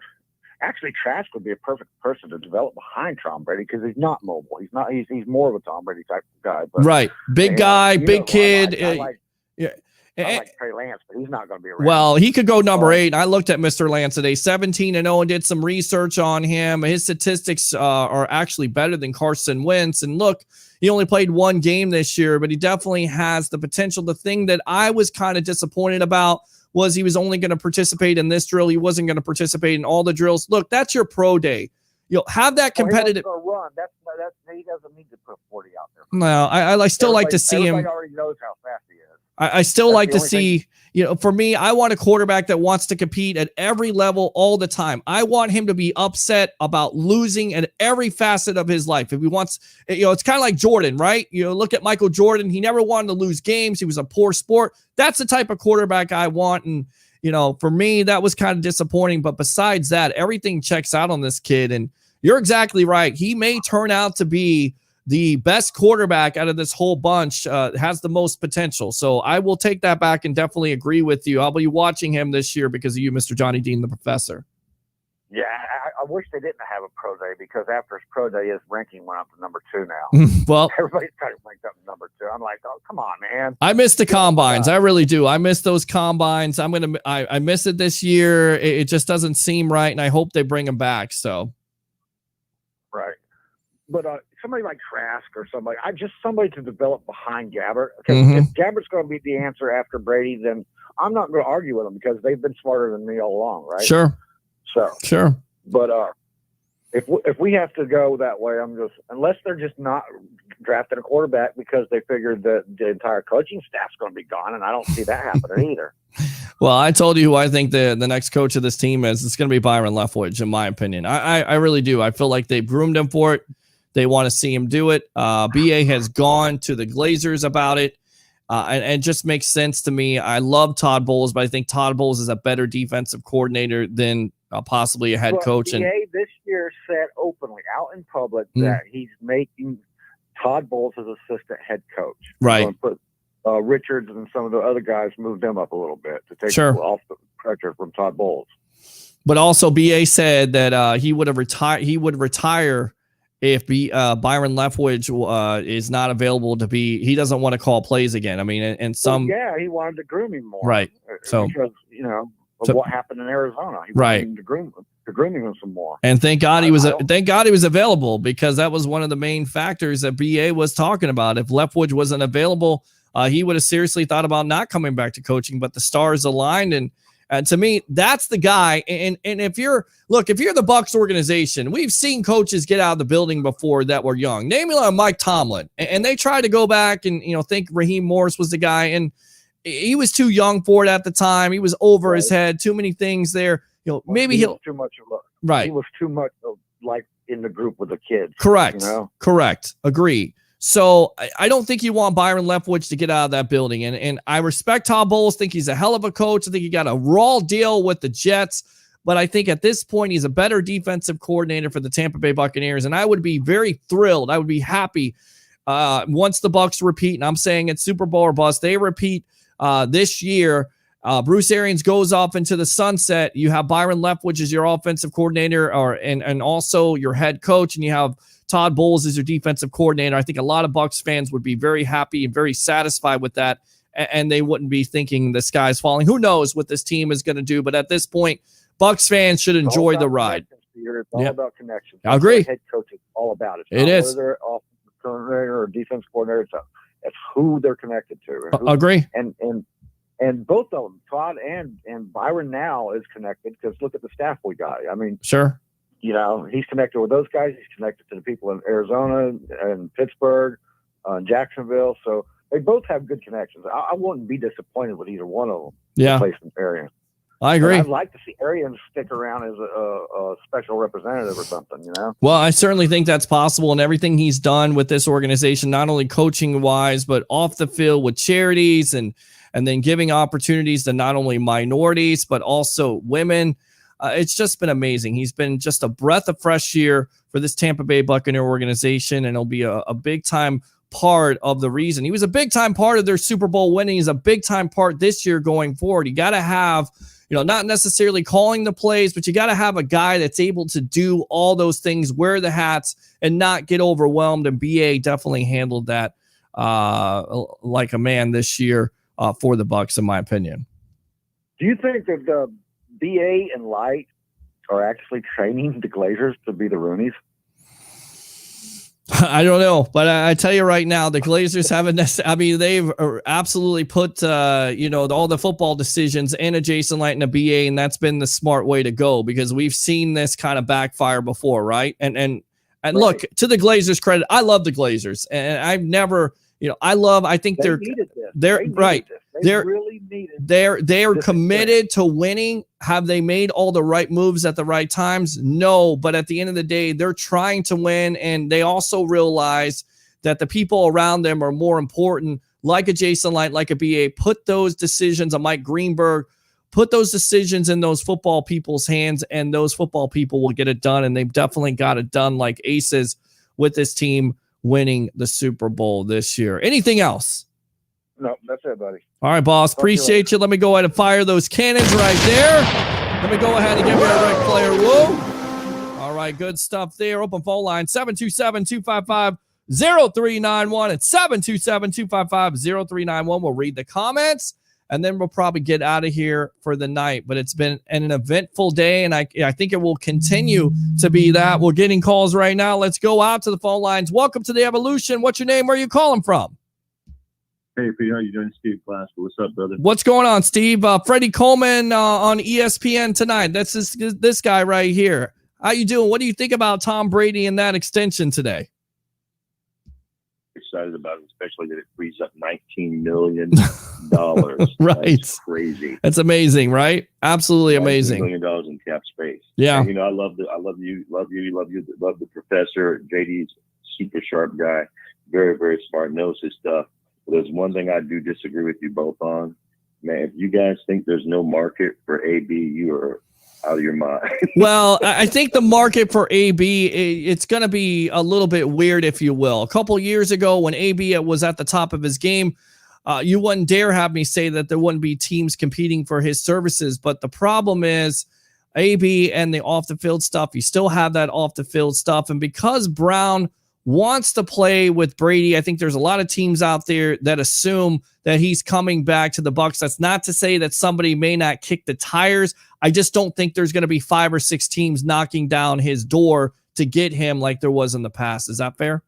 actually Trask would be a perfect person to develop behind Tom Brady because he's not mobile. He's more of a Tom Brady type of guy. But, right, big guy, big kid. I like Trey Lance, but he's not going to be around. Well, he could go number 8. I looked at Mr. Lance today, 17-0, and did some research on him. His statistics are actually better than Carson Wentz. And look, he only played 1 game this year, but he definitely has the potential. The thing that I was kind of disappointed about was he was only going to participate in this drill. He wasn't going to participate in all the drills. Look, that's your pro day. You'll have that competitive run. That's he doesn't need to put 40 out there. No, I still like to see him. Everybody already knows how fast he is. I still like to see, for me, I want a quarterback that wants to compete at every level all the time. I want him to be upset about losing at every facet of his life. If he wants, it's kind of like Jordan, right? Look at Michael Jordan. He never wanted to lose games. He was a poor sport. That's the type of quarterback I want. And, for me, that was kind of disappointing. But besides that, everything checks out on this kid. And you're exactly right. He may turn out to be the best quarterback out of this whole bunch, has the most potential. So I will take that back and definitely agree with you. I'll be watching him this year because of you, Mr. Johnny Dean, the professor. Yeah, I wish they didn't have a pro day, because after his pro day, his ranking went up to number 2 now. Well, everybody's trying to rank up to number 2. I'm like, oh, come on, man. I miss the combines. I really do. I miss those combines. I miss it this year. It just doesn't seem right, and I hope they bring him back. So, right. But somebody like Trask or somebody, somebody to develop behind Gabbert. Because Mhm. if Gabbert's going to be the answer after Brady, then I'm not going to argue with them because they've been smarter than me all along, right? Sure. So, Sure. but if we have to go that way, unless they're just not drafting a quarterback because they figured that the entire coaching staff's going to be gone, and I don't see that happening either. Well, I told you who I think the next coach of this team is. It's going to be Byron Leftwich, in my opinion. I really do. I feel like they've groomed him for it. They want to see him do it. BA has gone to the Glazers about it, and it just makes sense to me. I love Todd Bowles, but I think Todd Bowles is a better defensive coordinator than possibly a head coach. BA And this year said openly out in public that he's making Todd Bowles his assistant head coach. Right. He's going to put Richards and some of the other guys, move them up a little bit to take off the pressure from Todd Bowles. But also, BA said that he would retire. He would retire if Byron Leftwich is not available to be. He doesn't want to call plays again. I mean, and some. Well, yeah, he wanted to groom him more, right? So because of what happened in Arizona, he wanted him to grooming him some more. And thank God he was available, because that was one of the main factors that BA was talking about. If Leftwich wasn't available, he would have seriously thought about not coming back to coaching. But the stars aligned, and to me, that's the guy. And if you're the Bucs organization, we've seen coaches get out of the building before that were young. Namely, Mike Tomlin, and they tried to go back and think Raheem Morris was the guy, and he was too young for it at the time. He was over his head. Too many things there. Maybe he was too much of right. He was too much of, like, in the group with the kids. Correct. Correct. Agree. So I don't think you want Byron Leftwich to get out of that building. And I respect Todd Bowles. Think he's a hell of a coach. I think he got a raw deal with the Jets. But I think at this point, he's a better defensive coordinator for the Tampa Bay Buccaneers. And I would be very thrilled. I would be happy once the Bucs repeat. And I'm saying it's Super Bowl or bust. They repeat this year. Bruce Arians goes off into the sunset. You have Byron Leftwich as your offensive coordinator and also your head coach. And you have Todd Bowles is your defensive coordinator. I think a lot of Bucs fans would be very happy and very satisfied with that, and they wouldn't be thinking the sky's falling. Who knows what this team is going to do? But at this point, Bucs fans should enjoy the ride. It's all about connections. I agree. Head coach is all about it. It is. Whether they're offensive coordinator or defense coordinator, it's who they're connected to. Agree. And both of them, Todd and Byron now is connected, because look at the staff we got. I mean, sure. He's connected with those guys. He's connected to the people in Arizona and Pittsburgh and Jacksonville. So they both have good connections. I wouldn't be disappointed with either one of them. Yeah. Replacing Arians. I agree. And I'd like to see Arians stick around as a special representative or something, Well, I certainly think that's possible. And everything he's done with this organization, not only coaching wise, but off the field with charities and then giving opportunities to not only minorities, but also women. It's just been amazing. He's been just a breath of fresh air for this Tampa Bay Buccaneer organization, and he'll be a big-time part of the reason. He was a big-time part of their Super Bowl winning. He's a big-time part this year going forward. You got to have, not necessarily calling the plays, but you got to have a guy that's able to do all those things, wear the hats, and not get overwhelmed, and BA definitely handled that like a man this year for the Bucs, in my opinion. Do you think that the BA and Light are actually training the Glazers to be the Rooneys? I don't know, but I tell you right now, the Glazers haven't. They've absolutely put all the football decisions in a Jason Light and a BA, and that's been the smart way to go, because we've seen this kind of backfire before, right? And right. Look, to the Glazers' credit, I love the Glazers, and I've never. I think they're right. They're committed to winning. Have they made all the right moves at the right times? No, but at the end of the day, they're trying to win, and they also realize that the people around them are more important, like a Jason Light, like a BA. Put those decisions on Mike Greenberg, put those decisions in those football people's hands, and those football people will get it done, and they've definitely got it done like aces with this team winning the Super Bowl this year. Anything else? No, that's it, buddy. All right, boss. Appreciate you. Let me go ahead and fire those cannons right there. Let me go ahead and give you a Ric Flair woo. All right, good stuff there. Open phone line 727-255-0391 and 727-255-0391. We'll read the comments and then we'll probably get out of here for the night. But it's been an eventful day, and I think it will continue to be that. We're getting calls right now. Let's go out to the phone lines. Welcome to the Evolution. What's your name? Where are you calling from? Hey, Pete, how you doing? Steve Glasgow. What's up, brother? What's going on, Steve? Freddie Coleman on ESPN tonight. That's this guy right here. How you doing? What do you think about Tom Brady and that extension today? Excited about it, especially that it frees up $19 million. Right. That's crazy. That's amazing, right? Absolutely amazing. $19 million in cap space. Yeah. And, I love the professor. JD's super sharp guy. Very, very smart, knows his stuff. But there's one thing I do disagree with you both on. Man, if you guys think there's no market for AB, you are out of your mind. Well, I think the market for AB, it's going to be a little bit weird, if you will. A couple years ago when AB was at the top of his game, you wouldn't dare have me say that there wouldn't be teams competing for his services. But the problem is AB and the off the field stuff, you still have that off the field stuff. And because Brown wants to play with Brady, I think there's a lot of teams out there that assume that he's coming back to the Bucs. That's not to say that somebody may not kick the tires. I just don't think there's going to be 5 or 6 teams knocking down his door to get him like there was in the past. Is that fair?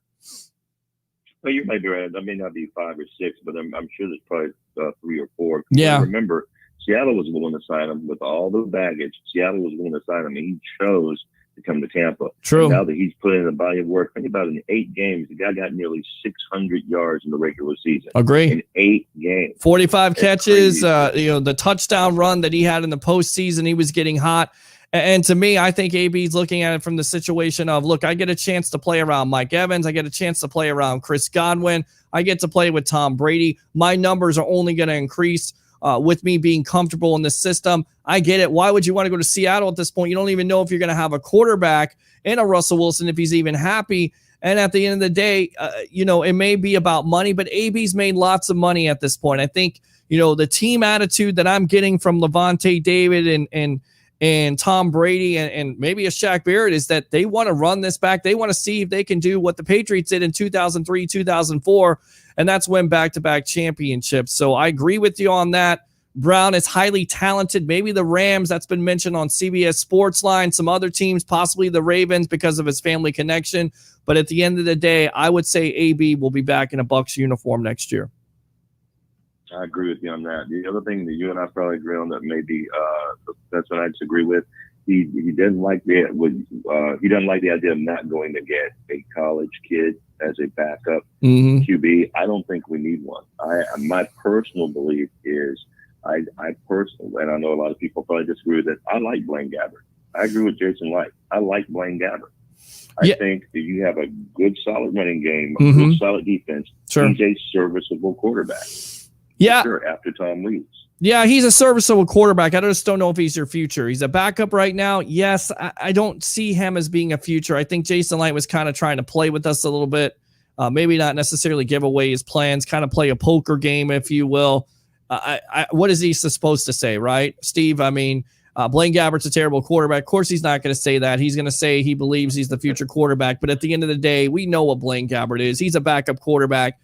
Well, you might be right. That may not be 5 or 6, but I'm sure there's probably 3 or 4. Yeah. Remember, Seattle was willing to sign him with all the baggage. Seattle was willing to sign him, and he chose to come to Tampa. True. And now that he's put in a body of work, think about it, in 8 games, the guy got nearly 600 yards in the regular season. Agree. In 8 games. 45 catches, the touchdown run that he had in the postseason, he was getting hot. And to me, I think AB's looking at it from the situation of, look, I get a chance to play around Mike Evans. I get a chance to play around Chris Godwin. I get to play with Tom Brady. My numbers are only going to increase with me being comfortable in the system. I get it. Why would you want to go to Seattle at this point? You don't even know if you're going to have a quarterback in a Russell Wilson, if he's even happy. And at the end of the day, it may be about money, but AB's made lots of money at this point. I think, the team attitude that I'm getting from Levante David and Tom Brady and maybe a Shaq Barrett is that they want to run this back. They want to see if they can do what the Patriots did in 2003, 2004, and that's win back-to-back championships. So I agree with you on that. Brown is highly talented. Maybe the Rams, that's been mentioned on CBS Sportsline, some other teams, possibly the Ravens because of his family connection. But at the end of the day, I would say AB will be back in a Bucs uniform next year. I agree with you on that. The other thing that you and I probably agree on that maybe that's what I disagree with. He doesn't like the idea of not going to get a college kid as a backup QB. I don't think we need one. My personal belief is I personally, and I know a lot of people probably disagree with it, I like Blaine Gabbert. I agree with Jason Light. I like Blaine Gabbert. I think that you have a good, solid running game, a good, solid defense. Sure. He's a serviceable quarterback. Yeah. Sure, after Tom leaves. Yeah, he's a serviceable quarterback. I just don't know if he's your future. He's a backup right now. Yes, I don't see him as being a future. I think Jason Light was kind of trying to play with us a little bit. Maybe not necessarily give away his plans, kind of play a poker game, if you will. What is he supposed to say, right, Steve? I mean, Blaine Gabbert's a terrible quarterback. Of course, he's not going to say that. He's going to say he believes he's the future quarterback. But at the end of the day, we know what Blaine Gabbert is. He's a backup quarterback.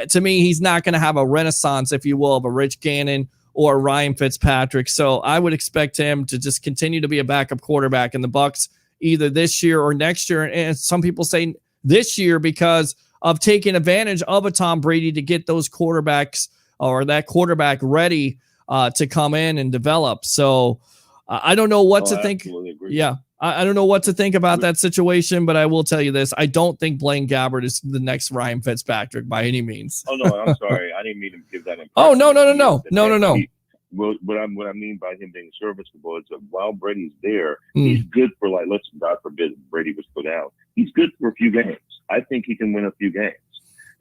To me, he's not going to have a renaissance, if you will, of a Rich Gannon or Ryan Fitzpatrick. So I would expect him to just continue to be a backup quarterback in the Bucs either this year or next year. And some people say this year because of taking advantage of a Tom Brady to get those quarterbacks or that quarterback ready to come in and develop. So I don't know what to think. Yeah. I don't know what to think about that situation, but I will tell you this. I don't think Blaine Gabbert is the next Ryan Fitzpatrick by any means. Oh, no, I'm sorry. I didn't mean to give that impression. Oh, no. What I mean by him being serviceable is that while Brady's there, he's good for, like, let's God forbid Brady was to go down. He's good for a few games. I think he can win a few games.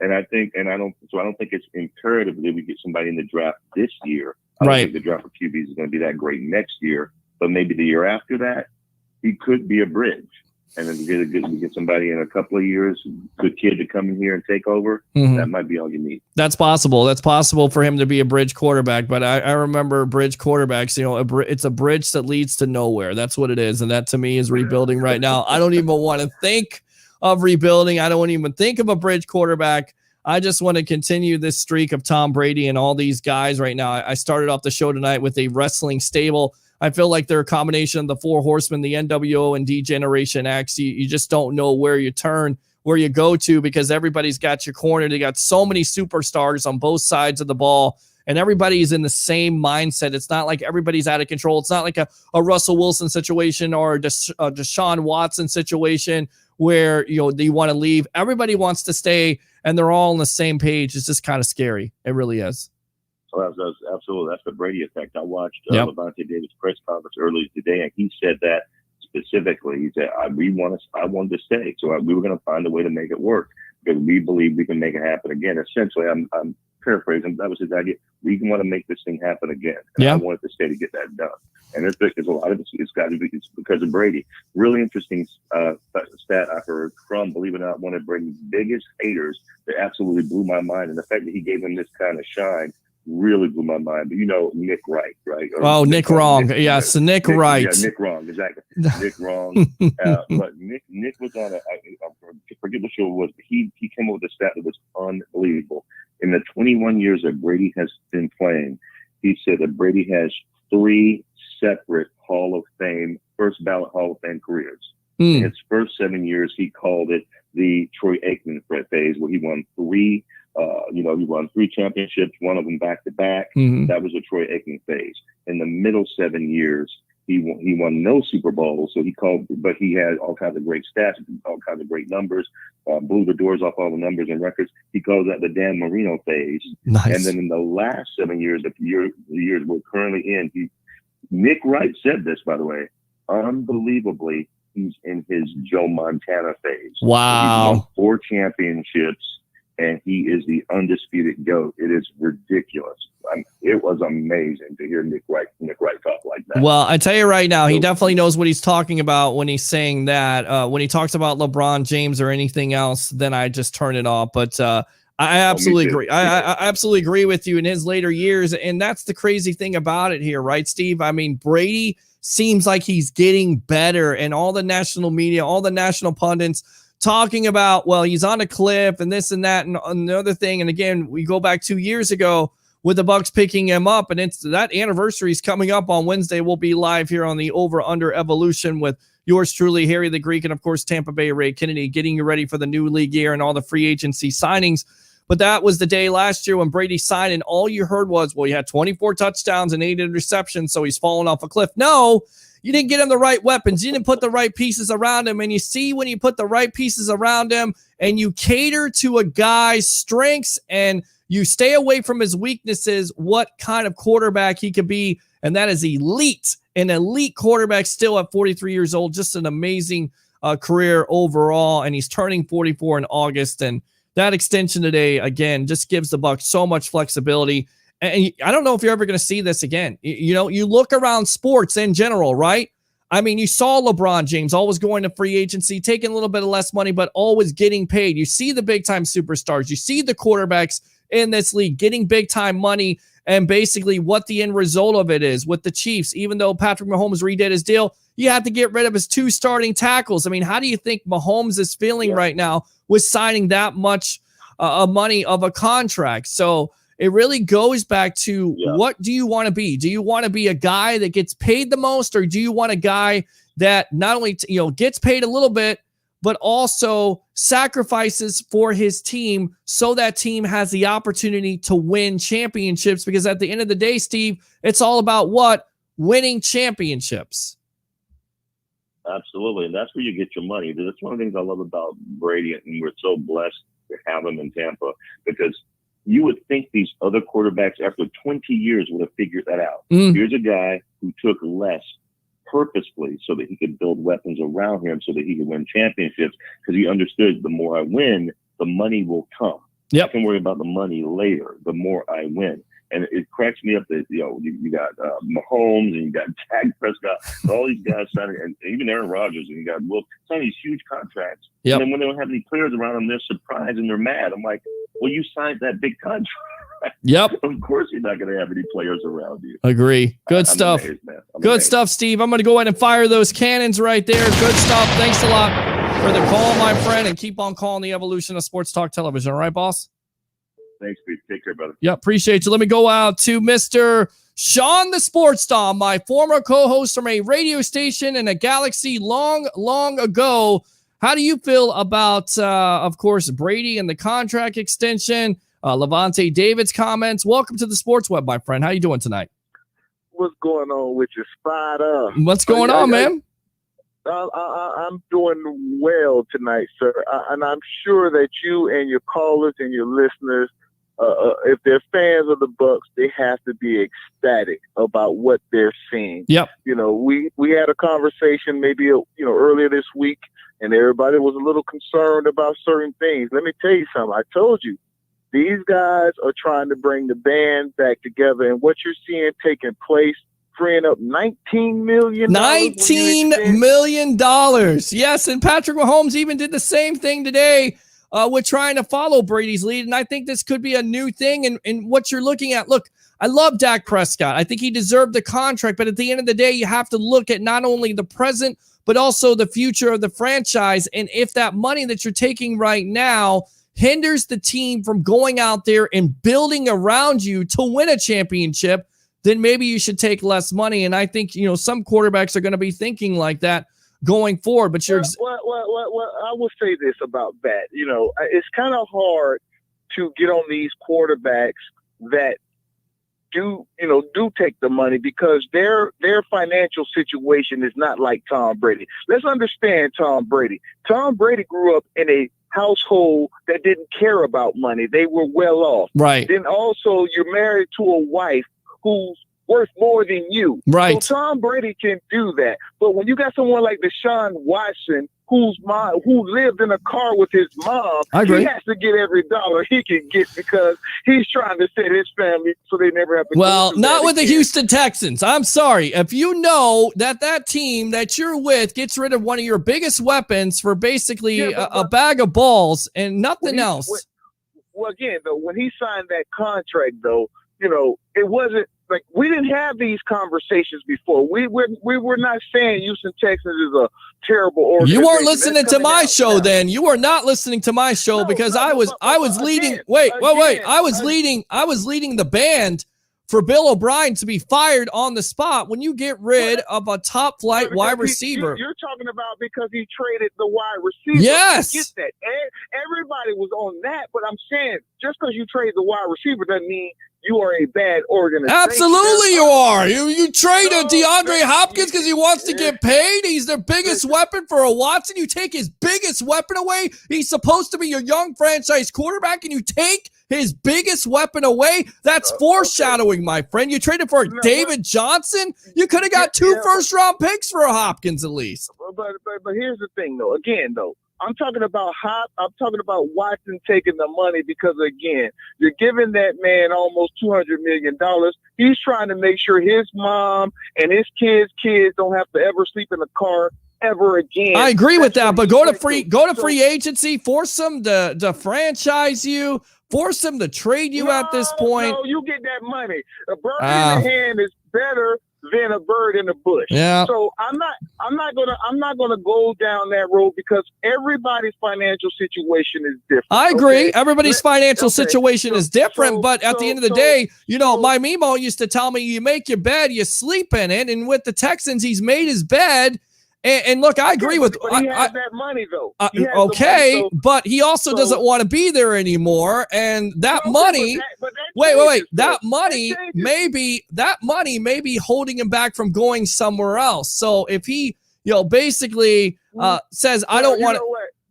And I don't think it's imperative that we get somebody in the draft this year. I don't think the draft for QBs is going to be that great next year, but maybe the year after that, he could be a bridge. And then we get somebody in a couple of years, good kid to come in here and take over. That might be all you need. That's possible. That's possible for him to be a bridge quarterback. But I remember bridge quarterbacks, it's a bridge that leads to nowhere. That's what it is. And that to me is rebuilding right now. I don't even want to think of rebuilding. I don't even think of a bridge quarterback. I just want to continue this streak of Tom Brady and all these guys right now. I started off the show tonight with a wrestling stable. I feel like they're a combination of the Four Horsemen, the NWO, and D-Generation X. You just don't know where you turn, where you go to, because everybody's got your corner. They got so many superstars on both sides of the ball, and everybody's in the same mindset. It's not like everybody's out of control. It's not like a Russell Wilson situation or a Deshaun Watson situation where they want to leave. Everybody wants to stay, and they're all on the same page. It's just kind of scary. It really is. So that's absolutely, that's the Brady effect. I watched Levante Davis' press conference earlier today, and he said that specifically. He said, I wanted to stay, so we were going to find a way to make it work because we believe we can make it happen again. Essentially, I'm paraphrasing. That was his idea. We want to make this thing happen again. And I wanted to stay to get that done. And there's a lot of it's got to be because of Brady. Really interesting stat I heard from, believe it or not, one of Brady's biggest haters that absolutely blew my mind. And the fact that he gave him this kind of shine really blew my mind. But Nick Wright, right? Or Nick Wrong. Yes, Nick Wright. Yeah, Nick Wrong, exactly. Nick Wrong. But Nick was on I forget what show it was, but he came up with a stat that was unbelievable. In the 21 years that Brady has been playing, he said that Brady has 3 separate first ballot Hall of Fame careers. In his first 7 years, he called it the Troy Aikman phase, where he won 3. He won 3 championships, one of them back to back. That was the Troy Aikman phase. In the middle 7 years, he won no Super Bowls. So but he had all kinds of great stats, all kinds of great numbers, blew the doors off all the numbers and records. He calls that the Dan Marino phase. Nice. And then in the last 7 years, the years we're currently in, Nick Wright said this, by the way, unbelievably, he's in his Joe Montana phase. Wow. He's won 4 championships, and he is the undisputed GOAT. It is ridiculous. It was amazing to hear Nick Wright talk like that. Well, I tell you right now, he definitely knows what he's talking about when he's saying that. When he talks about LeBron James or anything else, then I just turn it off. But I absolutely agree. I absolutely agree with you in his later years. And that's the crazy thing about it here, right, Steve? I mean, Brady seems like he's getting better, and all the national media, all the national pundits talking about, well, he's on a cliff and this and that and another thing. And again, we go back 2 years ago with the Bucs picking him up, and it's that anniversary is coming up on Wednesday. We'll be live here on the Over Under Evolution with yours truly, Harry the Greek, and of course, Tampa Bay Ray Kennedy, getting you ready for the new league year and all the free agency signings. But that was the day last year when Brady signed, and all you heard was, well, he had 24 touchdowns and 8 interceptions, so he's falling off a cliff. No, you didn't get him the right weapons. You didn't put the right pieces around him. And you see when you put the right pieces around him and you cater to a guy's strengths and you stay away from his weaknesses, what kind of quarterback he could be. And that is elite, an elite quarterback still at 43 years old. Just an amazing career overall. And he's turning 44 in August. And that extension today, again, just gives the Bucs so much flexibility. And I don't know if you're ever going to see this again. You look around sports in general, right? I mean, you saw LeBron James always going to free agency, taking a little bit of less money, but always getting paid. You see the big-time superstars. You see the quarterbacks in this league getting big-time money, and basically what the end result of it is with the Chiefs. Even though Patrick Mahomes redid his deal, you have to get rid of his 2 starting tackles. I mean, how do you think Mahomes is feeling right now with signing that much money of a contract? So it really goes back to what do you want to be? Do you want to be a guy that gets paid the most, or do you want a guy that not only gets paid a little bit, but also sacrifices for his team so that team has the opportunity to win championships? Because at the end of the day, Steve, it's all about what? Winning championships. Absolutely. And that's where you get your money. That's one of the things I love about Brady, and we're so blessed to have him in Tampa, because you would think these other quarterbacks after 20 years would have figured that out. Here's a guy who took less purposefully so that he could build weapons around him so that he could win championships, because he understood the more I win, the money will come. I can worry about the money later, the more I win. And it cracks me up that, you got Mahomes and you got Dak Prescott, and all these guys signing, and even Aaron Rodgers, and you got signing these huge contracts. And then when they don't have any players around them, they're surprised and they're mad. I'm like, well, you signed that big contract. Of course you're not going to have any players around you. Agree. Good stuff. Amazed, Good stuff, Steve. I'm going to go ahead and fire those cannons right there. Good stuff. Thanks a lot for the call, my friend, and keep on calling the Evolution of Sports Talk Television. All right, boss? Thanks, Pete. Take care, brother. Yeah, appreciate you. Let me go out to Mr. Sean the Sports Star, my former co-host from a radio station in a galaxy long, long ago. How do you feel about, of course, Brady and the contract extension, Levante David's comments? Welcome to the Sports Web, my friend. How you doing tonight? What's going on with you? Spot up. What's going on, man? I'm doing well tonight, sir. And I'm sure that you and your callers and your listeners, if they're fans of the Bucs, they have to be ecstatic about what they're seeing. Yep. You know, we had a conversation maybe earlier this week, and everybody was a little concerned about certain things. Let me tell you something. I told you, these guys are trying to bring the band back together, and what you're seeing taking place, freeing up $19 million. $19 million. Yes, and Patrick Mahomes even did the same thing today with trying to follow Brady's lead, and I think this could be a new thing. And what you're looking at, look, I love Dak Prescott. I think he deserved the contract, but at the end of the day, you have to look at not only the present, but also the future of the franchise. And if that money that you're taking right now hinders the team from going out there and building around you to win a championship, then maybe you should take less money. And I think, some quarterbacks are going to be thinking like that going forward. But you're well, I will say this about that. It's kind of hard to get on these quarterbacks that do take the money because their financial situation is not like Tom Brady. Let's understand Tom Brady. Tom Brady grew up in a household that didn't care about money. They were well off. Right. Then also you're married to a wife who's worth more than you. Right. So Tom Brady can do that. But when you got someone like Deshaun Watson, who lived in a car with his mom, he has to get every dollar he can get because he's trying to set his family so they never have to. Well, not with the Houston Texans. I'm sorry. If you know that team that you're with gets rid of one of your biggest weapons for basically a bag of balls and nothing else. Well, again, though, when he signed that contract, though, it wasn't like we didn't have these conversations before. We were not saying Houston Texans is a terrible organization. You weren't listening to my show then. You were not listening to my show because I was leading. I was leading the band for Bill O'Brien to be fired on the spot when you get rid of a top flight wide receiver. You're talking about because he traded the wide receiver. Yes. I get that. Everybody was on that, but I'm saying just because you trade the wide receiver doesn't mean you are a bad organization. Absolutely you are. You trade a DeAndre Hopkins because he wants to get paid. He's their biggest weapon for a Watson. You take his biggest weapon away. He's supposed to be your young franchise quarterback, and you take his biggest weapon away. That's foreshadowing, my friend. You traded for David Johnson. You could have got 2 first-round picks for Hopkins at least. But here's the thing, though. Again, though. I'm talking about Watson taking the money because, again, you're giving that man almost $200 million. He's trying to make sure his mom and his kids don't have to ever sleep in a car ever again. I agree with that, but go to free agency, force them to franchise you, force them to trade you at this point. No, you get that money. A bird in the hand is better than a bird in the bush. Yeah. So I'm not gonna go down that road because everybody's financial situation is different. I agree. Okay? Everybody's financial situation is different, but at the end of the day, my Mimo used to tell me you make your bed, you sleep in it, and with the Texans, he's made his bed. And look, I agree with. But he has that money though. But he also doesn't want to be there anymore. And that money. Wait. That money may be holding him back from going somewhere else. So if he, basically says, I don't want to.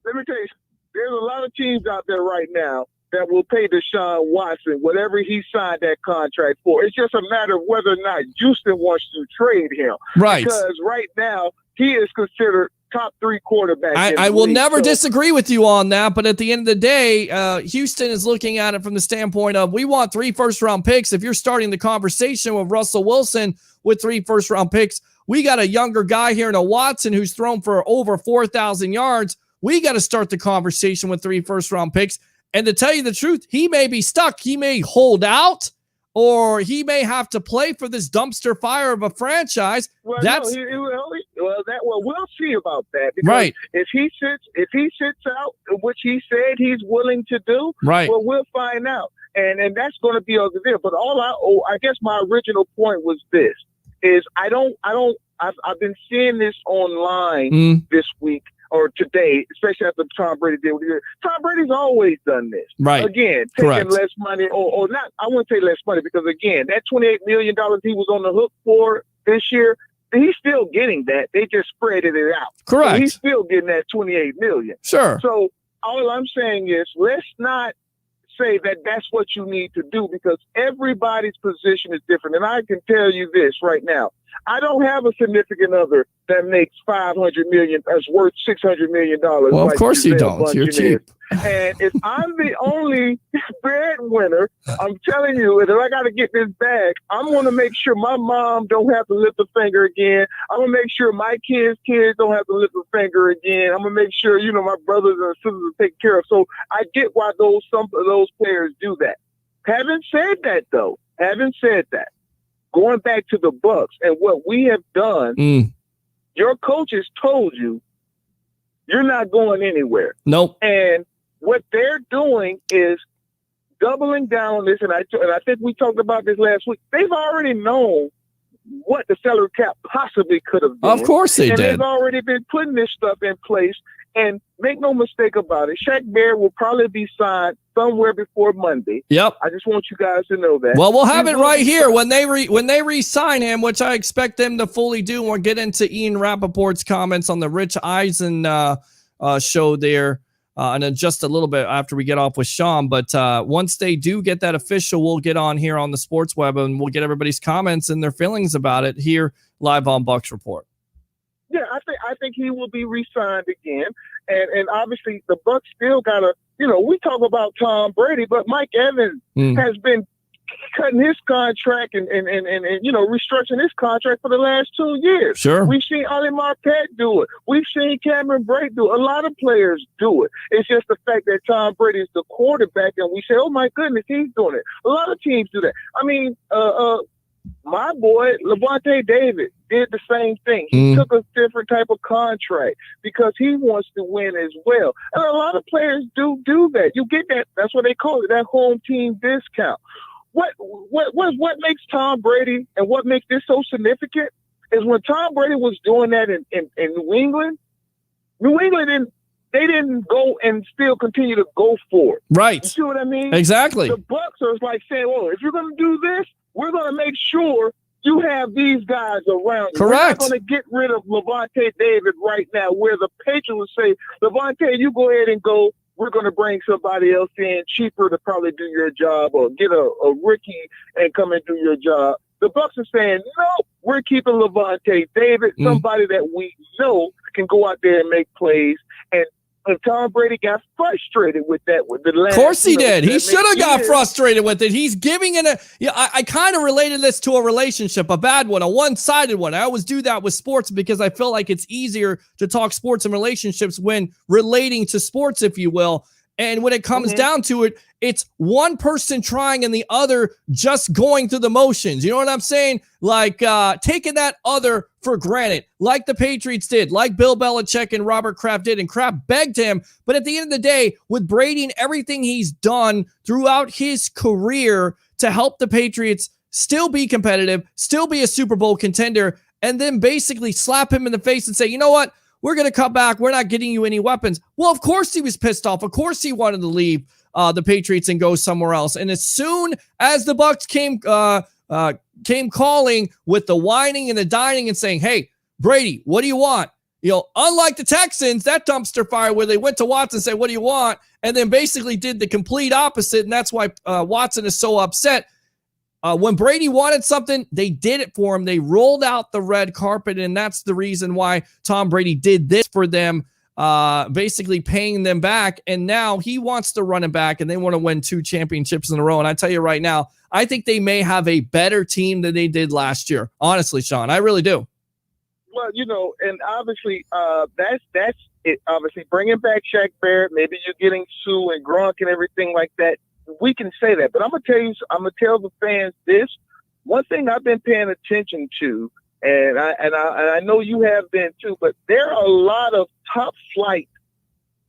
Let me tell you, there's a lot of teams out there right now that will pay Deshaun Watson whatever he signed that contract for. It's just a matter of whether or not Houston wants to trade him. Right. Because right now, he is considered top 3 quarterback. I will never disagree with you on that, but at the end of the day, Houston is looking at it from the standpoint of we want 3 first-round picks. If you're starting the conversation with Russell Wilson with 3 first-round picks, we got a younger guy here in a Watson who's thrown for over 4,000 yards. We got to start the conversation with 3 first-round picks. And to tell you the truth, he may be stuck. He may hold out, or he may have to play for this dumpster fire of a franchise. Well, we'll see about that. Because right. If he sits out, which he said he's willing to do, right. Well, we'll find out. And that's going to be over there. But I guess my original point was this: is I've been seeing this online this week or today, especially after Tom Brady did what he did. Tom Brady's always done this. Right. Again, taking less money or not. I wouldn't say less money because again, that $28 million he was on the hook for this year, he's still getting that. They just spreaded it out. Correct. So he's still getting that $28 million. Sure. So all I'm saying is let's not say that that's what you need to do because everybody's position is different. And I can tell you this right now. I don't have a significant other that makes $500 million, that's worth $600 million. Well, of course you don't. You're cheap. And if I'm the only breadwinner, I'm telling you, if I got to get this bag, I'm going to make sure my mom don't have to lift a finger again. I'm going to make sure my kids don't have to lift a finger again. I'm going to make sure, my brothers and sisters are taken care of. So I get why some of those players do that. Having said that, going back to the Bucs and what we have done, your coaches told you you're not going anywhere. Nope. And what they're doing is doubling down on this. And I think we talked about this last week. They've already known what the salary cap possibly could have been. Of course they did. They've already been putting this stuff in place. And make no mistake about it, Shaq Barrett will probably be signed somewhere before Monday. Yep. I just want you guys to know that. Well, we'll have it right here when they re-sign him, which I expect them to fully do. We'll get into Ian Rappaport's comments on the Rich Eisen show there and then just a little bit after we get off with Sean. But once they do get that official, we'll get on here on the Sports Web and we'll get everybody's comments and their feelings about it here live on Bucs Report. Yeah, I think he will be re-signed again, and obviously the Bucs still gotta. We talk about Tom Brady, but Mike Evans has been cutting his contract and restructuring his contract for the last 2 years. Sure, we've seen Ali Marpet do it. We've seen Cameron Brate do it. A lot of players do it. It's just the fact that Tom Brady is the quarterback, and we say, "Oh my goodness, he's doing it." A lot of teams do that. I mean, my boy, Levante David, did the same thing. He took a different type of contract because he wants to win as well. And a lot of players do that. You get that. That's what they call it, that home team discount. What makes Tom Brady and what makes this so significant is when Tom Brady was doing that in New England didn't go and still continue to go for it. Right. You see what I mean? Exactly. The Bucs are like saying, well, if you're going to do this, we're going to make sure you have these guys around you. Correct. We're not going to get rid of Levante David right now, where the Patriots say, Levante, you go ahead and go. We're going to bring somebody else in cheaper to probably do your job or get a rookie and come and do your job. The Bucs are saying, no, we're keeping Levante David, somebody that we know can go out there and make plays. And Tom Brady got frustrated with that. With the last, of course he did. He should have got years. frustrated with it. He's giving it I kind of related this to a relationship, a bad one, a one-sided one. I always do that with sports because I feel like it's easier to talk sports and relationships when relating to sports, if you will. And when it comes down to it, it's one person trying and the other just going through the motions. You know what I'm saying? Like taking that other for granted, like the Patriots did, like Bill Belichick and Robert Kraft did. And Kraft begged him. But at the end of the day, with Brady and everything he's done throughout his career to help the Patriots still be competitive, still be a Super Bowl contender, and then basically slap him in the face and say, you know what? We're going to cut back. We're not getting you any weapons. Well, of course he was pissed off. Of course he wanted to leave the Patriots and go somewhere else. And as soon as the Bucs came calling with the whining and the dining and saying, hey, Brady, what do you want? Unlike the Texans, that dumpster fire where they went to Watson and said, what do you want? And then basically did the complete opposite. And that's why Watson is so upset. When Brady wanted something, they did it for him. They rolled out the red carpet, and that's the reason why Tom Brady did this for them, basically paying them back. And now he wants to run it back, and they want to win 2 championships in a row. And I tell you right now, I think they may have a better team than they did last year. Honestly, Sean, I really do. Well, and obviously that's it. Obviously, bringing back Shaq Barrett, maybe you're getting Sue and Gronk and everything like that. We can say that, but I'm gonna tell the fans this. One thing I've been paying attention to, and I know you have been too, but there are a lot of top flight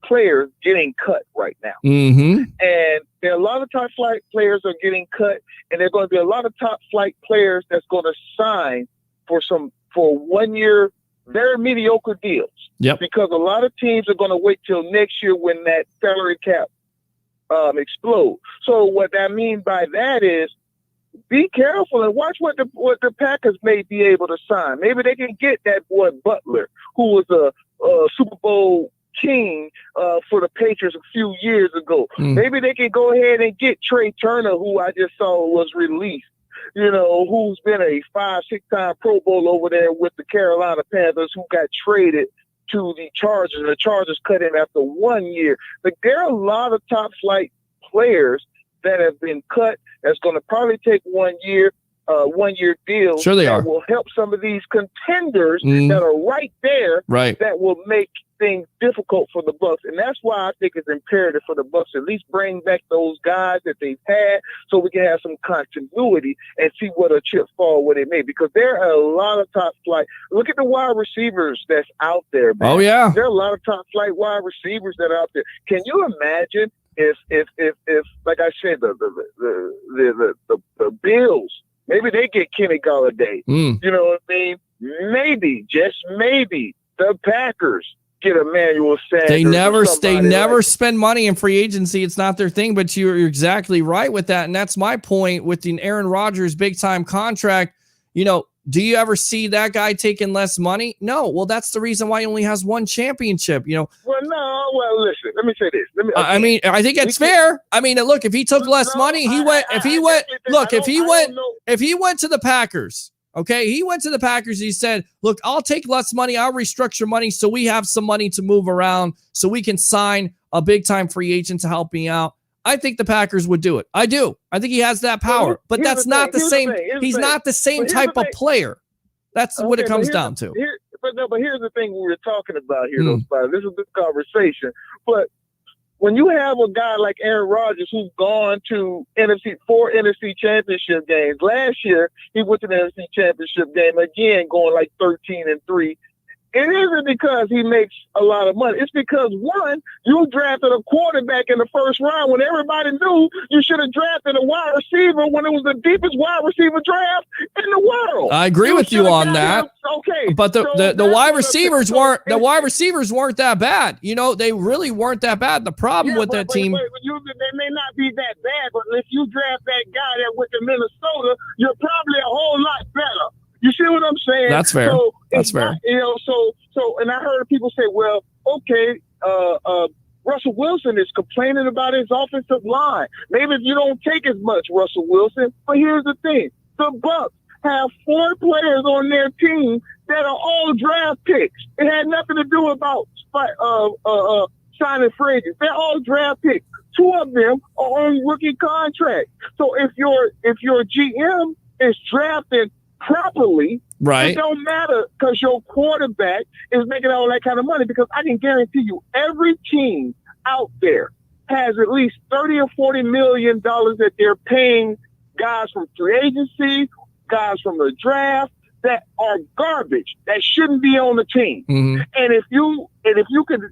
players getting cut right now. Mm-hmm. And there are a lot of top flight players are getting cut, and there are going to be a lot of top flight players that's going to sign for 1 year, very mediocre deals. Yep. Because a lot of teams are going to wait till next year when that salary cap explodes. So what I mean by that is, be careful and watch what the Packers may be able to sign. Maybe they can get that boy Butler, who was a Super Bowl king for the Patriots a few years ago. Maybe they can go ahead and get Trey Turner, who I just saw was released, who's been a 5-6-time Pro Bowl over there with the Carolina Panthers, who got traded to the Chargers. The Chargers cut him after 1 year. Like, there are a lot of top flight players that have been cut. That's going to probably take 1 year, 1 year deals. Sure they that are. will help some of these contenders that are right there. Right. That will make things difficult for the Bucs, and that's why I think it's imperative for the Bucs to at least bring back those guys that they've had, so we can have some continuity and see what a chip fall where they may. Because there are a lot of top flight. Look at the wide receivers that's out there, man. Oh yeah, there are a lot of top flight wide receivers that are out there. Can you imagine if like I said, the Bills, maybe they get Kenny Galladay. You know what I mean? Maybe, just maybe, the Packers get Emmanuel Sanders. They never spend money in free agency. It's not their thing. But you're exactly right with that, and that's my point with the Aaron Rodgers big time contract. Do you ever see that guy taking less money? No. Well, that's the reason why he only has one championship. Well, no. Well, listen. Let me say this. I mean, I think it's fair. I mean, look, if he took less money, if he went to the Packers. Okay, he went to the Packers. He said, look, I'll take less money. I'll restructure money so we have some money to move around so we can sign a big-time free agent to help me out. I think the Packers would do it. I do. I think he has that power. But that's not the same. He's not the same type of player. That's what it comes down to. But here's the thing we were talking about here, though, Spider. This is a good conversation. But when you have a guy like Aaron Rodgers who's gone to four NFC championship games. Last year, he went to the NFC championship game again, going like 13-3. It isn't because he makes a lot of money. It's because, one, you drafted a quarterback in the first round when everybody knew you should have drafted a wide receiver when it was the deepest wide receiver draft in the world. I agree with you on that. Okay, but the wide receivers weren't that bad. They really weren't that bad. The problem with that team, they may not be that bad, but if you draft that guy that went to Minnesota, you're probably a whole lot better. You see what I'm saying? That's fair. That's fair. So, and I heard people say, well, okay, Russell Wilson is complaining about his offensive line. Maybe you don't take as much Russell Wilson, but here's the thing. The Bucs have 4 players on their team that are all draft picks. It had nothing to do about signing free agents. They're all draft picks. 2 of them are on rookie contracts. So if your GM is drafted properly, right, it don't matter because your quarterback is making all that kind of money. Because I can guarantee you, every team out there has at least $30 or $40 million that they're paying guys from free agency, guys from the draft that are garbage, that shouldn't be on the team. And if you could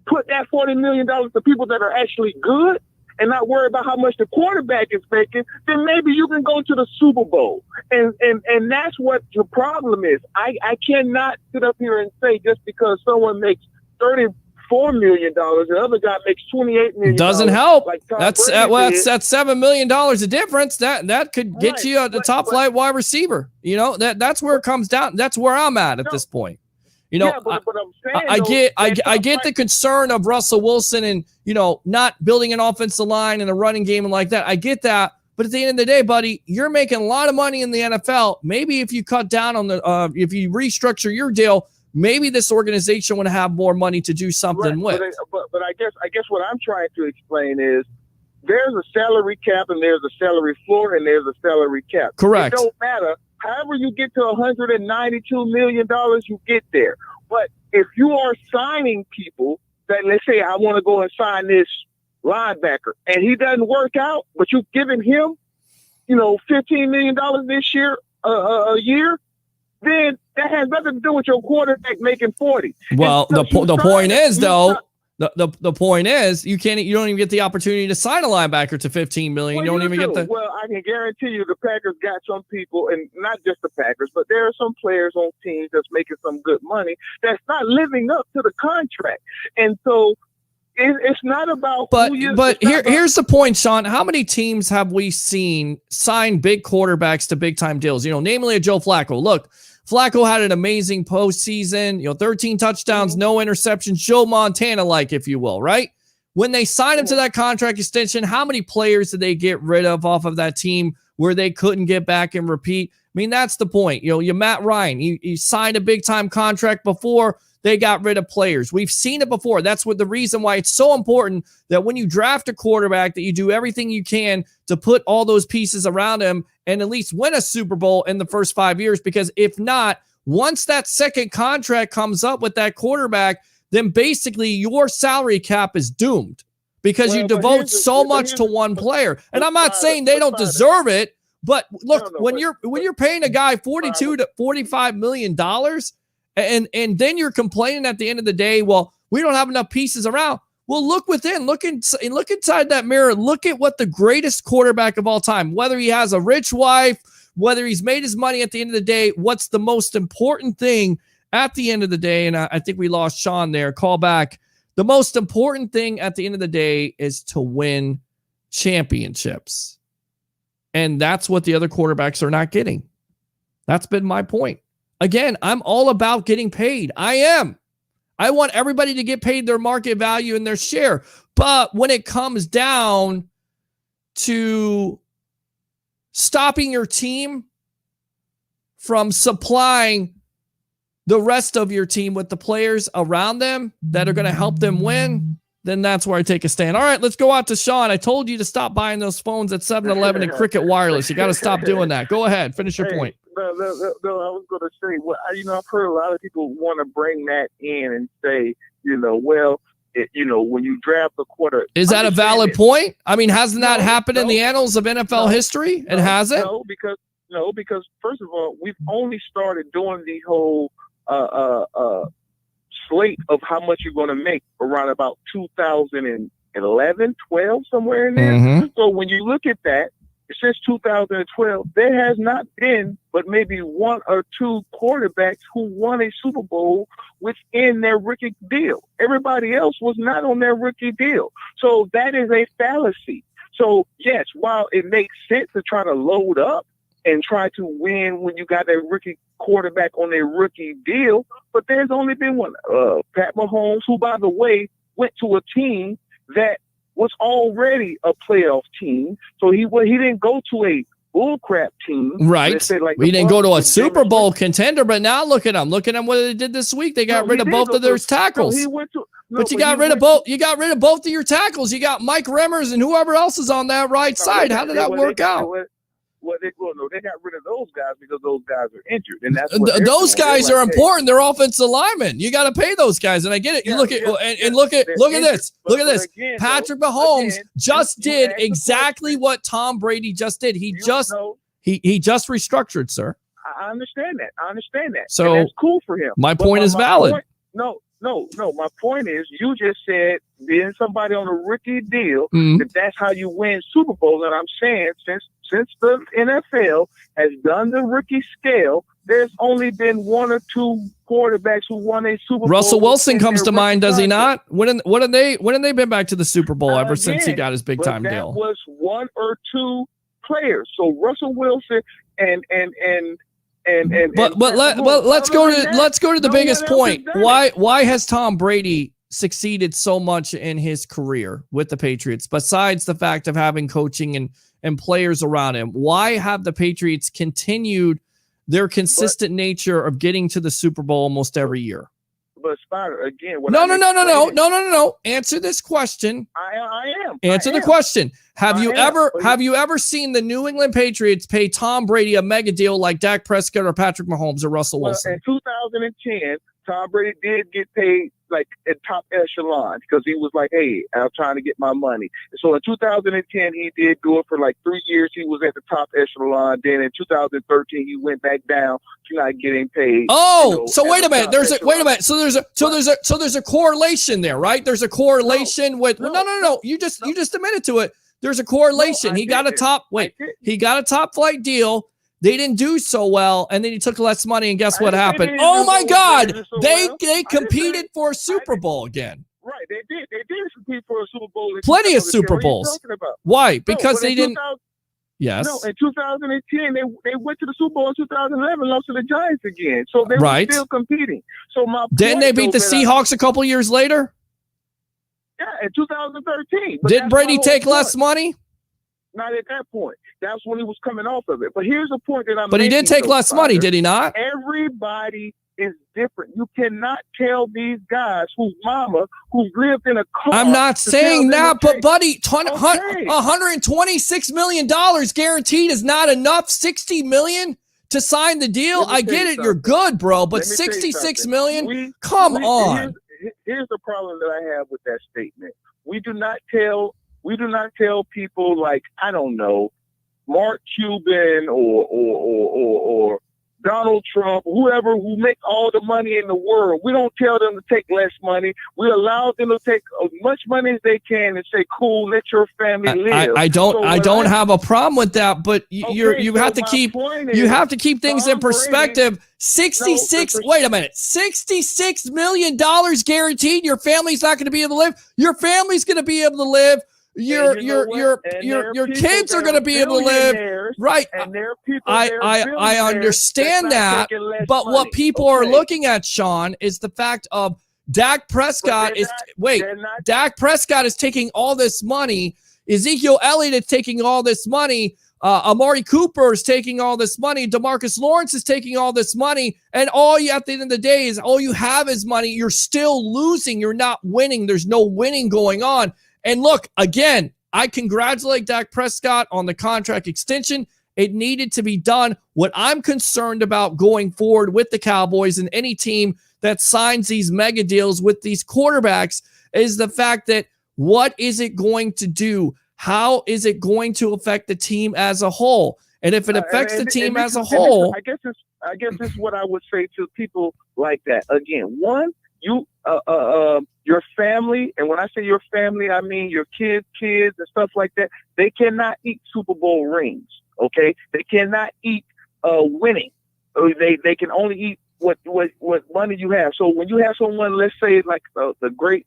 put that $40 million to people that are actually good and not worry about how much the quarterback is making, then maybe you can go to the Super Bowl. And that's what the problem is. I cannot sit up here and say just because someone makes $34 million, the other guy makes $28 million. Doesn't help. Like that's $7 million of difference. That could get you the top flight wide receiver. That's where it comes down. That's where I'm at this point. But I'm saying, I get the concern of Russell Wilson and, not building an offensive line and a running game and like that. I get that. But at the end of the day, buddy, you're making a lot of money in the NFL. Maybe if you cut down on if you restructure your deal, maybe this organization would have more money to do something with. But I guess what I'm trying to explain is there's a salary cap and there's a salary floor and there's a salary cap. Correct. It don't matter. However you get to $192 million, you get there. But if you are signing people that, let's say, I want to go and sign this linebacker, and he doesn't work out, but you've given him, $15 million this year, a year, then that has nothing to do with your quarterback making 40. Well, the point is, though, The point is you don't even get the opportunity to sign a linebacker to $15 million. You don't even get the. Well, I can guarantee you the Packers got some people, and not just the Packers, but there are some players on teams that's making some good money that's not living up to the contract, and so it's not about. But here's the point, Sean. How many teams have we seen sign big quarterbacks to big time deals? Namely a Joe Flacco. Look. Flacco had an amazing postseason, 13 touchdowns, no interceptions, Joe Montana-like, if you will, right? When they signed him to that contract extension, how many players did they get rid of off of that team where they couldn't get back and repeat? I mean, that's the point. You Matt Ryan, he signed a big-time contract before they got rid of players. We've seen it before. That's the reason why it's so important that when you draft a quarterback that you do everything you can to put all those pieces around him and at least win a Super Bowl in the first 5 years. Because if not, once that second contract comes up with that quarterback, then basically your salary cap is doomed because you devote so much to one player. And I'm not saying they don't deserve it, but look, when you're paying a guy $42 to $45 million, and then you're complaining at the end of the day, well, we don't have enough pieces around. Well, look within, look inside that mirror. Look at what the greatest quarterback of all time, whether he has a rich wife, whether he's made his money at the end of the day, what's the most important thing at the end of the day? And I think we lost Sean there. Call back. The most important thing at the end of the day is to win championships. And that's what the other quarterbacks are not getting. That's been my point. Again, I'm all about getting paid. I am. I want everybody to get paid their market value and their share. But when it comes down to stopping your team from supplying the rest of your team with the players around them that are going to help them win, then that's where I take a stand. All right, let's go out to Sean. I told you to stop buying those phones at 7-Eleven and Cricket Wireless. You got to stop doing that. Go ahead. Finish your point. No, I was going to say, well, I've heard a lot of people want to bring that in and say, when you draft a quarter. Is that a valid point? I mean, hasn't that happened in the annals of NFL history? It hasn't? No, because first of all, we've only started doing the whole slate of how much you're going to make around about 2011, 12, somewhere in there. Mm-hmm. So when you look at that, since 2012, there has not been but maybe one or two quarterbacks who won a Super Bowl within their rookie deal. Everybody else was not on their rookie deal. So that is a fallacy. So, yes, while it makes sense to try to load up and try to win when you got a rookie quarterback on a rookie deal, but there's only been one. Pat Mahomes, who, by the way, went to a team that was already a playoff team. So he didn't go to a bullcrap team. Right. We didn't go to a Super Bowl contender, but now look at them. Look at them what they did this week. They got rid of both of their tackles. But you got rid of both. You got rid of both of your tackles. You got Mike Remmers and whoever else is on that right side. How did that work out? They got rid of those guys because those guys are injured, and that's those guys are important. They're offensive linemen. You got to pay those guys, and I get it. You look at look at this. Look at this. Patrick Mahomes just did exactly what Tom Brady just did. He just restructured, sir. I understand that. So that's cool for him. My point is valid. No. My point is, you just said being somebody on a rookie deal, that's how you win Super Bowl. And I'm saying since the NFL has done the rookie scale, there's only been one or two quarterbacks who won a Super Bowl. Russell Wilson comes to mind, does he not? When have they been back to the Super Bowl ever since he got his big time deal? That was one or two players. So Russell Wilson and let's go to the biggest point. Why has Tom Brady succeeded so much in his career with the Patriots, besides the fact of having coaching and players around him? Why have the Patriots continued their consistent nature of getting to the Super Bowl almost every year? But Spider, again, no. Answer this question. I am. Answer the question. Have you ever seen the New England Patriots pay Tom Brady a mega deal like Dak Prescott or Patrick Mahomes or Russell Wilson? In 2010, Tom Brady did get paid like at top echelon because he was like, hey, I'm trying to get my money. So in 2010, he did do it for like 3 years. He was at the top echelon. Then in 2013, he went back down to not getting paid. Oh, so wait a minute. Wait a minute. So there's a correlation there, right? There's a correlation with no. You just admitted to it. There's a correlation. He got a top flight deal. They didn't do so well, and then he took less money, and guess what happened? Oh my God! They competed for a Super Bowl again. Right, they did. They did compete for a Super Bowl. Plenty of Super Bowls. Why? Because they didn't. Yes. No, in 2010, they went to the Super Bowl in 2011, lost to the Giants again. So they were still competing. So didn't they beat the Seahawks a couple years later? Yeah, in 2013. Did Brady take less money? Not at that point. That's when he was coming off of it. But here's the point that I'm making. But he did take less money, did he not? Everybody is different. You cannot tell these guys whose lived in a car. I'm not saying that, but buddy, $126 million guaranteed is not enough. $60 million to sign the deal. I get it. You're good, bro. But $66 million? Come on. Here's the problem that I have with that statement. We do not tell people like, I don't know, Mark Cuban or Donald Trump, whoever who make all the money in the world. We don't tell them to take less money. We allow them to take as much money as they can and say, "Cool, let your family live." I don't have a problem with that, but you have to keep things in perspective. 66. Wait a minute. $66 million guaranteed. Your family's not going to be able to live. Your family's going to be able to live. Your kids are going to be able to live, right? And there are people. I understand that, but what people are looking at, Sean, is the fact of Dak Prescott Dak Prescott is taking all this money. Ezekiel Elliott is taking all this money. Amari Cooper is taking all this money. DeMarcus Lawrence is taking all this money. And all you at the end of the day is all you have is money. You're still losing. You're not winning. There's no winning going on. And look, again, I congratulate Dak Prescott on the contract extension. It needed to be done. What I'm concerned about going forward with the Cowboys and any team that signs these mega deals with these quarterbacks is the fact that what is it going to do? How is it going to affect the team as a whole? And if it affects the team as a whole, I guess this is what I would say to people like that. Again, one, your family, and when I say your family, I mean your kids and stuff like that. They cannot eat Super Bowl rings. Okay, they cannot eat winning. They can only eat what money you have. So when you have someone, let's say like the great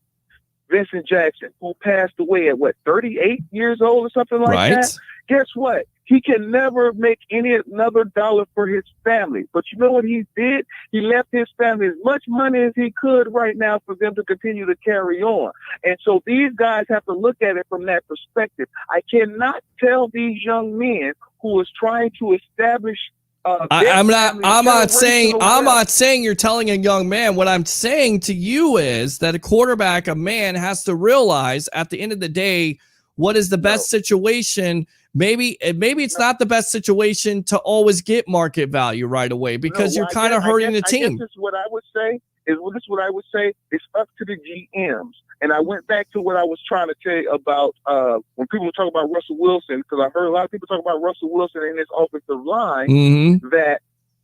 Vincent Jackson, who passed away at 38 years old or something like that. Guess what? He can never make another dollar for his family. But you know what he did? He left his family as much money as he could right now for them to continue to carry on. And so these guys have to look at it from that perspective. I cannot tell these young men who is trying to establish I'm not saying you're telling a young man. What I'm saying to you is that a man has to realize at the end of the day, what is the best situation. Maybe it's not the best situation to always get market value right away because you're kind of hurting the team. This is what I would say. It's up to the GMs. And I went back to what I was trying to tell you about when people talk about Russell Wilson, because I heard a lot of people talk about Russell Wilson and his offensive line, that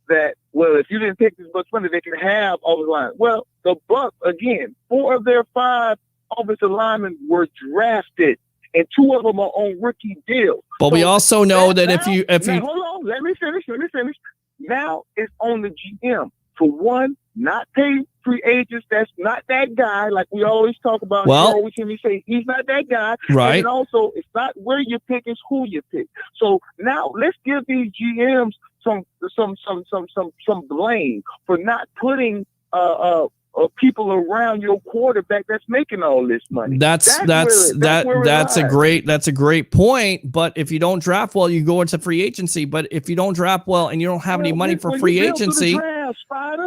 if you didn't take this much money, they can have all the line. Well, the Bucs, again, 4 of their 5 offensive linemen were drafted, and 2 of them are on rookie deals. But we also know that if you hold on, let me finish. Now it's on the GM for one, not pay free agents. That's not that guy. Like we always talk about. Well, you always hear me say he's not that guy. Right. And also, it's not where you pick; it's who you pick. So now let's give these GMs some blame for not putting people around your quarterback that's making all this money. That's a great point. But if you don't draft well, you go into free agency. But if you don't draft well and you don't have any money for free agency,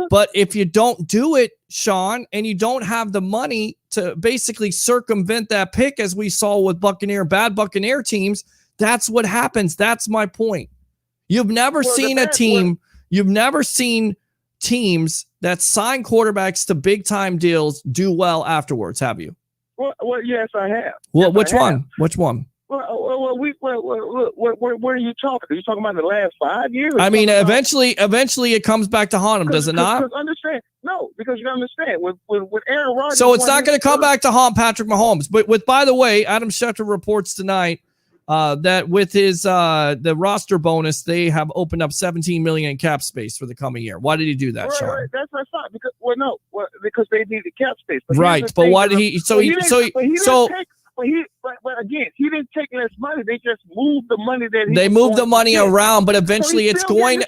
but if you don't do it, Sean, and you don't have the money to basically circumvent that pick, as we saw with bad Buccaneer teams, that's what happens. That's my point. You've never seen teams that sign quarterbacks to big time deals do well afterwards, have you? Well, yes, I have. Well, Yes, which I have. one? Which one? Where are you talking? Are you talking about the last 5 years? I mean, eventually it comes back to haunt him, does it not? Because understand, no, because you understand with Aaron Rodgers. So it's not going to come back to haunt Patrick Mahomes. But by the way, Adam Schefter reports tonight that with his the roster bonus, they have opened up $17 million in cap space for the coming year. Why did he do that, Sean? Right. That's not because because they needed cap space. Right, but why did he? But again, he didn't take less money. They just moved the money that they moved the money around, but eventually it's going.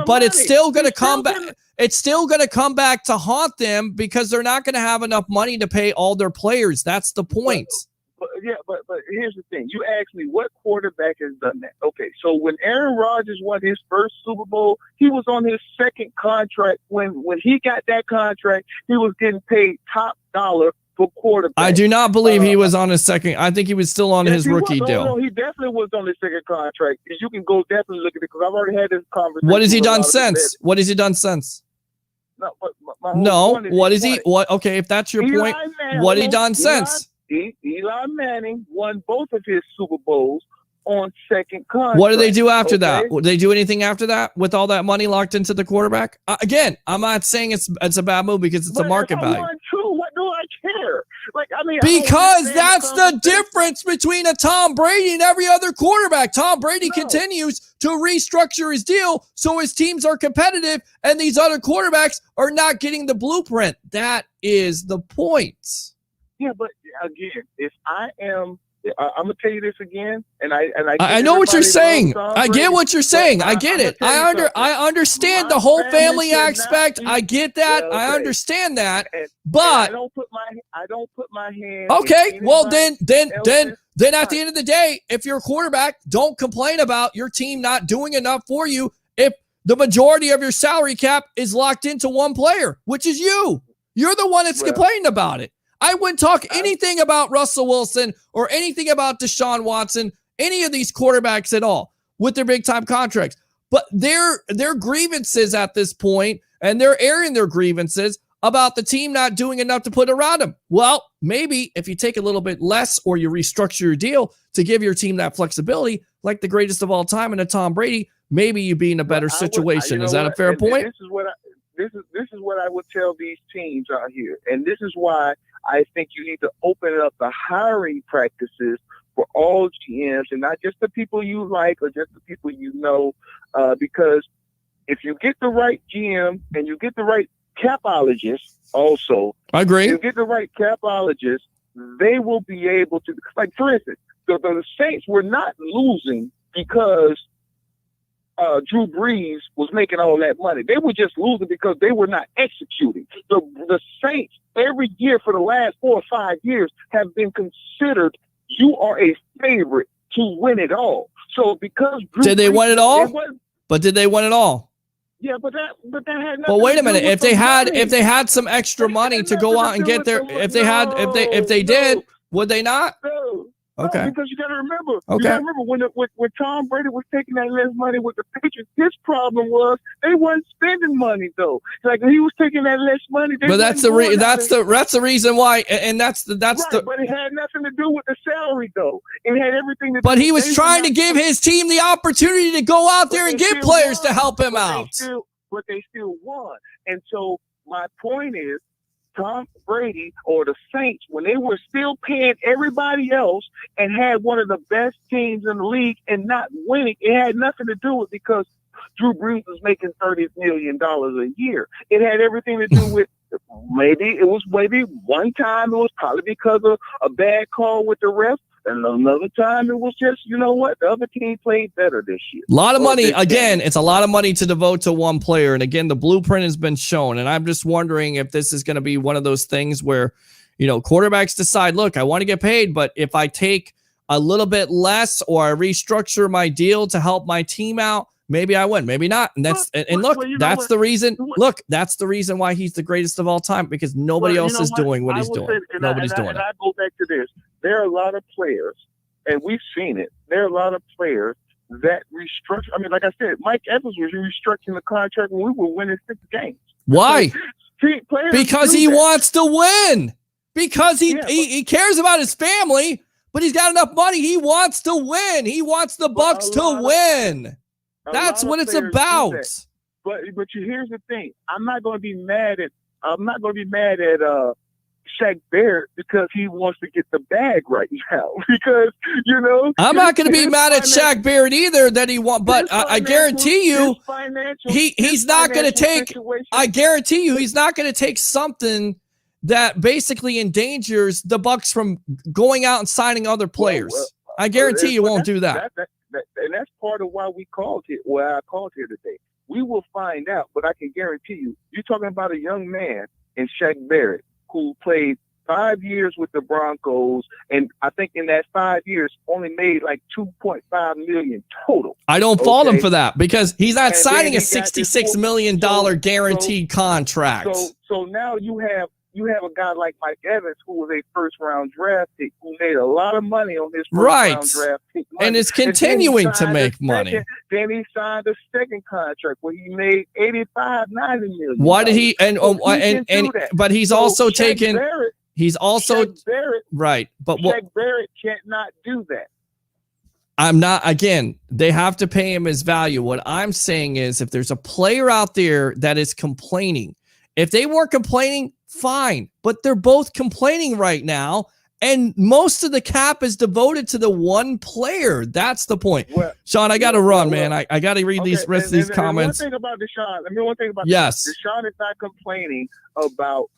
But it's still going to come back. It's still going to come back to haunt them because they're not going to have enough money to pay all their players. That's the point. But here's the thing. You asked me what quarterback has done that. Okay, so when Aaron Rodgers won his first Super Bowl, he was on his second contract. When he got that contract, he was getting paid top dollar for quarterback. I do not believe he was on his second. I think he was still on his rookie deal. No, he definitely was on his second contract. You can go definitely look at it because I've already had this conversation. What has he done since? What has he done since? No, but what is he? What? Okay, if that's your point, what has he done since? Eli Manning won both of his Super Bowls on second contract. What do they do after that? Would they do anything after that with all that money locked into the quarterback? Again, I'm not saying it's a bad move because it's a market value. What do I care? Because that's the difference between a Tom Brady and every other quarterback. Tom Brady continues to restructure his deal so his teams are competitive and these other quarterbacks are not getting the blueprint. That is the point. Yeah, but again, if I'm gonna tell you this again, and I know what you're saying. I get what you're saying. I get it. I understand the whole family aspect. I get that. I understand that. But I don't put my hand. Okay, well then at the end of the day, if you're a quarterback, don't complain about your team not doing enough for you if the majority of your salary cap is locked into one player, which is you. You're the one that's complaining about it. I wouldn't talk anything about Russell Wilson or anything about Deshaun Watson, any of these quarterbacks at all with their big time contracts. But their grievances at this point, and they're airing their grievances about the team not doing enough to put around them. Well, maybe if you take a little bit less or you restructure your deal to give your team that flexibility, like the greatest of all time in a Tom Brady, maybe you'd be in a better situation. Is that a fair point? This is what I would tell these teams out here, and this is why I think you need to open up the hiring practices for all GMs and not just the people you like or just the people you know, because if you get the right GM and you get the right capologist also, I agree. You get the right capologist, they will be able to, like for instance, the Saints were not losing because Drew Brees was making all that money. They were just losing because they were not executing. The Saints every year for the last 4 or 5 years have been considered you are a favorite to win it all. So because did they win it all? But did they win it all? Yeah, but that had nothing. But wait a minute. If they had some extra money to go out and get their, if they did, would they not? No. Okay. No, because you got to remember. Okay. You got to remember when Tom Brady was taking that less money with the Patriots. His problem was they weren't spending money though. Like he was taking that less money. But that's the reason why, and that's the. But it had nothing to do with the salary though. It had everything to do. But he was trying to give his team the opportunity to go out there and get players to help him out. But they still won, and so my point is. Tom Brady or the Saints, when they were still paying everybody else and had one of the best teams in the league and not winning, it had nothing to do with because Drew Brees was making $30 million a year. It had everything to do with maybe one time it was probably because of a bad call with the ref. And another time it was just, you know what, the other team played better this year. A lot of money. Again, it's a lot of money to devote to one player. And again, the blueprint has been shown. And I'm just wondering if this is going to be one of those things where, quarterbacks decide, look, I want to get paid, but if I take a little bit less or I restructure my deal to help my team out, maybe I win, maybe not. And that's the reason. Look, that's the reason why he's the greatest of all time, because nobody else is doing what he's doing. Nobody's doing it. I go back to this. There are a lot of players, and we've seen it. There are a lot of players that restructure. I mean, like I said, Mike Evans was restructuring the contract when we were winning 6 games. Why? Because he that. wants to win. Because Yeah, he cares about his family, but he's got enough money. He wants to win. He wants the Bucs to win. That's what it's about. But here's the thing. I'm not going to be mad at Shaq Barrett because he wants to get the bag right now. Because I'm not going to be mad at Shaq Barrett either that he wants, but I guarantee you he's not going to take. I guarantee you he's not going to take something that basically endangers the Bucs from going out and signing other players. I guarantee you won't do that. And that's part of why we called here. Well, I called here today. We will find out, but I can guarantee you, you're talking about a young man in Shaq Barrett who played 5 years with the Broncos, and I think in that 5 years only made like $2.5 million total. I don't fault him for that because he's not signing a $66 million guaranteed contract. So now you have a guy like Mike Evans who was a first-round draft pick who made a lot of money on his first-round draft pick. And is continuing to make money. Then he signed a second contract where he made $85, $90 million. Why did he? But he's also taken. He's also right. But Shaq Barrett can't not do that. I'm not. Again, they have to pay him his value. What I'm saying is, if there's a player out there that is complaining, if they weren't complaining, fine. But they're both complaining right now. And most of the cap is devoted to the one player. That's the point. Well, Sean, I got to run, man. I got to read these rest of these comments. One thing about Deshaun, one thing about yes. Deshaun is not complaining about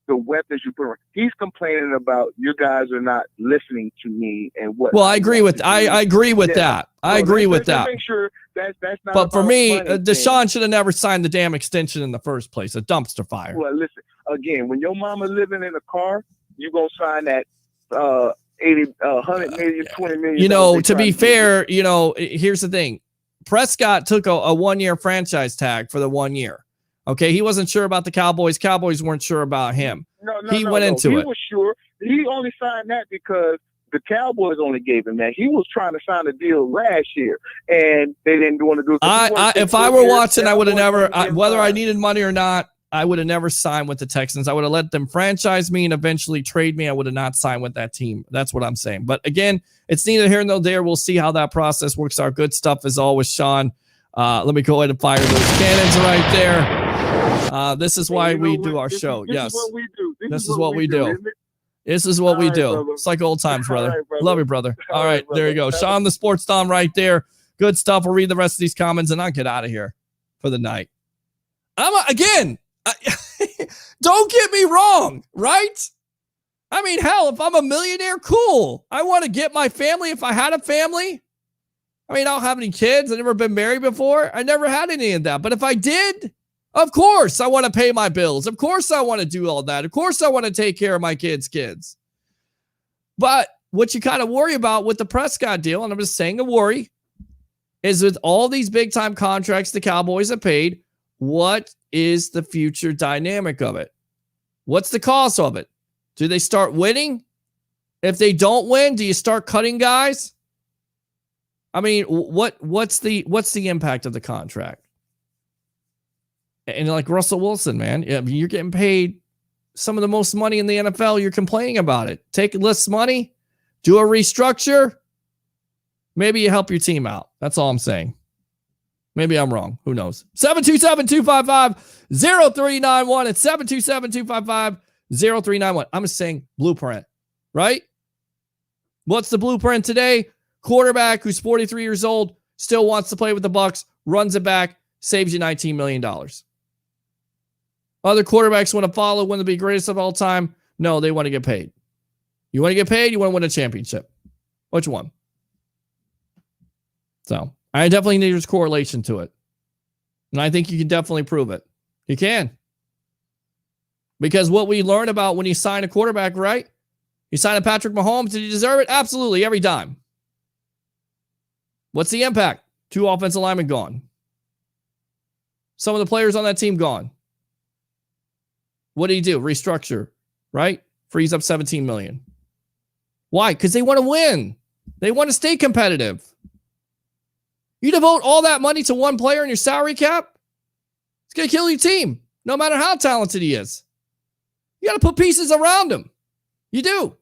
the weapons you put on. He's complaining about you guys are not listening to me and what. Well, I agree with that. I agree with that. I agree with that. Make sure that's not. But for me, Deshaun should have never signed the damn extension in the first place. A dumpster fire. Well, listen again. When your mama living in a car, you gonna sign that 80, 100 million, 20 million. To be fair, here's the thing. Prescott took a 1-year franchise tag for the 1 year. Okay, he wasn't sure about the Cowboys. Cowboys weren't sure about him. He went into it. He was sure. He only signed that because the Cowboys only gave him that. He was trying to sign a deal last year, and they didn't want to do it. If I were watching, I would have never, whether I needed money or not, I would have never signed with the Texans. I would have let them franchise me and eventually trade me. I would have not signed with that team. That's what I'm saying. But again, it's neither here nor there. We'll see how that process works out. Good stuff as always, Sean. Let me go ahead and fire those cannons right there. This is why we do our show. Yes. This is what we do. This is what we do. It's like old times, brother. Love you, brother. All right, there you go. Sean, the Sports Dom right there. Good stuff. We'll read the rest of these comments and I'll get out of here for the night. Don't get me wrong, right? I mean, hell, if I'm a millionaire, cool. I want to get my family. If I had a family, I mean, I don't have any kids. I've never been married before. I never had any of that. But if I did, of course, I want to pay my bills. Of course, I want to do all that. Of course, I want to take care of my kids. But what you kind of worry about with the Prescott deal, and I'm just saying a worry, is with all these big time contracts the Cowboys have paid, what is the future dynamic of it? What's the cost of it? Do they start winning? If they don't win, do you start cutting guys? I mean, what's the impact of the contract? And like Russell Wilson, man, you're getting paid some of the most money in the NFL. You're complaining about it. Take less money, do a restructure. Maybe you help your team out. That's all I'm saying. Maybe I'm wrong. Who knows? 727-255-0391 and 727-255-0391. I'm just saying blueprint, right? What's the blueprint today? Quarterback who's 43 years old, still wants to play with the Bucs, runs it back, saves you $19 million. Other quarterbacks want to follow, want to be greatest of all time. No, they want to get paid. You want to get paid? You want to win a championship. Which one? So I definitely think there's correlation to it. And I think you can definitely prove it. You can. Because what we learn about when you sign a quarterback, right? You sign a Patrick Mahomes, did he deserve it? Absolutely, every dime. What's the impact? 2 offensive linemen gone. Some of the players on that team gone. What do you do? Restructure, right? Frees up $17 million. Why? Because they want to win. They want to stay competitive. You devote all that money to one player in your salary cap, it's going to kill your team. no matter how talented he is. You got to put pieces around him. You do.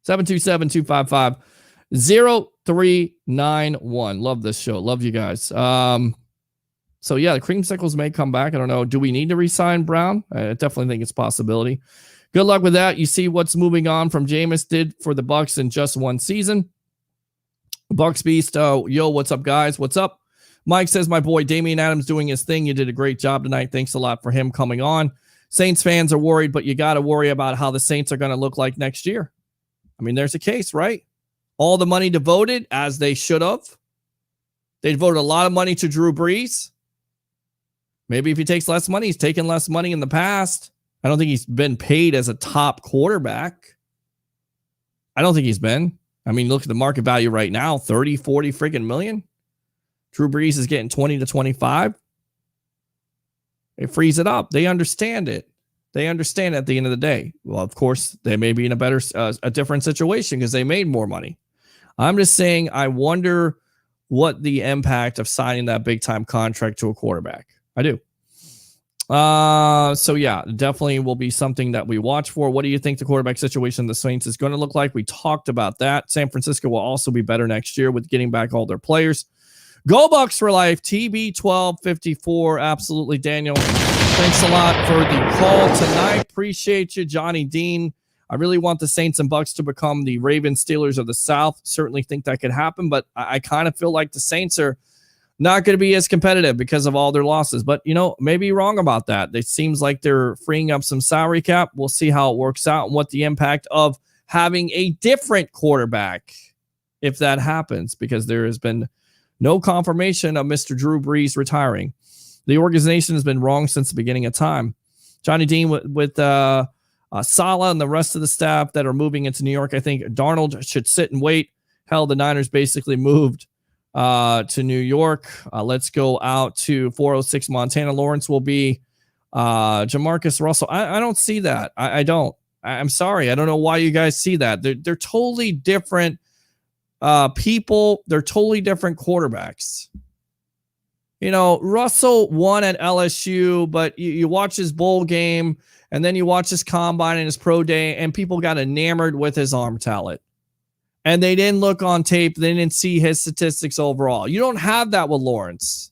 727-255-0391. Love this show. Love you guys. So, yeah, the creamsicles may come back. I don't know. Do we need to re-sign Brown? I definitely think it's a possibility. Good luck with that. You see what's moving on from Jameis did for the Bucs in just one season. Bucs Beast, yo, what's up, guys? What's up? Mike says, my boy Damian Adams doing his thing. You did a great job tonight. Thanks a lot for him coming on. Saints fans are worried, but you got to worry about how the Saints are going to look like next year. I mean, there's a case, right? All the money devoted, as they should have. They devoted a lot of money to Drew Brees. Maybe if he takes less money, he's taken less money in the past. I don't think he's been paid as a top quarterback. I don't think he's been. I mean, look at the market value right now, 30, 40 freaking million. Drew Brees is getting 20 to 25. They freeze it up. They understand it. They understand at the end of the day. Well, of course, they may be in a different situation because they made more money. I'm just saying, I wonder what the impact of signing that big time contract to a quarterback. I do. So yeah, definitely will be something that we watch for. What do you think the quarterback situation of the Saints is going to look like? We talked about that. San Francisco will also be better next year with getting back all their players. Go Bucs for life. TB1254. Absolutely, Daniel. Thanks a lot for the call tonight. Appreciate you, Johnny Dean. I really want the Saints and Bucs to become the Ravens Steelers of the South. Certainly think that could happen, but I kind of feel like the Saints are not going to be as competitive because of all their losses. But, you know, maybe wrong about that. It seems like they're freeing up some salary cap. We'll see how it works out and what the impact of having a different quarterback, if that happens, because there has been no confirmation of Mr. Drew Brees retiring. The organization has been wrong since the beginning of time. Johnny Dean with Saleh and the rest of the staff that are moving into New York, I think Darnold should sit and wait. Hell, the Niners basically moved to New York. Let's go out to 406 Montana. Lawrence will be Jamarcus Russell. I don't see that. I don't. I'm sorry. I don't know why you guys see that. They're totally different people. They're totally different quarterbacks. You know, Russell won at LSU, but you watch his bowl game and then you watch his combine and his pro day, and people got enamored with his arm talent. And they didn't look on tape. They didn't see his statistics overall. You don't have that with Lawrence.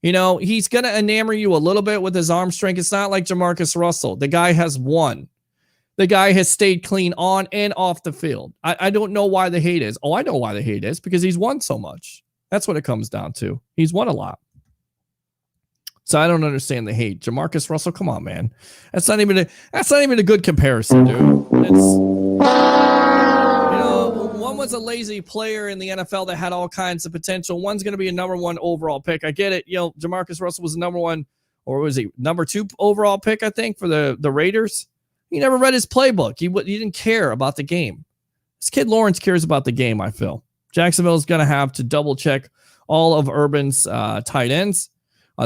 You know, he's going to enamor you a little bit with his arm strength. It's not like Jamarcus Russell. The guy has won. The guy has stayed clean on and off the field. I don't know why the hate is. Oh, I know why the hate is, because he's won so much. That's what it comes down to. He's won a lot. So I don't understand the hate. Jamarcus Russell, come on, man. That's not even a good comparison, dude. One was a lazy player in the NFL that had all kinds of potential. One's going to be a number one overall pick. I get it. You know, Jamarcus Russell was a number one, or was he number two overall pick, I think, for the Raiders. He never read his playbook. He didn't care about the game. This kid Lawrence cares about the game, I feel. Jacksonville is going to have to double check all of Urban's tight ends.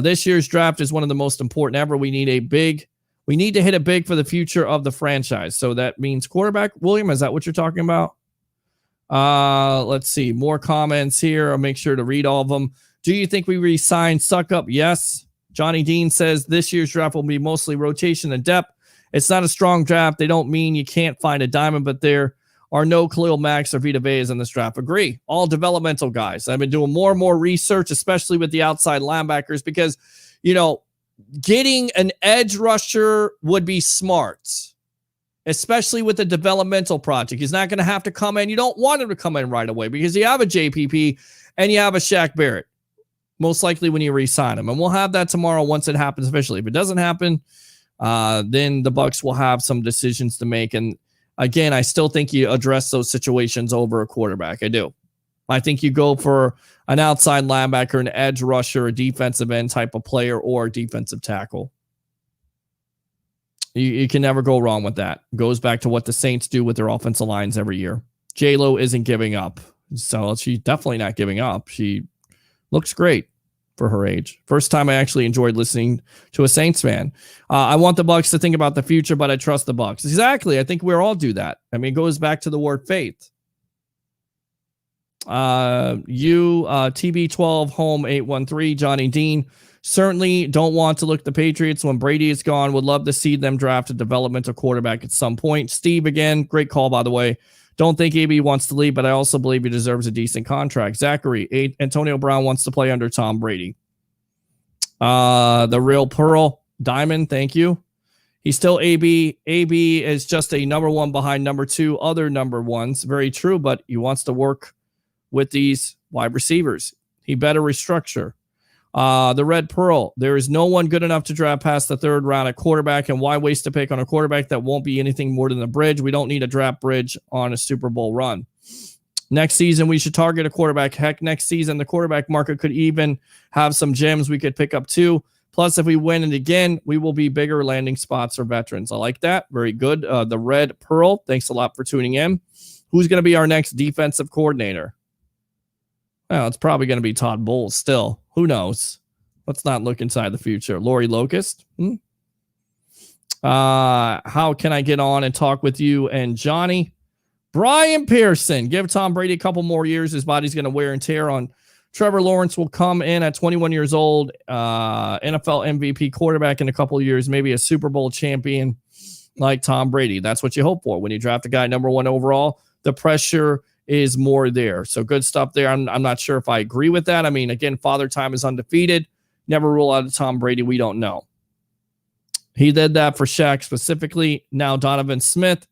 This year's draft is one of the most important ever. We need to hit it big for the future of the franchise. So that means quarterback. William, is that what you're talking about? Let's see. More comments here. I'll make sure to read all of them. Do you think we re-sign Suck Up? Yes. Johnny Dean says this year's draft will be mostly rotation and depth. It's not a strong draft. They don't mean you can't find a diamond, but there are no Khalil Max or Vita Veas in this draft. Agree. All developmental guys. I've been doing more and more research, especially with the outside linebackers, because, you know, getting an edge rusher would be smart, especially with the developmental project. He's not going to have to come in. You don't want him to come in right away because you have a JPP and you have a Shaq Barrett, most likely when you re-sign him. And we'll have that tomorrow once it happens officially. If it doesn't happen, then the Bucs will have some decisions to make. And again, I still think you address those situations over a quarterback. I do. I think you go for an outside linebacker, an edge rusher, a defensive end type of player, or a defensive tackle. You can never go wrong with that. Goes back to what the Saints do with their offensive lines every year. J-Lo isn't giving up. So she's definitely not giving up. She looks great for her age. First time I actually enjoyed listening to a Saints fan. I want the Bucs to think about the future, but I trust the Bucs. Exactly. I think we all do that. I mean, it goes back to the word faith. TB12 home 813 Johnny Dean Certainly don't want to look at the Patriots when Brady is gone. Would love to see them draft a developmental quarterback at some point. Steve, again, great call, by the way. Don't think AB wants to leave, but I also believe he deserves a decent contract. Zachary, Antonio Brown wants to play under Tom Brady. The Real Pearl, Diamond, thank you. He's still AB. AB is just a number one behind number two other number ones. Very true, but he wants to work with these wide receivers. He better restructure. The Red Pearl, there is no one good enough to draft past the third round at quarterback, and why waste a pick on a quarterback that won't be anything more than a bridge? We don't need a draft bridge on a Super Bowl run. Next season, we should target a quarterback. Heck, next season, the quarterback market could even have some gems we could pick up too. Plus, if we win it again, we will be bigger landing spots for veterans. I like that. Very good. The Red Pearl, thanks a lot for tuning in. Who's going to be our next defensive coordinator? Well, it's probably going to be Todd Bowles still. Who knows? Let's not look inside the future. Lori Locust. How can I get on and talk with you and Johnny? Brian Pearson. Give Tom Brady a couple more years. His body's going to wear and tear on. Trevor Lawrence will come in at 21 years old. NFL MVP quarterback in a couple of years. Maybe a Super Bowl champion like Tom Brady. That's what you hope for when you draft a guy number one overall. The pressure is more there. So good stuff there. I'm not sure if I agree with that. I mean, again, Father Time is undefeated. Never rule out of Tom Brady. We don't know. He did that for Shaq specifically. Now Donovan Smith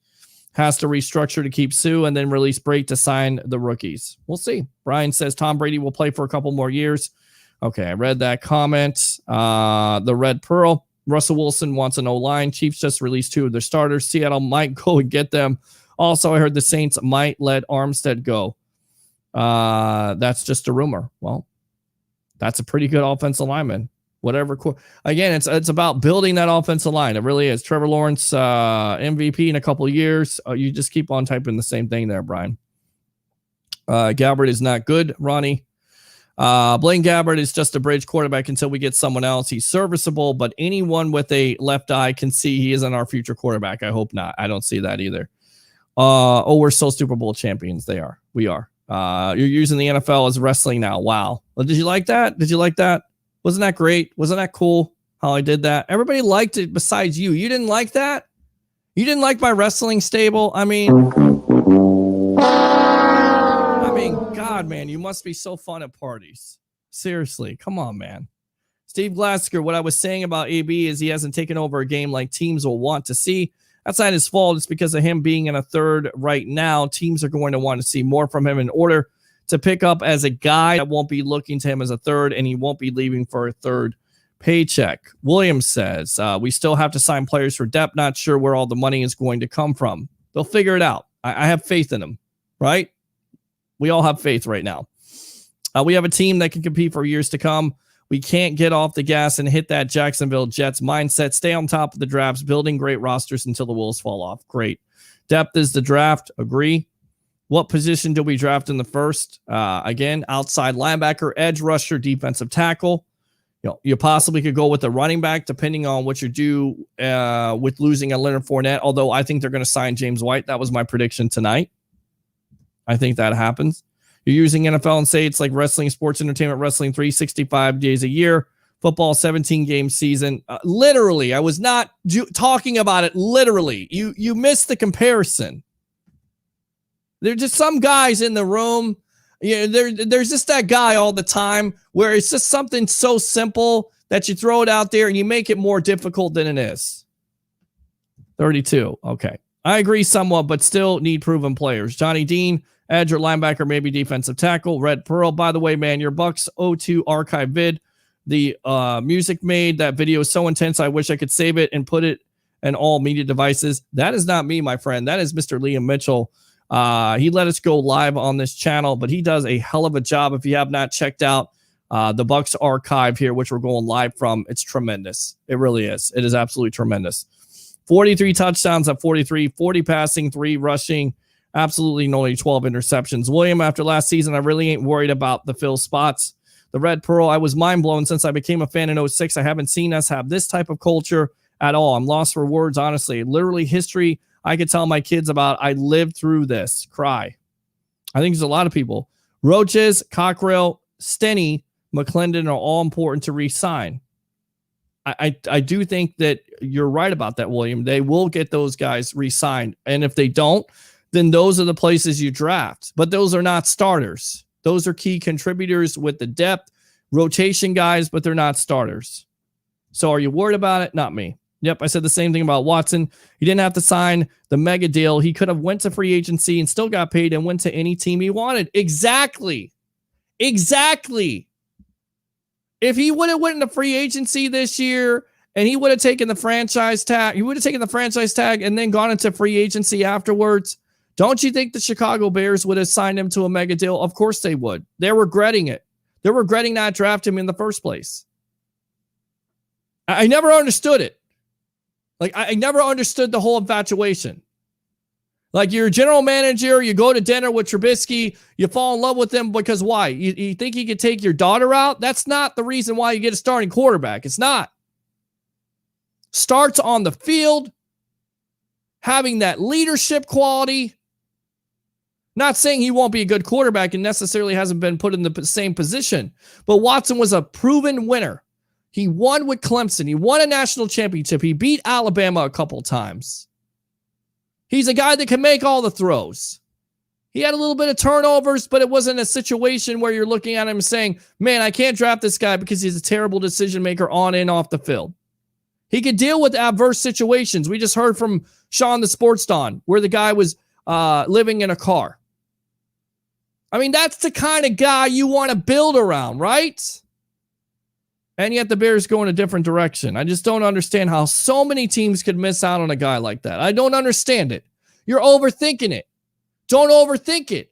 has to restructure to keep Sue and then release Brady to sign the rookies. We'll see. Brian says Tom Brady will play for a couple more years. Okay, I read that comment. The Red Pearl. Russell Wilson wants an O-line. Chiefs just released two of their starters. Seattle might go and get them. Also, I heard the Saints might let Armstead go. That's just a rumor. Well, that's a pretty good offensive lineman. Whatever. Again, it's about building that offensive line. It really is. Trevor Lawrence, MVP in a couple of years. You just keep on typing the same thing there, Brian. Gabbert is not good, Ronnie. Blaine Gabbert is just a bridge quarterback until we get someone else. He's serviceable, but anyone with a left eye can see he isn't our future quarterback. I hope not. I don't see that either. We're still Super Bowl champions. They are. We are. You're using the NFL as wrestling now. Wow. Well, did you like that? Did you like that? Wasn't that great? Wasn't that cool how I did that? Everybody liked it besides you. You didn't like that? You didn't like my wrestling stable? I mean, God, man, you must be so fun at parties. Seriously. Come on, man. Steve Glasker, what I was saying about AB is he hasn't taken over a game like teams will want to see. That's not his fault. It's because of him being in a third right now. Teams are going to want to see more from him in order to pick up as a guy that won't be looking to him as a third, and he won't be leaving for a third paycheck. Williams says, we still have to sign players for depth. Not sure where all the money is going to come from. They'll figure it out. I have faith in them, right? We all have faith right now. We have a team that can compete for years to come. We can't get off the gas and hit that Jacksonville Jets mindset. Stay on top of the drafts, building great rosters until the wheels fall off. Great. Depth is the draft. Agree. What position do we draft in the first? Again, outside linebacker, edge rusher, defensive tackle. You possibly could go with a running back, depending on what you do with losing a Leonard Fournette. Although I think they're going to sign James White. That was my prediction tonight. I think that happens. You're using NFL and say it's like wrestling, sports entertainment, wrestling 365 days a year, football 17-game season. Literally, I was not talking about it literally. You missed the comparison. There's just some guys in the room. There's just that guy all the time where it's just something so simple that you throw it out there and you make it more difficult than it is. 32. Okay. I agree somewhat, but still need proven players. Johnny Dean, edge or linebacker, maybe defensive tackle. Red Pearl, by the way, man, your Bucs 02 archive vid. The music made that video is so intense. I wish I could save it and put it in all media devices. That is not me, my friend. That is Mr. Liam Mitchell. He let us go live on this channel, but he does a hell of a job. If you have not checked out the Bucs archive here, which we're going live from, it's tremendous. It really is. It is absolutely tremendous. 43 touchdowns at 43, 40 passing, 3 rushing. Absolutely only 12 interceptions. William, after last season, I really ain't worried about the fill spots. The Red Pearl, I was mind blown since I became a fan in 06. I haven't seen us have this type of culture at all. I'm lost for words, honestly. Literally history I could tell my kids about. I lived through this. Cry. I think there's a lot of people. Roaches, Cockrell, Stenny, McClendon are all important to re-sign. I do think that you're right about that, William. They will get those guys re-signed. And if they don't, then those are the places you draft. But those are not starters. Those are key contributors with the depth, rotation guys, but they're not starters. So are you worried about it? Not me. Yep, I said the same thing about Watson. He didn't have to sign the mega deal. He could have went to free agency and still got paid and went to any team he wanted. Exactly. If he would have went into free agency this year and he would have taken the franchise tag, and then gone into free agency afterwards, don't you think the Chicago Bears would have signed him to a mega deal? Of course they would. They're regretting it. They're regretting not drafting him in the first place. I never understood it. Like, I never understood the whole infatuation. Like, you're a general manager, you go to dinner with Trubisky, you fall in love with him because why? You think he could take your daughter out? That's not the reason why you get a starting quarterback. It's not. Starts on the field, having that leadership quality. Not saying he won't be a good quarterback and necessarily hasn't been put in the same position, but Watson was a proven winner. He won with Clemson. He won a national championship. He beat Alabama a couple times. He's a guy that can make all the throws. He had a little bit of turnovers, but it wasn't a situation where you're looking at him saying, man, I can't draft this guy because he's a terrible decision maker on and off the field. He could deal with adverse situations. We just heard from Sean the Sports Don where the guy was living in a car. I mean, that's the kind of guy you want to build around, right? And yet the Bears go in a different direction. I just don't understand how so many teams could miss out on a guy like that. I don't understand it. You're overthinking it. Don't overthink it.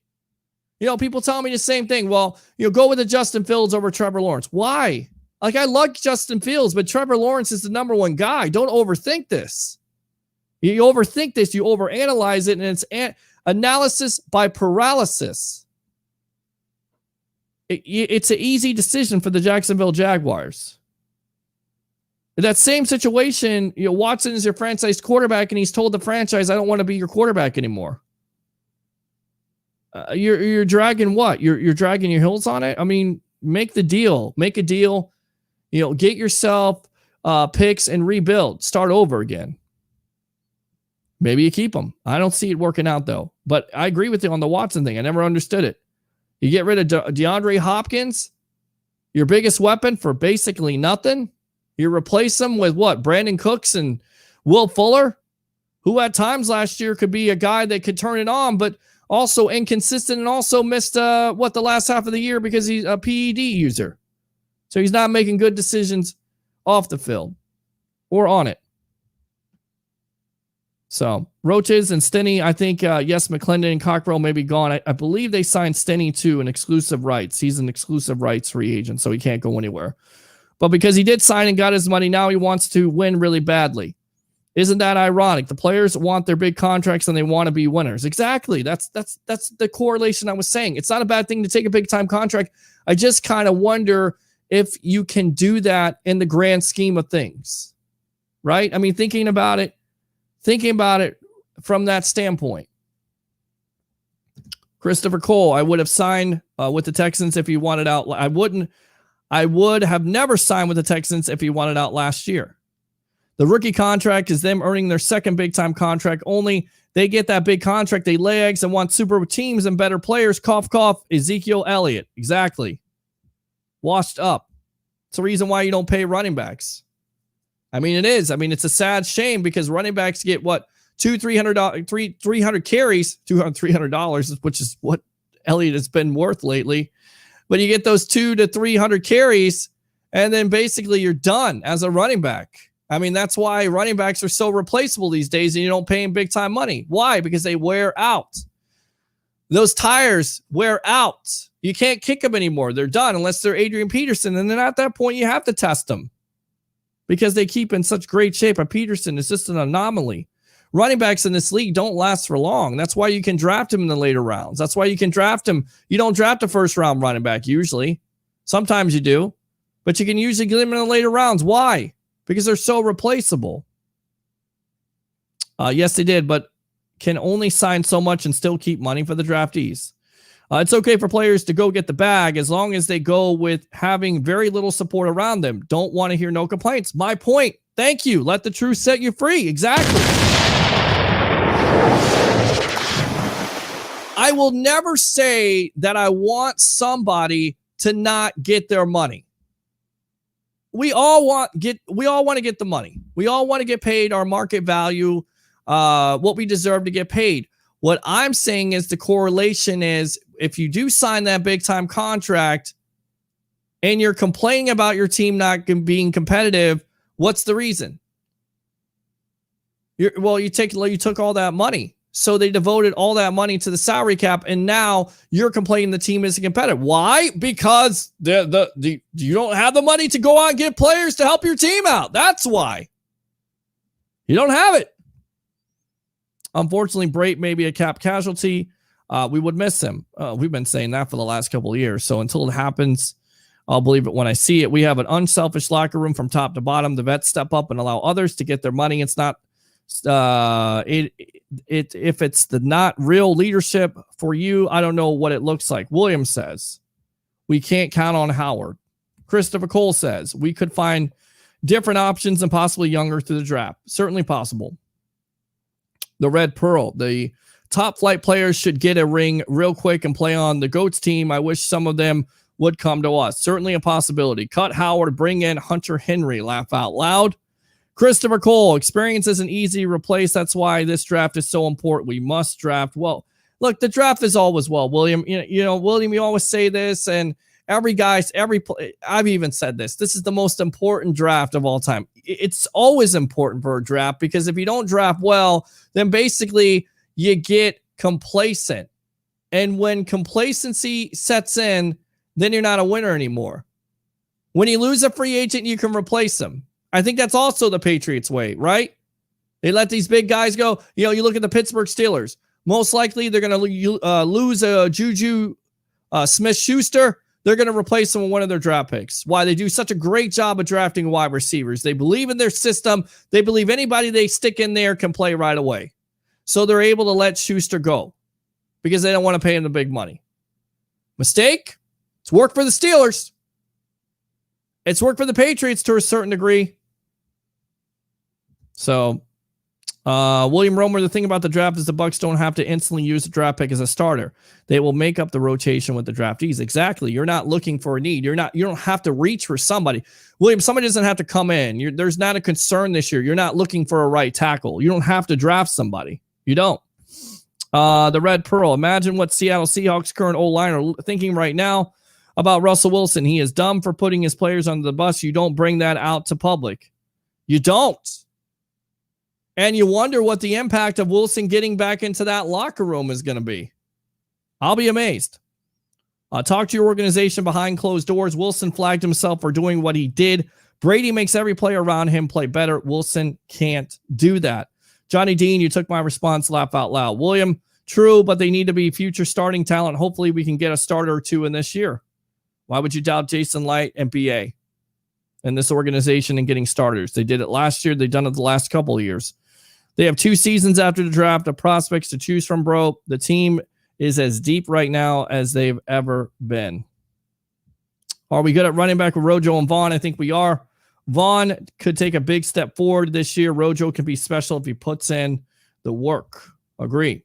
You know, people tell me the same thing. Well, go with the Justin Fields over Trevor Lawrence. Why? Like, I like Justin Fields, but Trevor Lawrence is the number one guy. Don't overthink this. You overthink this, you overanalyze it, and it's analysis by paralysis. It's an easy decision for the Jacksonville Jaguars. In that same situation, Watson is your franchise quarterback, and he's told the franchise, I don't want to be your quarterback anymore. You're dragging what? You're dragging your heels on it? I mean, make the deal. Make a deal. Get yourself picks and rebuild. Start over again. Maybe you keep them. I don't see it working out, though. But I agree with you on the Watson thing. I never understood it. You get rid of DeAndre Hopkins, your biggest weapon, for basically nothing. You replace them with what? Brandon Cooks and Will Fuller, who at times last year could be a guy that could turn it on, but also inconsistent and also missed the last half of the year because he's a PED user. So he's not making good decisions off the field or on it. So Roaches and Stinney, I think, yes, McClendon and Cockrell may be gone. I believe they signed Stinney to an exclusive rights. He's an exclusive rights free agent, so he can't go anywhere. But because he did sign and got his money, now he wants to win really badly. Isn't that ironic? The players want their big contracts and they want to be winners. Exactly. That's the correlation I was saying. It's not a bad thing to take a big time contract. I just kind of wonder if you can do that in the grand scheme of things, right? I mean, thinking about it from that standpoint. Christopher Cole, I would have signed with the Texans if he wanted out. I would have never signed with the Texans if he wanted out last year. The rookie contract is them earning their second big time contract. Only they get that big contract. They lay eggs and want super teams and better players. Cough, cough. Ezekiel Elliott. Exactly. Washed up. It's the reason why you don't pay running backs. I mean, it is. I mean, it's a sad shame because running backs get what? $300 carries, $300, which is what Elliott has been worth lately. But you get those 200 to 300 carries, and then basically you're done as a running back. I mean, that's why running backs are so replaceable these days, and you don't pay them big time money. Why? Because they wear out. Those tires wear out. You can't kick them anymore. They're done unless they're Adrian Peterson, and then at that point you have to test them because they keep in such great shape. And Peterson is just an anomaly. Running backs in this league don't last for long. That's why you can draft him in the later rounds. That's why you can draft him. You don't draft a first round running back usually. Sometimes you do, but you can usually get them in the later rounds. Why? Because they're so replaceable. Yes, they did, but can only sign so much and still keep money for the draftees. It's okay for players to go get the bag as long as they go with having very little support around them. Don't want to hear no complaints. My point. Thank you. Let the truth set you free. Exactly. I will never say that I want somebody to not get their money. We all want to get the money. We all want to get paid our market value, what we deserve to get paid. What I'm saying is the correlation is if you do sign that big time contract and you're complaining about your team not being competitive, what's the reason? You took all that money. So they devoted all that money to the salary cap, and now you're complaining the team isn't competitive. Why? Because you don't have the money to go out and get players to help your team out. That's why. You don't have it. Unfortunately, Brait may be a cap casualty. We would miss him. We've been saying that for the last couple of years. So until it happens, I'll believe it when I see it. We have an unselfish locker room from top to bottom. The vets step up and allow others to get their money. It's not if it's the not real leadership for you, I don't know what it looks like. William says we can't count on Howard. Christopher Cole says we could find different options and possibly younger through the draft. Certainly possible. The Red Pearl, the top flight players should get a ring real quick and play on the GOATS team. I wish some of them would come to us. Certainly a possibility. Cut Howard, bring in Hunter Henry. Laugh out loud. Christopher Cole, experience isn't easy to replace. That's why this draft is so important. We must draft well. Look, the draft is always well, William. William, you always say this, and I've even said this. This is the most important draft of all time. It's always important for a draft because if you don't draft well, then basically you get complacent. And when complacency sets in, then you're not a winner anymore. When you lose a free agent, you can replace them. I think that's also the Patriots way, right? They let these big guys go. You look at the Pittsburgh Steelers. Most likely they're going to lose Juju Smith-Schuster. They're going to replace him with one of their draft picks. Why? They do such a great job of drafting wide receivers. They believe in their system. They believe anybody they stick in there can play right away. So they're able to let Schuster go because they don't want to pay him the big money. Mistake? It's worked for the Steelers. It's worked for the Patriots to a certain degree. So, William Romer, the thing about the draft is the Bucs don't have to instantly use the draft pick as a starter. They will make up the rotation with the draftees. Exactly. You're not looking for a need. You don't have to reach for somebody. William, somebody doesn't have to come in. There's not a concern this year. You're not looking for a right tackle. You don't have to draft somebody. You don't. The Red Pearl. Imagine what Seattle Seahawks current O-line are thinking right now about Russell Wilson. He is dumb for putting his players under the bus. You don't bring that out to public. You don't. And you wonder what the impact of Wilson getting back into that locker room is going to be. I'll be amazed. Talk to your organization behind closed doors. Wilson flagged himself for doing what he did. Brady makes every player around him play better. Wilson can't do that. Johnny Dean, you took my response. Laugh out loud. William, true, but they need to be future starting talent. Hopefully we can get a starter or two in this year. Why would you doubt Jason Light and BA and this organization and getting starters? They did it last year. They've done it the last couple of years. They have 2 seasons after the draft of prospects to choose from, bro. The team is as deep right now as they've ever been. Are we good at running back with Rojo and Vaughn? I think we are. Vaughn could take a big step forward this year. Rojo can be special if he puts in the work. Agree.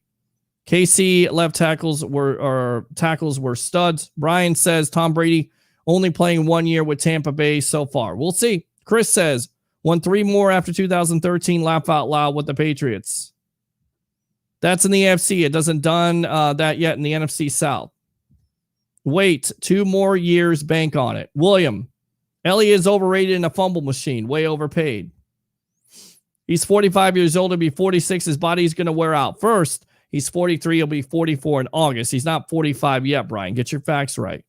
KC left tackles were studs. Brian says Tom Brady only playing 1 year with Tampa Bay so far. We'll see. Chris says won 3 more after 2013. Laugh out loud with the Patriots. That's in the AFC. It doesn't done that yet in the NFC South. Wait 2 more years. Bank on it. William, Ellie is overrated in a fumble machine. Way overpaid. He's 45 years old. He'll be 46. His body's going to wear out. First, he's 43. He'll be 44 in August. He's not 45 yet, Brian. Get your facts right.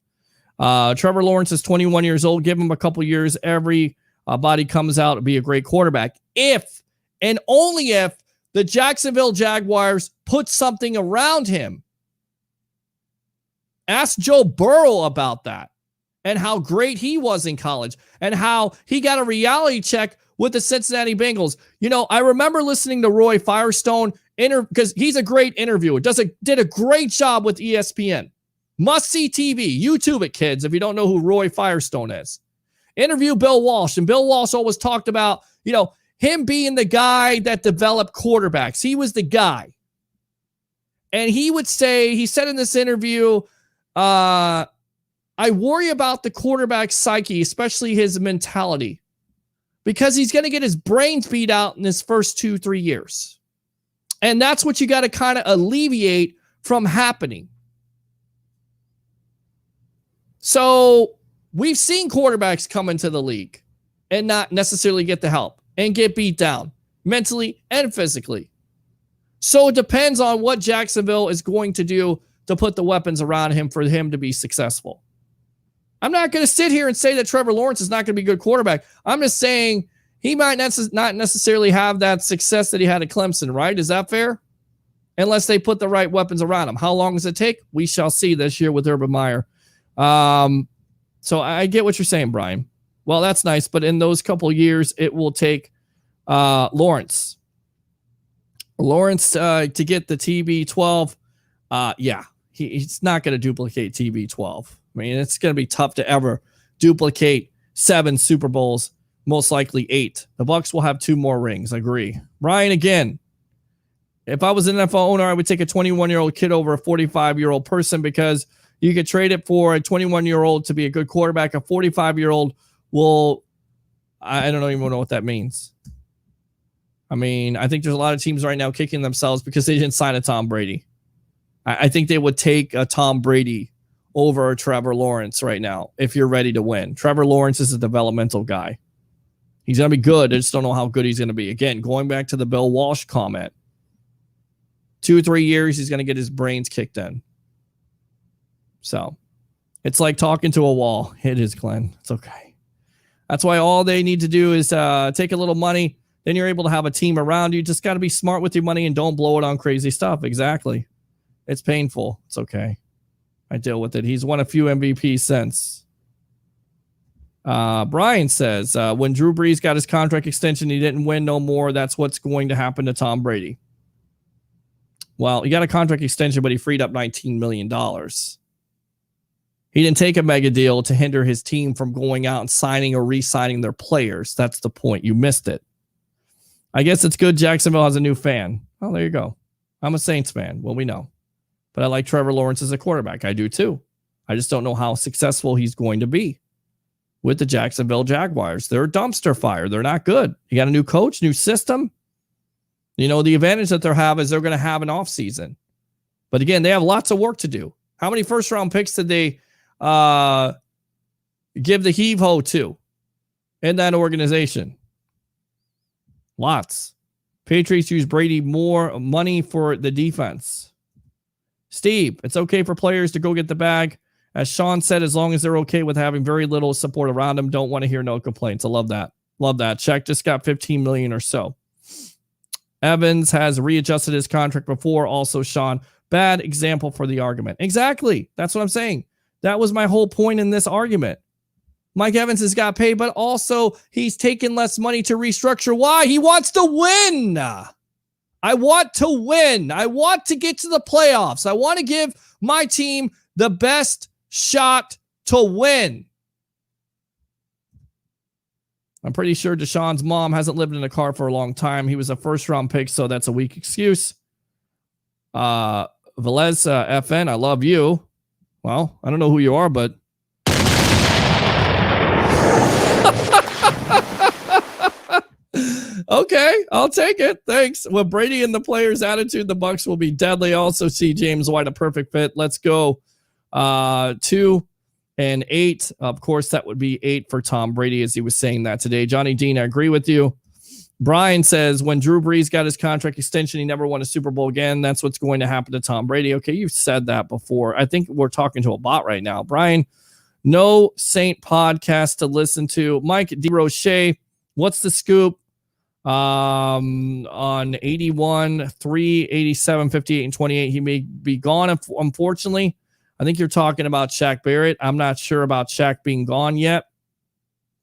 Trevor Lawrence is 21 years old. Give him a couple years. Every body comes out to be a great quarterback. If and only if the Jacksonville Jaguars put something around him. Ask Joe Burrow about that and how great he was in college and how he got a reality check with the Cincinnati Bengals. I remember listening to Roy Firestone because he's a great interviewer. Did a great job with ESPN. Must-see TV. YouTube it, kids, if you don't know who Roy Firestone is. Interview Bill Walsh, and Bill Walsh always talked about, him being the guy that developed quarterbacks. He was the guy. And he would say, he said in this interview, I worry about the quarterback's psyche, especially his mentality, because he's going to get his brains beat out in his first 2-3 years. And that's what you got to kind of alleviate from happening. So we've seen quarterbacks come into the league and not necessarily get the help and get beat down mentally and physically. So it depends on what Jacksonville is going to do to put the weapons around him for him to be successful. I'm not going to sit here and say that Trevor Lawrence is not going to be a good quarterback. I'm just saying he might not necessarily have that success that he had at Clemson, right? Is that fair? Unless they put the right weapons around him. How long does it take? We shall see this year with Urban Meyer. So I get what you're saying, Brian. Well, that's nice, but in those couple of years, it will take Lawrence to get the TB12. He's not going to duplicate TB12. I mean, it's going to be tough to ever duplicate 7 Super Bowls, most likely 8. The Bucs will have 2 more rings. I agree. Ryan, again, if I was an NFL owner, I would take a 21-year-old kid over a 45-year-old person because you could trade it for a 21-year-old to be a good quarterback. A 45-year-old I don't even know what that means. I mean, I think there's a lot of teams right now kicking themselves because they didn't sign a Tom Brady. I think they would take a Tom Brady over a Trevor Lawrence right now if you're ready to win. Trevor Lawrence is a developmental guy. He's going to be good. I just don't know how good he's going to be. Again, going back to the Bill Walsh comment, 2-3 years, he's going to get his brains kicked in. So it's like talking to a wall. It is, Glenn. It's okay. That's why all they need to do is take a little money. Then you're able to have a team around you. Just got to be smart with your money and don't blow it on crazy stuff. Exactly. It's painful. It's okay. I deal with it. He's won a few MVPs since. Brian says, when Drew Brees got his contract extension, he didn't win no more. That's what's going to happen to Tom Brady. Well, he got a contract extension, but he freed up $19 million. He didn't take a mega deal to hinder his team from going out and signing or re-signing their players. That's the point. You missed it. I guess it's good Jacksonville has a new fan. Oh, there you go. I'm a Saints fan. Well, we know. But I like Trevor Lawrence as a quarterback. I do too. I just don't know how successful he's going to be with the Jacksonville Jaguars. They're a dumpster fire. They're not good. You got a new coach, new system. The advantage that they'll have is they're going to have an offseason. But again, they have lots of work to do. How many first-round picks did they give the heave-ho to in that organization? Lots. Patriots use Brady more money for the defense. Steve, it's okay for players to go get the bag. As Sean said, as long as they're okay with having very little support around them, don't want to hear no complaints. I love that. Love that. Check just got $15 million or so. Evans has readjusted his contract before. Also, Sean, bad example for the argument. Exactly. That's what I'm saying. That was my whole point in this argument. Mike Evans has got paid, but also he's taken less money to restructure. Why? He wants to win. I want to win. I want to get to the playoffs. I want to give my team the best shot to win. I'm pretty sure Deshaun's mom hasn't lived in a car for a long time. He was a first-round pick, so that's a weak excuse. Velez FN, I love you. Well, I don't know who you are, but okay, I'll take it. Thanks. With Brady and the players' attitude, the Bucs will be deadly. Also see James White, a perfect fit. Let's go 2 and 8. Of course, that would be 8 for Tom Brady, as he was saying that today. Johnny Dean, I agree with you. Brian says, when Drew Brees got his contract extension, he never won a Super Bowl again. That's what's going to happen to Tom Brady. Okay, you've said that before. I think we're talking to a bot right now. Brian, no Saint podcast to listen to. Mike DeRoche, what's the scoop on 81, 3, 87, 58, and 28? He may be gone, unfortunately. I think you're talking about Shaq Barrett. I'm not sure about Shaq being gone yet.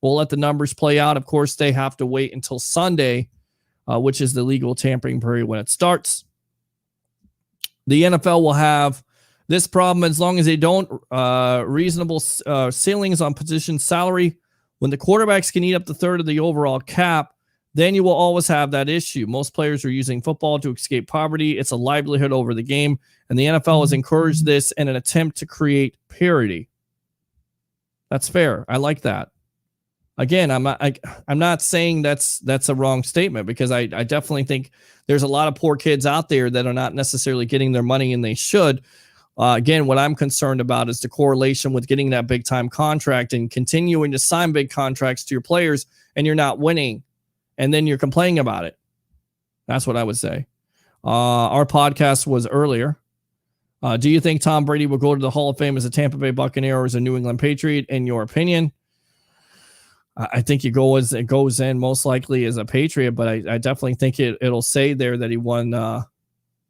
We'll let the numbers play out. Of course, they have to wait until Sunday, which is the legal tampering period when it starts. The NFL will have This problem, as long as they don't reasonable ceilings on position salary, when the quarterbacks can eat up the third of the overall cap, then you will always have that issue. Most players are using football to escape poverty. It's a livelihood over the game, and the NFL has encouraged this in an attempt to create parity. That's fair. I like that. Again, I'm not saying that's a wrong statement, because I definitely think there's a lot of poor kids out there that are not necessarily getting their money, and they should. Again, what I'm concerned about is the correlation with getting that big time contract and continuing to sign big contracts to your players, and you're not winning, and then you're complaining about it. That's what I would say. Our podcast was earlier. Do you think Tom Brady will go to the Hall of Fame as a Tampa Bay Buccaneer or as a New England Patriot, in your opinion? I think it goes in most likely as a Patriot, but I definitely think it'll say there that he won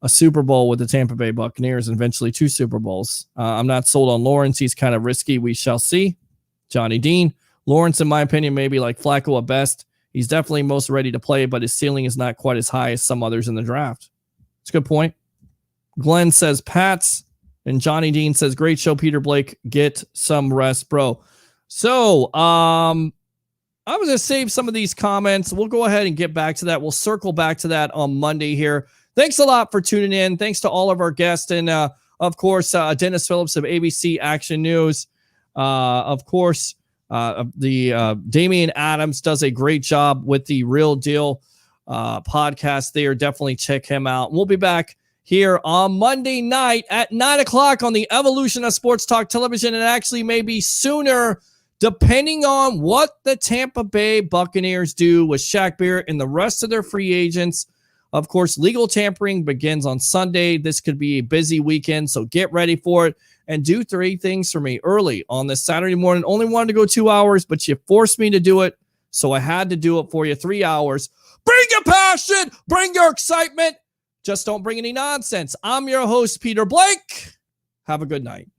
a Super Bowl with the Tampa Bay Buccaneers and eventually 2 Super Bowls. I'm not sold on Lawrence. He's kind of risky. We shall see. Johnny Dean. Lawrence, in my opinion, maybe like Flacco at best. He's definitely most ready to play, but his ceiling is not quite as high as some others in the draft. It's a good point. Glenn says Pats, and Johnny Dean says, great show, Peter Blake. Get some rest, bro. So, I'm going to save some of these comments. We'll go ahead and get back to that. We'll circle back to that on Monday here. Thanks a lot for tuning in. Thanks to all of our guests. And, of course, Dennis Phillips of ABC Action News. Of course, Damian Adams does a great job with the Real Deal podcast there. Definitely check him out. We'll be back here on Monday night at 9:00 on the Evolution of Sports Talk Television, and actually maybe sooner, depending on what the Tampa Bay Buccaneers do with Shaq Barrett and the rest of their free agents. Of course, legal tampering begins on Sunday. This could be a busy weekend, so get ready for it. And do 3 things for me early on this Saturday morning. Only wanted to go 2 hours, but you forced me to do it, so I had to do it for you. 3 hours. Bring your passion. Bring your excitement. Just don't bring any nonsense. I'm your host, Peter Blake. Have a good night.